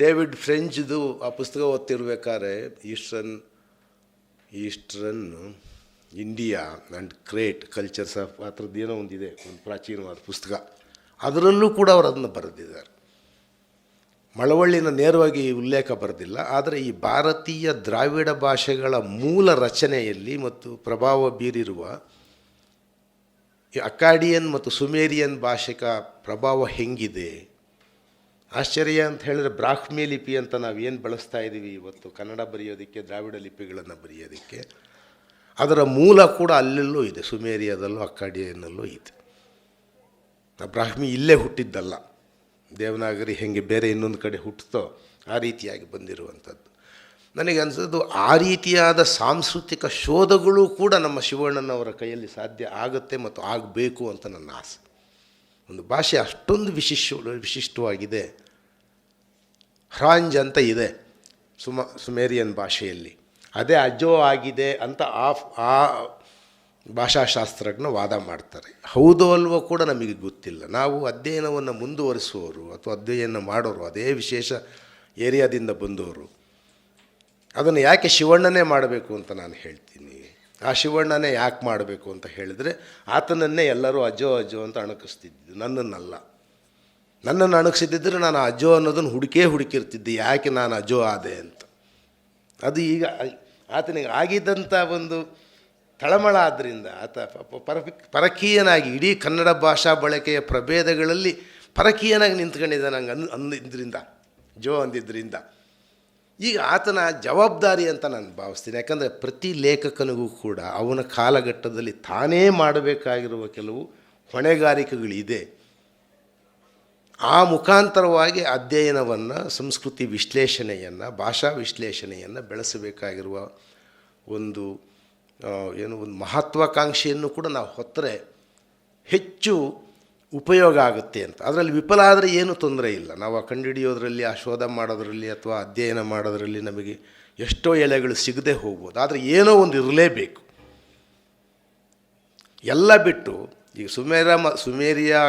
ಡೇವಿಡ್ ಫ್ರೆಂಚ್ದು ಆ ಪುಸ್ತಕ ಓದ್ತಿರ್ಬೇಕಾದ್ರೆ eastern India and great cultures of ಆ ಥರದ್ದು ಏನೋ ಒಂದಿದೆ, ಒಂದು ಪ್ರಾಚೀನವಾದ ಪುಸ್ತಕ, ಅದರಲ್ಲೂ ಕೂಡ ಅವರು ಅದನ್ನು ಬರೆದಿದ್ದಾರೆ. ಮಳವಳ್ಳಿನ ನೇರವಾಗಿ ಉಲ್ಲೇಖ ಬರೆದಿಲ್ಲ, ಆದರೆ ಈ ಭಾರತೀಯ ದ್ರಾವಿಡ ಭಾಷೆಗಳ ಮೂಲ ರಚನೆಯಲ್ಲಿ ಮತ್ತು ಪ್ರಭಾವ ಬೀರಿರುವ ಈ ಅಕ್ಕಾಡಿಯನ್ ಮತ್ತು ಸುಮೇರಿಯನ್ ಭಾಷಿಕ ಪ್ರಭಾವ ಹೆಂಗಿದೆ? ಆಶ್ಚರ್ಯ ಅಂತ ಹೇಳಿದ್ರೆ ಬ್ರಾಹ್ಮಿ ಲಿಪಿ ಅಂತ ನಾವೇನು ಬಳಸ್ತಾ ಇದ್ದೀವಿ ಇವತ್ತು ಕನ್ನಡ ಬರೆಯೋದಕ್ಕೆ, ದ್ರಾವಿಡ ಲಿಪಿಗಳನ್ನು ಬರೆಯೋದಕ್ಕೆ, ಅದರ ಮೂಲ ಕೂಡ ಅಲ್ಲೆಲ್ಲೂ ಇದೆ, ಸುಮೇರಿಯಾದಲ್ಲೂ ಅಕ್ಕಾಡಿಯನ್ನಲ್ಲೂ ಇದೆ. ಬ್ರಾಹ್ಮಿ ಇಲ್ಲೇ ಹುಟ್ಟಿದ್ದಲ್ಲ, ದೇವನಾಗರಿ ಹೆಂಗೆ ಬೇರೆ ಇನ್ನೊಂದು ಕಡೆ ಹುಟ್ಟುತ್ತೋ ಆ ರೀತಿಯಾಗಿ ಬಂದಿರುವಂಥದ್ದು. ನನಗೆ ಅನಿಸೋದು ಆ ರೀತಿಯಾದ ಸಾಂಸ್ಕೃತಿಕ ಶೋಧಗಳು ಕೂಡ ನಮ್ಮ ಶಿವಣ್ಣನವರ ಕೈಯಲ್ಲಿ ಸಾಧ್ಯ ಆಗುತ್ತೆ ಮತ್ತು ಆಗಬೇಕು ಅಂತ ನನ್ನ ಆಸೆ. ಒಂದು ಭಾಷೆ ಅಷ್ಟೊಂದು ವಿಶಿಷ್ಟವಾಗಿದೆ. ಹ್ರಾಂಜ್ ಅಂತ ಇದೆ ಸುಮೇರಿಯನ್ ಭಾಷೆಯಲ್ಲಿ, ಅದೇ ಅಜೋ ಆಗಿದೆ ಅಂತ ಆ ಭಾಷಾಶಾಸ್ತ್ರಜ್ಞ ವಾದ ಮಾಡ್ತಾರೆ. ಹೌದೋ ಅಲ್ವೋ ಕೂಡ ನಮಗೆ ಗೊತ್ತಿಲ್ಲ. ನಾವು ಅಧ್ಯಯನವನ್ನು ಮುಂದುವರಿಸುವವರು ಅಥವಾ ಅಧ್ಯಯನ ಮಾಡೋರು, ಅದೇ ವಿಶೇಷ ಏರಿಯಾದಿಂದ ಬಂದವರು, ಅದನ್ನು ಯಾಕೆ ಶಿವಣ್ಣನೇ ಮಾಡಬೇಕು ಅಂತ ನಾನು ಹೇಳ್ತೀನಿ. ಆ ಶಿವಣ್ಣನೇ ಯಾಕೆ ಮಾಡಬೇಕು ಅಂತ ಹೇಳಿದರೆ, ಆತನನ್ನೇ ಎಲ್ಲರೂ ಅಜೋ ಅಂತ ಅಣಕಿಸ್ತಿದ್ದು, ನನ್ನನ್ನು ಅಣಗಿಸಿದ್ದಿದ್ರೆ ನಾನು ಅಜೋ ಅನ್ನೋದನ್ನು ಹುಡುಕಿರ್ತಿದ್ದೆ, ಯಾಕೆ ನಾನು ಅಜೋ ಆದೆ ಅಂತ. ಅದು ಈಗ ಆತನಿಗೆ ಆಗಿದ್ದಂಥ ಒಂದು ತಳಮಳ ಆದ್ದರಿಂದ ಆತ ಪರಕೀಯನಾಗಿ ಇಡೀ ಕನ್ನಡ ಭಾಷಾ ಬಳಕೆಯ ಪ್ರಭೇದಗಳಲ್ಲಿ ಪರಕೀಯನಾಗಿ ನಿಂತ್ಕೊಂಡಿದ್ದ ನಂಗೆ ಅಂದಿದ್ದರಿಂದ, ಜೋ ಅಂದಿದ್ದರಿಂದ. ಈಗ ಆತನ ಜವಾಬ್ದಾರಿ ಅಂತ ನಾನು ಭಾವಿಸ್ತೀನಿ. ಯಾಕಂದರೆ ಪ್ರತಿ ಲೇಖಕನಿಗೂ ಕೂಡ ಅವನ ಕಾಲಘಟ್ಟದಲ್ಲಿ ತಾನೇ ಮಾಡಬೇಕಾಗಿರುವ ಕೆಲವು ಹೊಣೆಗಾರಿಕೆಗಳಿದೆ. ಆ ಮುಖಾಂತರವಾಗಿ ಅಧ್ಯಯನವನ್ನು, ಸಂಸ್ಕೃತಿ ವಿಶ್ಲೇಷಣೆಯನ್ನು, ಭಾಷಾ ವಿಶ್ಲೇಷಣೆಯನ್ನು ಬೆಳೆಸಬೇಕಾಗಿರುವ ಒಂದು ಒಂದು ಮಹತ್ವಾಕಾಂಕ್ಷೆಯನ್ನು ಕೂಡ ನಾವು ಹೊತ್ತರೆ ಹೆಚ್ಚು ಉಪಯೋಗ ಆಗುತ್ತೆ ಅಂತ. ಅದರಲ್ಲಿ ವಿಫಲ ಆದರೆ ಏನೂ ತೊಂದರೆ ಇಲ್ಲ. ನಾವು ಆ ಕಂಡುಹಿಡಿಯೋದ್ರಲ್ಲಿ, ಆ ಶೋಧ ಮಾಡೋದರಲ್ಲಿ ಅಥವಾ ಅಧ್ಯಯನ ಮಾಡೋದರಲ್ಲಿ ನಮಗೆ ಎಷ್ಟೋ ಎಳೆಗಳು ಸಿಗದೆ ಹೋಗ್ಬೋದು. ಆದರೆ ಏನೋ ಒಂದು ಇರಲೇಬೇಕು. ಎಲ್ಲ ಬಿಟ್ಟು ಈಗ ಸುಮೇರಿಯಾ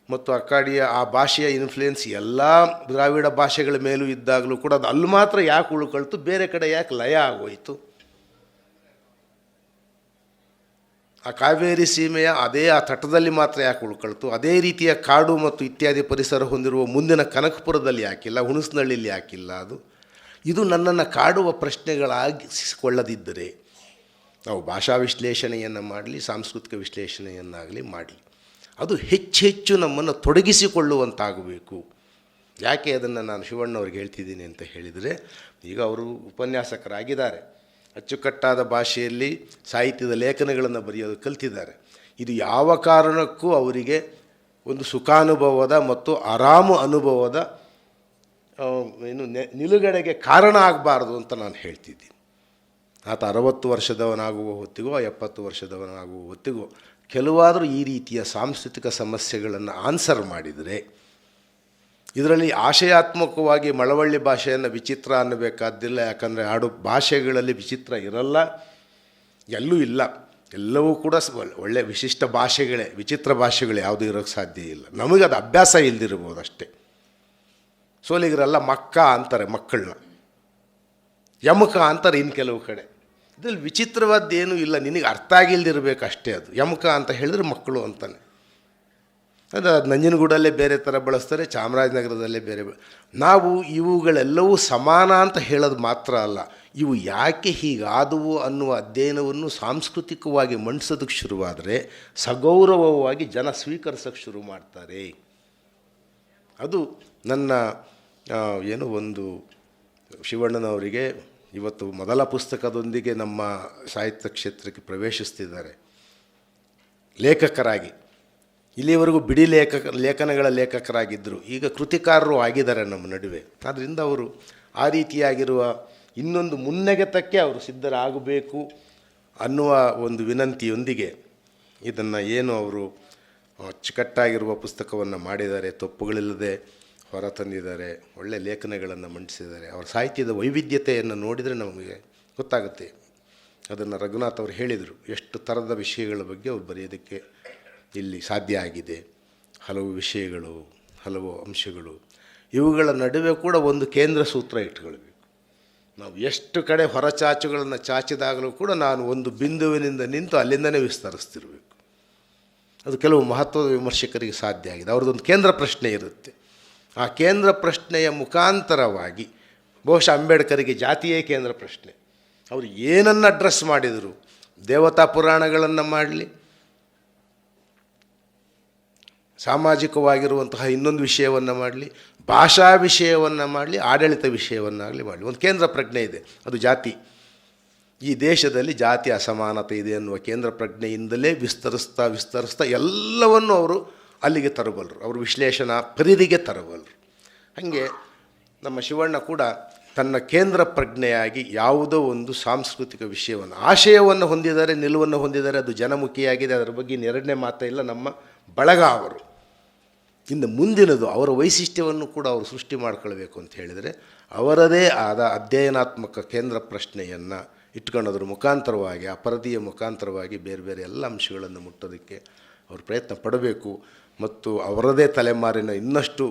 ಮತ್ತು ಅಕ್ಕಾಡಿಯ ಆ ಭಾಷೆಯ ಇನ್ಫ್ಲುಯೆನ್ಸ್ ಎಲ್ಲ ದ್ರಾವಿಡ ಭಾಷೆಗಳ ಮೇಲೂ ಇದ್ದಾಗಲೂ ಕೂಡ ಅದು ಅಲ್ಲಿ ಮಾತ್ರ ಯಾಕೆ ಉಳ್ಕೊಳ್ತು, ಬೇರೆ ಕಡೆ ಯಾಕೆ ಲಯ ಆಗೋಯಿತು? ಆ ಕಾವೇರಿ ಸೀಮೆಯ ಆ ತಟದಲ್ಲಿ ಮಾತ್ರ ಯಾಕೆ ಉಳ್ಕೊಳ್ತು? ಅದೇ ರೀತಿಯ ಕಾಡು ಮತ್ತು ಇತ್ಯಾದಿ ಪರಿಸರ ಹೊಂದಿರುವ ಮುಂದಿನ ಕನಕಪುರದಲ್ಲಿ ಯಾಕಿಲ್ಲ, ಹುಣಸನಹಳ್ಳಿಯಲ್ಲಿ ಯಾಕಿಲ್ಲ? ಇದು ನನ್ನನ್ನು ಕಾಡುವ ಪ್ರಶ್ನೆಗಳಾಗಿಸಿಕೊಳ್ಳದಿದ್ದರೆ ನಾವು ಭಾಷಾ ವಿಶ್ಲೇಷಣೆಯನ್ನು ಮಾಡಲಿ, ಸಾಂಸ್ಕೃತಿಕ ವಿಶ್ಲೇಷಣೆಯನ್ನಾಗಲಿ ಮಾಡಲಿ, ಅದು ಹೆಚ್ಚು ನಮ್ಮನ್ನು ತೊಡಗಿಸಿಕೊಳ್ಳುವಂತಾಗಬೇಕು. ಯಾಕೆ ಅದನ್ನು ನಾನು ಶಿವಣ್ಣವ್ರಿಗೆ ಹೇಳ್ತಿದ್ದೀನಿ ಅಂತ ಹೇಳಿದರೆ, ಈಗ ಅವರು ಉಪನ್ಯಾಸಕರಾಗಿದ್ದಾರೆ, ಅಚ್ಚುಕಟ್ಟಾದ ಭಾಷೆಯಲ್ಲಿ ಸಾಹಿತ್ಯದ ಲೇಖನಗಳನ್ನು ಬರೆಯೋದು ಕಲ್ತಿದ್ದಾರೆ. ಇದು ಯಾವ ಕಾರಣಕ್ಕೂ ಅವರಿಗೆ ಒಂದು ಸುಖಾನುಭವದ ಮತ್ತು ಆರಾಮ ಅನುಭವದ ನಿಲುಗಡೆಗೆ ಕಾರಣ ಆಗಬಾರ್ದು ಅಂತ ನಾನು ಹೇಳ್ತಿದ್ದೀನಿ. ಆತ 60 ವರ್ಷದವನಾಗುವ ಹೊತ್ತಿಗೋ 70 ವರ್ಷದವನಾಗುವ ಹೊತ್ತಿಗೋ ಕೆಲವಾದರೂ ಈ ರೀತಿಯ ಸಾಂಸ್ಕೃತಿಕ ಸಮಸ್ಯೆಗಳನ್ನು ಆನ್ಸರ್ ಮಾಡಿದರೆ, ಇದರಲ್ಲಿ ಆಶಯಾತ್ಮಕವಾಗಿ ಮಳವಳ್ಳಿ ಭಾಷೆಯನ್ನು ವಿಚಿತ್ರ ಅನ್ನಬೇಕಾದ್ದಿಲ್ಲ. ಯಾಕಂದರೆ ಆಡು ಭಾಷೆಗಳಲ್ಲಿ ವಿಚಿತ್ರ ಇರಲ್ಲ, ಎಲ್ಲೂ ಇಲ್ಲ, ಎಲ್ಲವೂ ಕೂಡ ಒಳ್ಳೆಯ ವಿಶಿಷ್ಟ ಭಾಷೆಗಳೇ. ವಿಚಿತ್ರ ಭಾಷೆಗಳು ಯಾವುದೂ ಇರೋಕ್ಕೆ ಸಾಧ್ಯ ಇಲ್ಲ. ನಮಗೆ ಅದು ಅಭ್ಯಾಸ ಇಲ್ಲದಿರ್ಬೋದು ಅಷ್ಟೇ. ಸೋಲಿಗರೆಲ್ಲ ಮಕ್ಕ ಅಂತಾರೆ ಮಕ್ಕಳನ್ನ, ಯಮಕ ಅಂತಾರೆ ಇನ್ನು ಕೆಲವು ಕಡೆ. ಇದ್ರಲ್ಲಿ ವಿಚಿತ್ರವಾದ್ದೇನೂ ಇಲ್ಲ, ನಿನಗೆ ಅರ್ಥ ಆಗಿಲ್ದಿರಬೇಕು ಅಷ್ಟೇ. ಅದು ಯಮಕ ಅಂತ ಹೇಳಿದ್ರೆ ಮಕ್ಕಳು ಅಂತಾನೆ. ಅದು ನಂಜನಗೂಡಲ್ಲೇ ಬೇರೆ ಥರ ಬಳಸ್ತಾರೆ, ಚಾಮರಾಜನಗರದಲ್ಲೇ ಬೇರೆ ನಾವು ಇವುಗಳೆಲ್ಲವೂ ಸಮಾನ ಅಂತ ಹೇಳೋದು ಮಾತ್ರ ಅಲ್ಲ, ಇವು ಯಾಕೆ ಹೀಗಾದವು ಅನ್ನುವ ಅಧ್ಯಯನವನ್ನು ಸಾಂಸ್ಕೃತಿಕವಾಗಿ ಮಂಡಿಸೋದಕ್ಕೆ ಶುರುವಾದರೆ ಸಗೌರವವಾಗಿ ಜನ ಸ್ವೀಕರಿಸೋಕ್ಕೆ ಶುರು ಮಾಡ್ತಾರೆ. ಅದು ನನ್ನ ಏನು ಒಂದು ಶಿವಣ್ಣನವರಿಗೆ ಇವತ್ತು ಮೊದಲ ಪುಸ್ತಕದೊಂದಿಗೆ ನಮ್ಮ ಸಾಹಿತ್ಯ ಕ್ಷೇತ್ರಕ್ಕೆ ಪ್ರವೇಶಿಸ್ತಿದ್ದಾರೆ ಲೇಖಕರಾಗಿ. ಇಲ್ಲಿವರೆಗೂ ಬಿಡಿ ಲೇಖನಗಳ ಲೇಖಕರಾಗಿದ್ದರು, ಈಗ ಕೃತಿಕಾರರು ಆಗಿದ್ದಾರೆ ನಮ್ಮ ನಡುವೆ. ಆದ್ದರಿಂದ ಅವರು ಆ ರೀತಿಯಾಗಿರುವ ಇನ್ನೊಂದು ಮುನ್ನೆಗೆತಕ್ಕೆ ಅವರು ಸಿದ್ಧರಾಗಬೇಕು ಅನ್ನುವ ಒಂದು ವಿನಂತಿಯೊಂದಿಗೆ ಇದನ್ನು ಏನು ಅವರು ಅಚ್ಚುಕಟ್ಟಾಗಿರುವ ಪುಸ್ತಕವನ್ನು ಮಾಡಿದ್ದಾರೆ, ತಪ್ಪುಗಳಿಲ್ಲದೆ ಹೊರತಂದಿದ್ದಾರೆ, ಒಳ್ಳೆಯ ಲೇಖನಗಳನ್ನು ಮಂಡಿಸಿದ್ದಾರೆ. ಅವರ ಸಾಹಿತ್ಯದ ವೈವಿಧ್ಯತೆಯನ್ನು ನೋಡಿದರೆ ನಮಗೆ ಗೊತ್ತಾಗುತ್ತೆ. ಅದನ್ನು ರಘುನಾಥ್ ಅವರು ಹೇಳಿದರು, ಎಷ್ಟು ಥರದ ವಿಷಯಗಳ ಬಗ್ಗೆ ಅವ್ರು ಬರೆಯೋದಕ್ಕೆ ಇಲ್ಲಿ ಸಾಧ್ಯ ಆಗಿದೆ. ಹಲವು ವಿಷಯಗಳು, ಹಲವು ಅಂಶಗಳು, ಇವುಗಳ ನಡುವೆ ಕೂಡ ಒಂದು ಕೇಂದ್ರ ಸೂತ್ರ ಇಟ್ಕೊಳ್ಬೇಕು. ನಾವು ಎಷ್ಟು ಕಡೆ ಹೊರಚಾಚುಗಳನ್ನು ಚಾಚಿದಾಗಲೂ ಕೂಡ ನಾನು ಒಂದು ಬಿಂದುವಿನಿಂದ ನಿಂತು ಅಲ್ಲಿಂದನೇ ವಿಸ್ತರಿಸ್ತಿರಬೇಕು. ಅದು ಕೆಲವು ಮಹತ್ವದ ವಿಮರ್ಶಕರಿಗೆ ಸಾಧ್ಯ ಆಗಿದೆ. ಅವ್ರದ್ದೊಂದು ಕೇಂದ್ರ ಪ್ರಶ್ನೆ ಇರುತ್ತೆ. ಆ ಕೇಂದ್ರ ಪ್ರಶ್ನೆಯ ಮುಖಾಂತರವಾಗಿ ಬಹುಶಃ ಅಂಬೇಡ್ಕರಿಗೆ ಜಾತಿಯೇ ಕೇಂದ್ರ ಪ್ರಶ್ನೆ. ಅವರು ಏನನ್ನು ಅಡ್ರೆಸ್ ಮಾಡಿದರು, ದೇವತಾ ಪುರಾಣಗಳನ್ನು ಮಾಡಲಿ, ಸಾಮಾಜಿಕವಾಗಿರುವಂತಹ ಇನ್ನೊಂದು ವಿಷಯವನ್ನು ಮಾಡಲಿ, ಭಾಷಾ ವಿಷಯವನ್ನು ಮಾಡಲಿ, ಆಡಳಿತ ವಿಷಯವನ್ನಾಗಲಿ ಮಾಡಲಿ, ಒಂದು ಕೇಂದ್ರ ಪ್ರಜ್ಞೆ ಇದೆ, ಅದು ಜಾತಿ. ಈ ದೇಶದಲ್ಲಿ ಜಾತಿ ಅಸಮಾನತೆ ಇದೆ ಅನ್ನುವ ಕೇಂದ್ರ ಪ್ರಜ್ಞೆಯಿಂದಲೇ ವಿಸ್ತರಿಸ್ತಾ ಎಲ್ಲವನ್ನು ಅವರು ಅಲ್ಲಿಗೆ ತರಬಲ್ಲರು, ಅವರು ವಿಶ್ಲೇಷಣಾ ಪರಿಧಿಗೆ ತರಬಲ್ಲರು. ಹಾಗೆ ನಮ್ಮ ಶಿವಣ್ಣ ಕೂಡ ತನ್ನ ಕೇಂದ್ರ ಪ್ರಜ್ಞೆಯಾಗಿ ಯಾವುದೋ ಒಂದು ಸಾಂಸ್ಕೃತಿಕ ವಿಷಯವನ್ನು, ಆಶಯವನ್ನು ಹೊಂದಿದ್ದಾರೆ, ನಿಲುವನ್ನು ಹೊಂದಿದ್ದಾರೆ, ಅದು ಜನಮುಖಿಯಾಗಿದೆ. ಅದರ ಬಗ್ಗೆ ಎರಡನೇ ಮಾತೇ ಇಲ್ಲ. ನಮ್ಮ ಬಳಗ ಅವರು ಇನ್ನು ಮುಂದಿನದು ಅವರ ವೈಶಿಷ್ಟ್ಯವನ್ನು ಕೂಡ ಅವರು ಸೃಷ್ಟಿ ಮಾಡ್ಕೊಳ್ಬೇಕು ಅಂತ ಹೇಳಿದರೆ ಅವರದೇ ಆದ ಅಧ್ಯಯನಾತ್ಮಕ ಕೇಂದ್ರ ಪ್ರಶ್ನೆಯನ್ನು ಇಟ್ಕೊಳ್ಳೋದ್ರ ಮುಖಾಂತರವಾಗಿ, ಆ ಪರದೆಯ ಮುಖಾಂತರವಾಗಿ ಬೇರೆ ಬೇರೆ ಎಲ್ಲ ಅಂಶಗಳನ್ನು ಮುಟ್ಟೋದಕ್ಕೆ ಅವರು ಪ್ರಯತ್ನ ಪಡಬೇಕು. ಮತ್ತು ಅವರದೇ ತಲೆಮಾರಿನ ಇನ್ನಷ್ಟು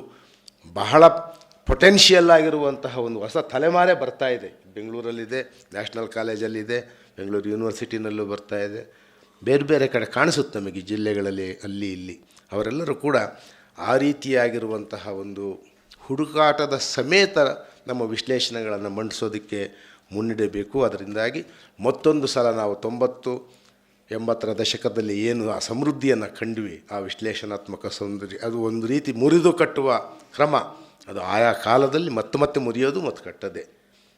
ಬಹಳ ಪೊಟೆನ್ಷಿಯಲ್ ಆಗಿರುವಂತಹ ಒಂದು ಹೊಸ ತಲೆಮಾರೇ ಬರ್ತಾ ಇದೆ. ಬೆಂಗಳೂರಲ್ಲಿದೆ, ನ್ಯಾಷನಲ್ ಕಾಲೇಜಲ್ಲಿದೆ, ಬೆಂಗಳೂರು ಯೂನಿವರ್ಸಿಟಿನಲ್ಲೂ ಬರ್ತಾ ಇದೆ, ಬೇರೆ ಬೇರೆ ಕಡೆ ಕಾಣಿಸುತ್ತೆ ನಮಗೆ ಜಿಲ್ಲೆಗಳಲ್ಲಿ ಅಲ್ಲಿ ಇಲ್ಲಿ. ಅವರೆಲ್ಲರೂ ಕೂಡ ಆ ರೀತಿಯಾಗಿರುವಂತಹ ಒಂದು ಹುಡುಕಾಟದ ಸಮೇತ ನಮ್ಮ ವಿಶ್ಲೇಷಣೆಗಳನ್ನು ಮಂಡಿಸೋದಕ್ಕೆ ಮುನ್ನಡೆಯಬೇಕು. ಅದರಿಂದಾಗಿ ಮತ್ತೊಂದು ಸಲ ನಾವು 90-80ರ ದಶಕದಲ್ಲಿ ಏನು ಆ ಸಮೃದ್ಧಿಯನ್ನು ಕಂಡ್ವಿ, ಆ ವಿಶ್ಲೇಷಣಾತ್ಮಕ ಸೌಂದರ್ಯ, ಅದು ಒಂದು ರೀತಿ ಮುರಿದು ಕಟ್ಟುವ ಕ್ರಮ, ಅದು ಆಯಾ ಕಾಲದಲ್ಲಿ ಮತ್ತೆ ಮುರಿಯೋದು ಮತ್ತು ಕಟ್ಟದೆ.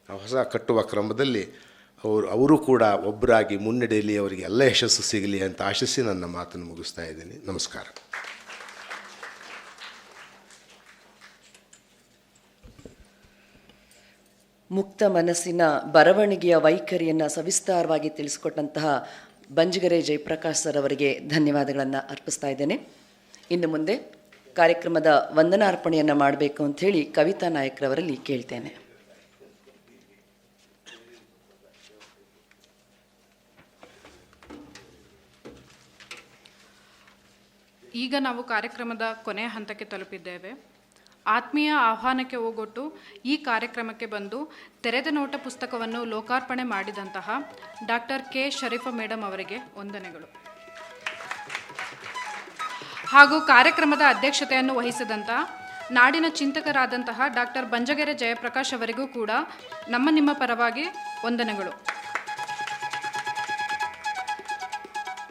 ಆ ಹೊಸ ಕಟ್ಟುವ ಕ್ರಮದಲ್ಲಿ ಅವರು ಕೂಡ ಒಬ್ಬರಾಗಿ ಮುನ್ನಡೆಯಲಿ, ಅವರಿಗೆ ಎಲ್ಲ ಯಶಸ್ಸು ಸಿಗಲಿ ಅಂತ ಆಶಿಸಿ ನನ್ನ ಮಾತನ್ನು ಮುಗಿಸ್ತಾ ಇದ್ದೀನಿ. ನಮಸ್ಕಾರ. ಮುಕ್ತ ಮನಸ್ಸಿನ ಬರವಣಿಗೆಯ ವೈಖರಿಯನ್ನು ಸವಿಸ್ತಾರವಾಗಿ ತಿಳಿಸಿಕೊಟ್ಟಂತಹ ಬಂಜಗೆರೆ ಜಯಪ್ರಕಾಶ್ ಸರ್ ಅವರಿಗೆ ಧನ್ಯವಾದಗಳನ್ನು ಅರ್ಪಿಸ್ತಾ ಇದ್ದೇನೆ. ಇನ್ನು ಮುಂದೆ ಕಾರ್ಯಕ್ರಮದ ವಂದನಾರ್ಪಣೆಯನ್ನು ಮಾಡಬೇಕು ಅಂಥೇಳಿ ಕವಿತಾ ನಾಯಕ್ರವರಲ್ಲಿ ಕೇಳ್ತೇನೆ. ಈಗ ನಾವು ಕಾರ್ಯಕ್ರಮದ ಕೊನೆಯ ಹಂತಕ್ಕೆ ತಲುಪಿದ್ದೇವೆ. ಆತ್ಮೀಯ ಆಹ್ವಾನಕ್ಕೆ ಓಗೊಟ್ಟು ಈ ಕಾರ್ಯಕ್ರಮಕ್ಕೆ ಬಂದು ತೆರೆದ ನೋಟ ಪುಸ್ತಕವನ್ನು ಲೋಕಾರ್ಪಣೆ ಮಾಡಿದಂತಹ ಡಾಕ್ಟರ್ ಕೆ ಶರೀಫಾ ಮೇಡಮ್ ಅವರಿಗೆ ವಂದನೆಗಳು. ಹಾಗೂ ಕಾರ್ಯಕ್ರಮದ ಅಧ್ಯಕ್ಷತೆಯನ್ನು ವಹಿಸಿದಂಥ ನಾಡಿನ ಚಿಂತಕರಾದಂತಹ ಡಾಕ್ಟರ್ ಬಂಜಗೆರೆ ಜಯಪ್ರಕಾಶ್ ಅವರಿಗೂ ಕೂಡ ನಿಮ್ಮ ಪರವಾಗಿ ವಂದನೆಗಳು.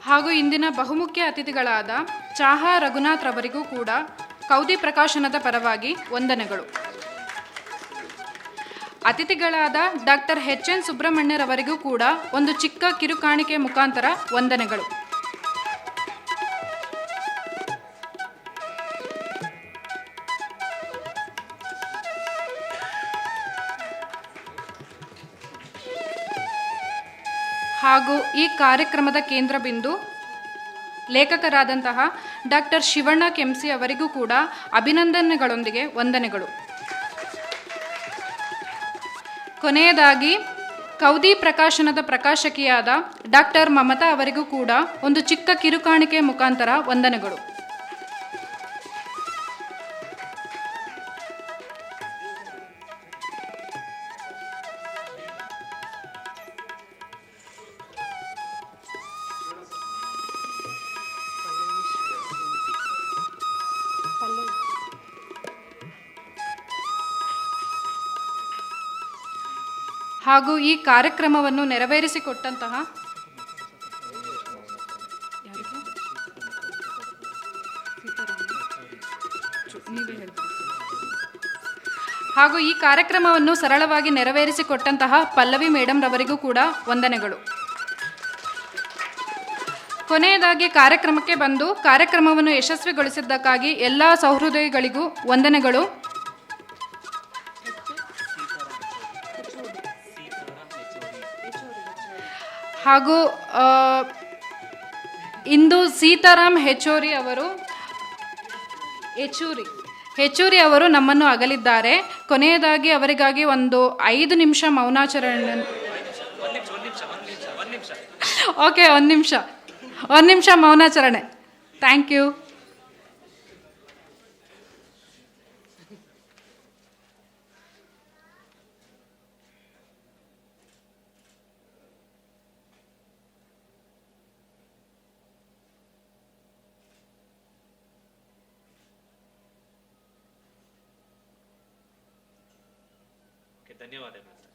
ಹಾಗೂ ಇಂದಿನ ಬಹುಮುಖ್ಯ ಅತಿಥಿಗಳಾದ ಚಾಹಾ ರಘುನಾಥ್ ರವರಿಗೂ ಕೂಡ ಕೌದಿ ಪ್ರಕಾಶನದ ಪರವಾಗಿ ವಂದನೆಗಳು. ಅತಿಥಿಗಳಾದ ಡಾಕ್ಟರ್ ಎಚ್ ಎನ್ ಸುಬ್ರಹ್ಮಣ್ಯರವರಿಗೂ ಕೂಡ ಒಂದು ಚಿಕ್ಕ ಕಿರುಕಾಣಿಕೆ ಮುಖಾಂತರ ವಂದನೆಗಳು. ಹಾಗೂ ಈ ಕಾರ್ಯಕ್ರಮದ ಕೇಂದ್ರ ಬಿಂದು ಲೇಖಕರಾದಂತಹ ಡಾಕ್ಟರ್ ಶಿವಣ್ಣ ಕೆಂಸಿ ಅವರಿಗೂ ಕೂಡ ಅಭಿನಂದನೆಗಳೊಂದಿಗೆ ವಂದನೆಗಳು. ಕೊನೆಯದಾಗಿ ಕೌದಿ ಪ್ರಕಾಶನದ ಪ್ರಕಾಶಕಿಯಾದ ಡಾಕ್ಟರ್ ಮಮತಾ ಅವರಿಗೂ ಕೂಡ ಒಂದು ಚಿಕ್ಕ ಕಿರುಕಾಣಿಕೆ ಮುಖಾಂತರ ವಂದನೆಗಳು. ಹಾಗೂ ಈ ಕಾರ್ಯಕ್ರಮವನ್ನು ನೆರವೇರಿಸಿಕೊಟ್ಟಂತಹ ಹಾಗೂ ಈ ಕಾರ್ಯಕ್ರಮವನ್ನು ಸರಳವಾಗಿ ನೆರವೇರಿಸಿಕೊಟ್ಟಂತಹ ಪಲ್ಲವಿ ಮೇಡಮ್ ರವರಿಗೂ ಕೂಡ ವಂದನೆಗಳು. ಕೊನೆಯದಾಗಿ ಕಾರ್ಯಕ್ರಮಕ್ಕೆ ಬಂದು ಕಾರ್ಯಕ್ರಮವನ್ನು ಯಶಸ್ವಿಗೊಳಿಸಿದ್ದಕ್ಕಾಗಿ ಎಲ್ಲ ಸಹೃದಯಿಗಳಿಗೂ ವಂದನೆಗಳು. ಹಾಗೂ ಇಂದು ಸೀತಾರಾಮ್ ಹೆಚ್ಚೂರಿ ಅವರು ನಮ್ಮನ್ನು ಅಗಲಿದ್ದಾರೆ. ಕೊನೆಯದಾಗಿ ಅವರಿಗಾಗಿ ಒಂದು 5 ನಿಮಿಷ ಮೌನಾಚರಣೆ. ಓಕೆ, ಒಂದು ನಿಮಿಷ ಮೌನಾಚರಣೆ. Thank you. ಧನ್ಯವಾದಗಳು.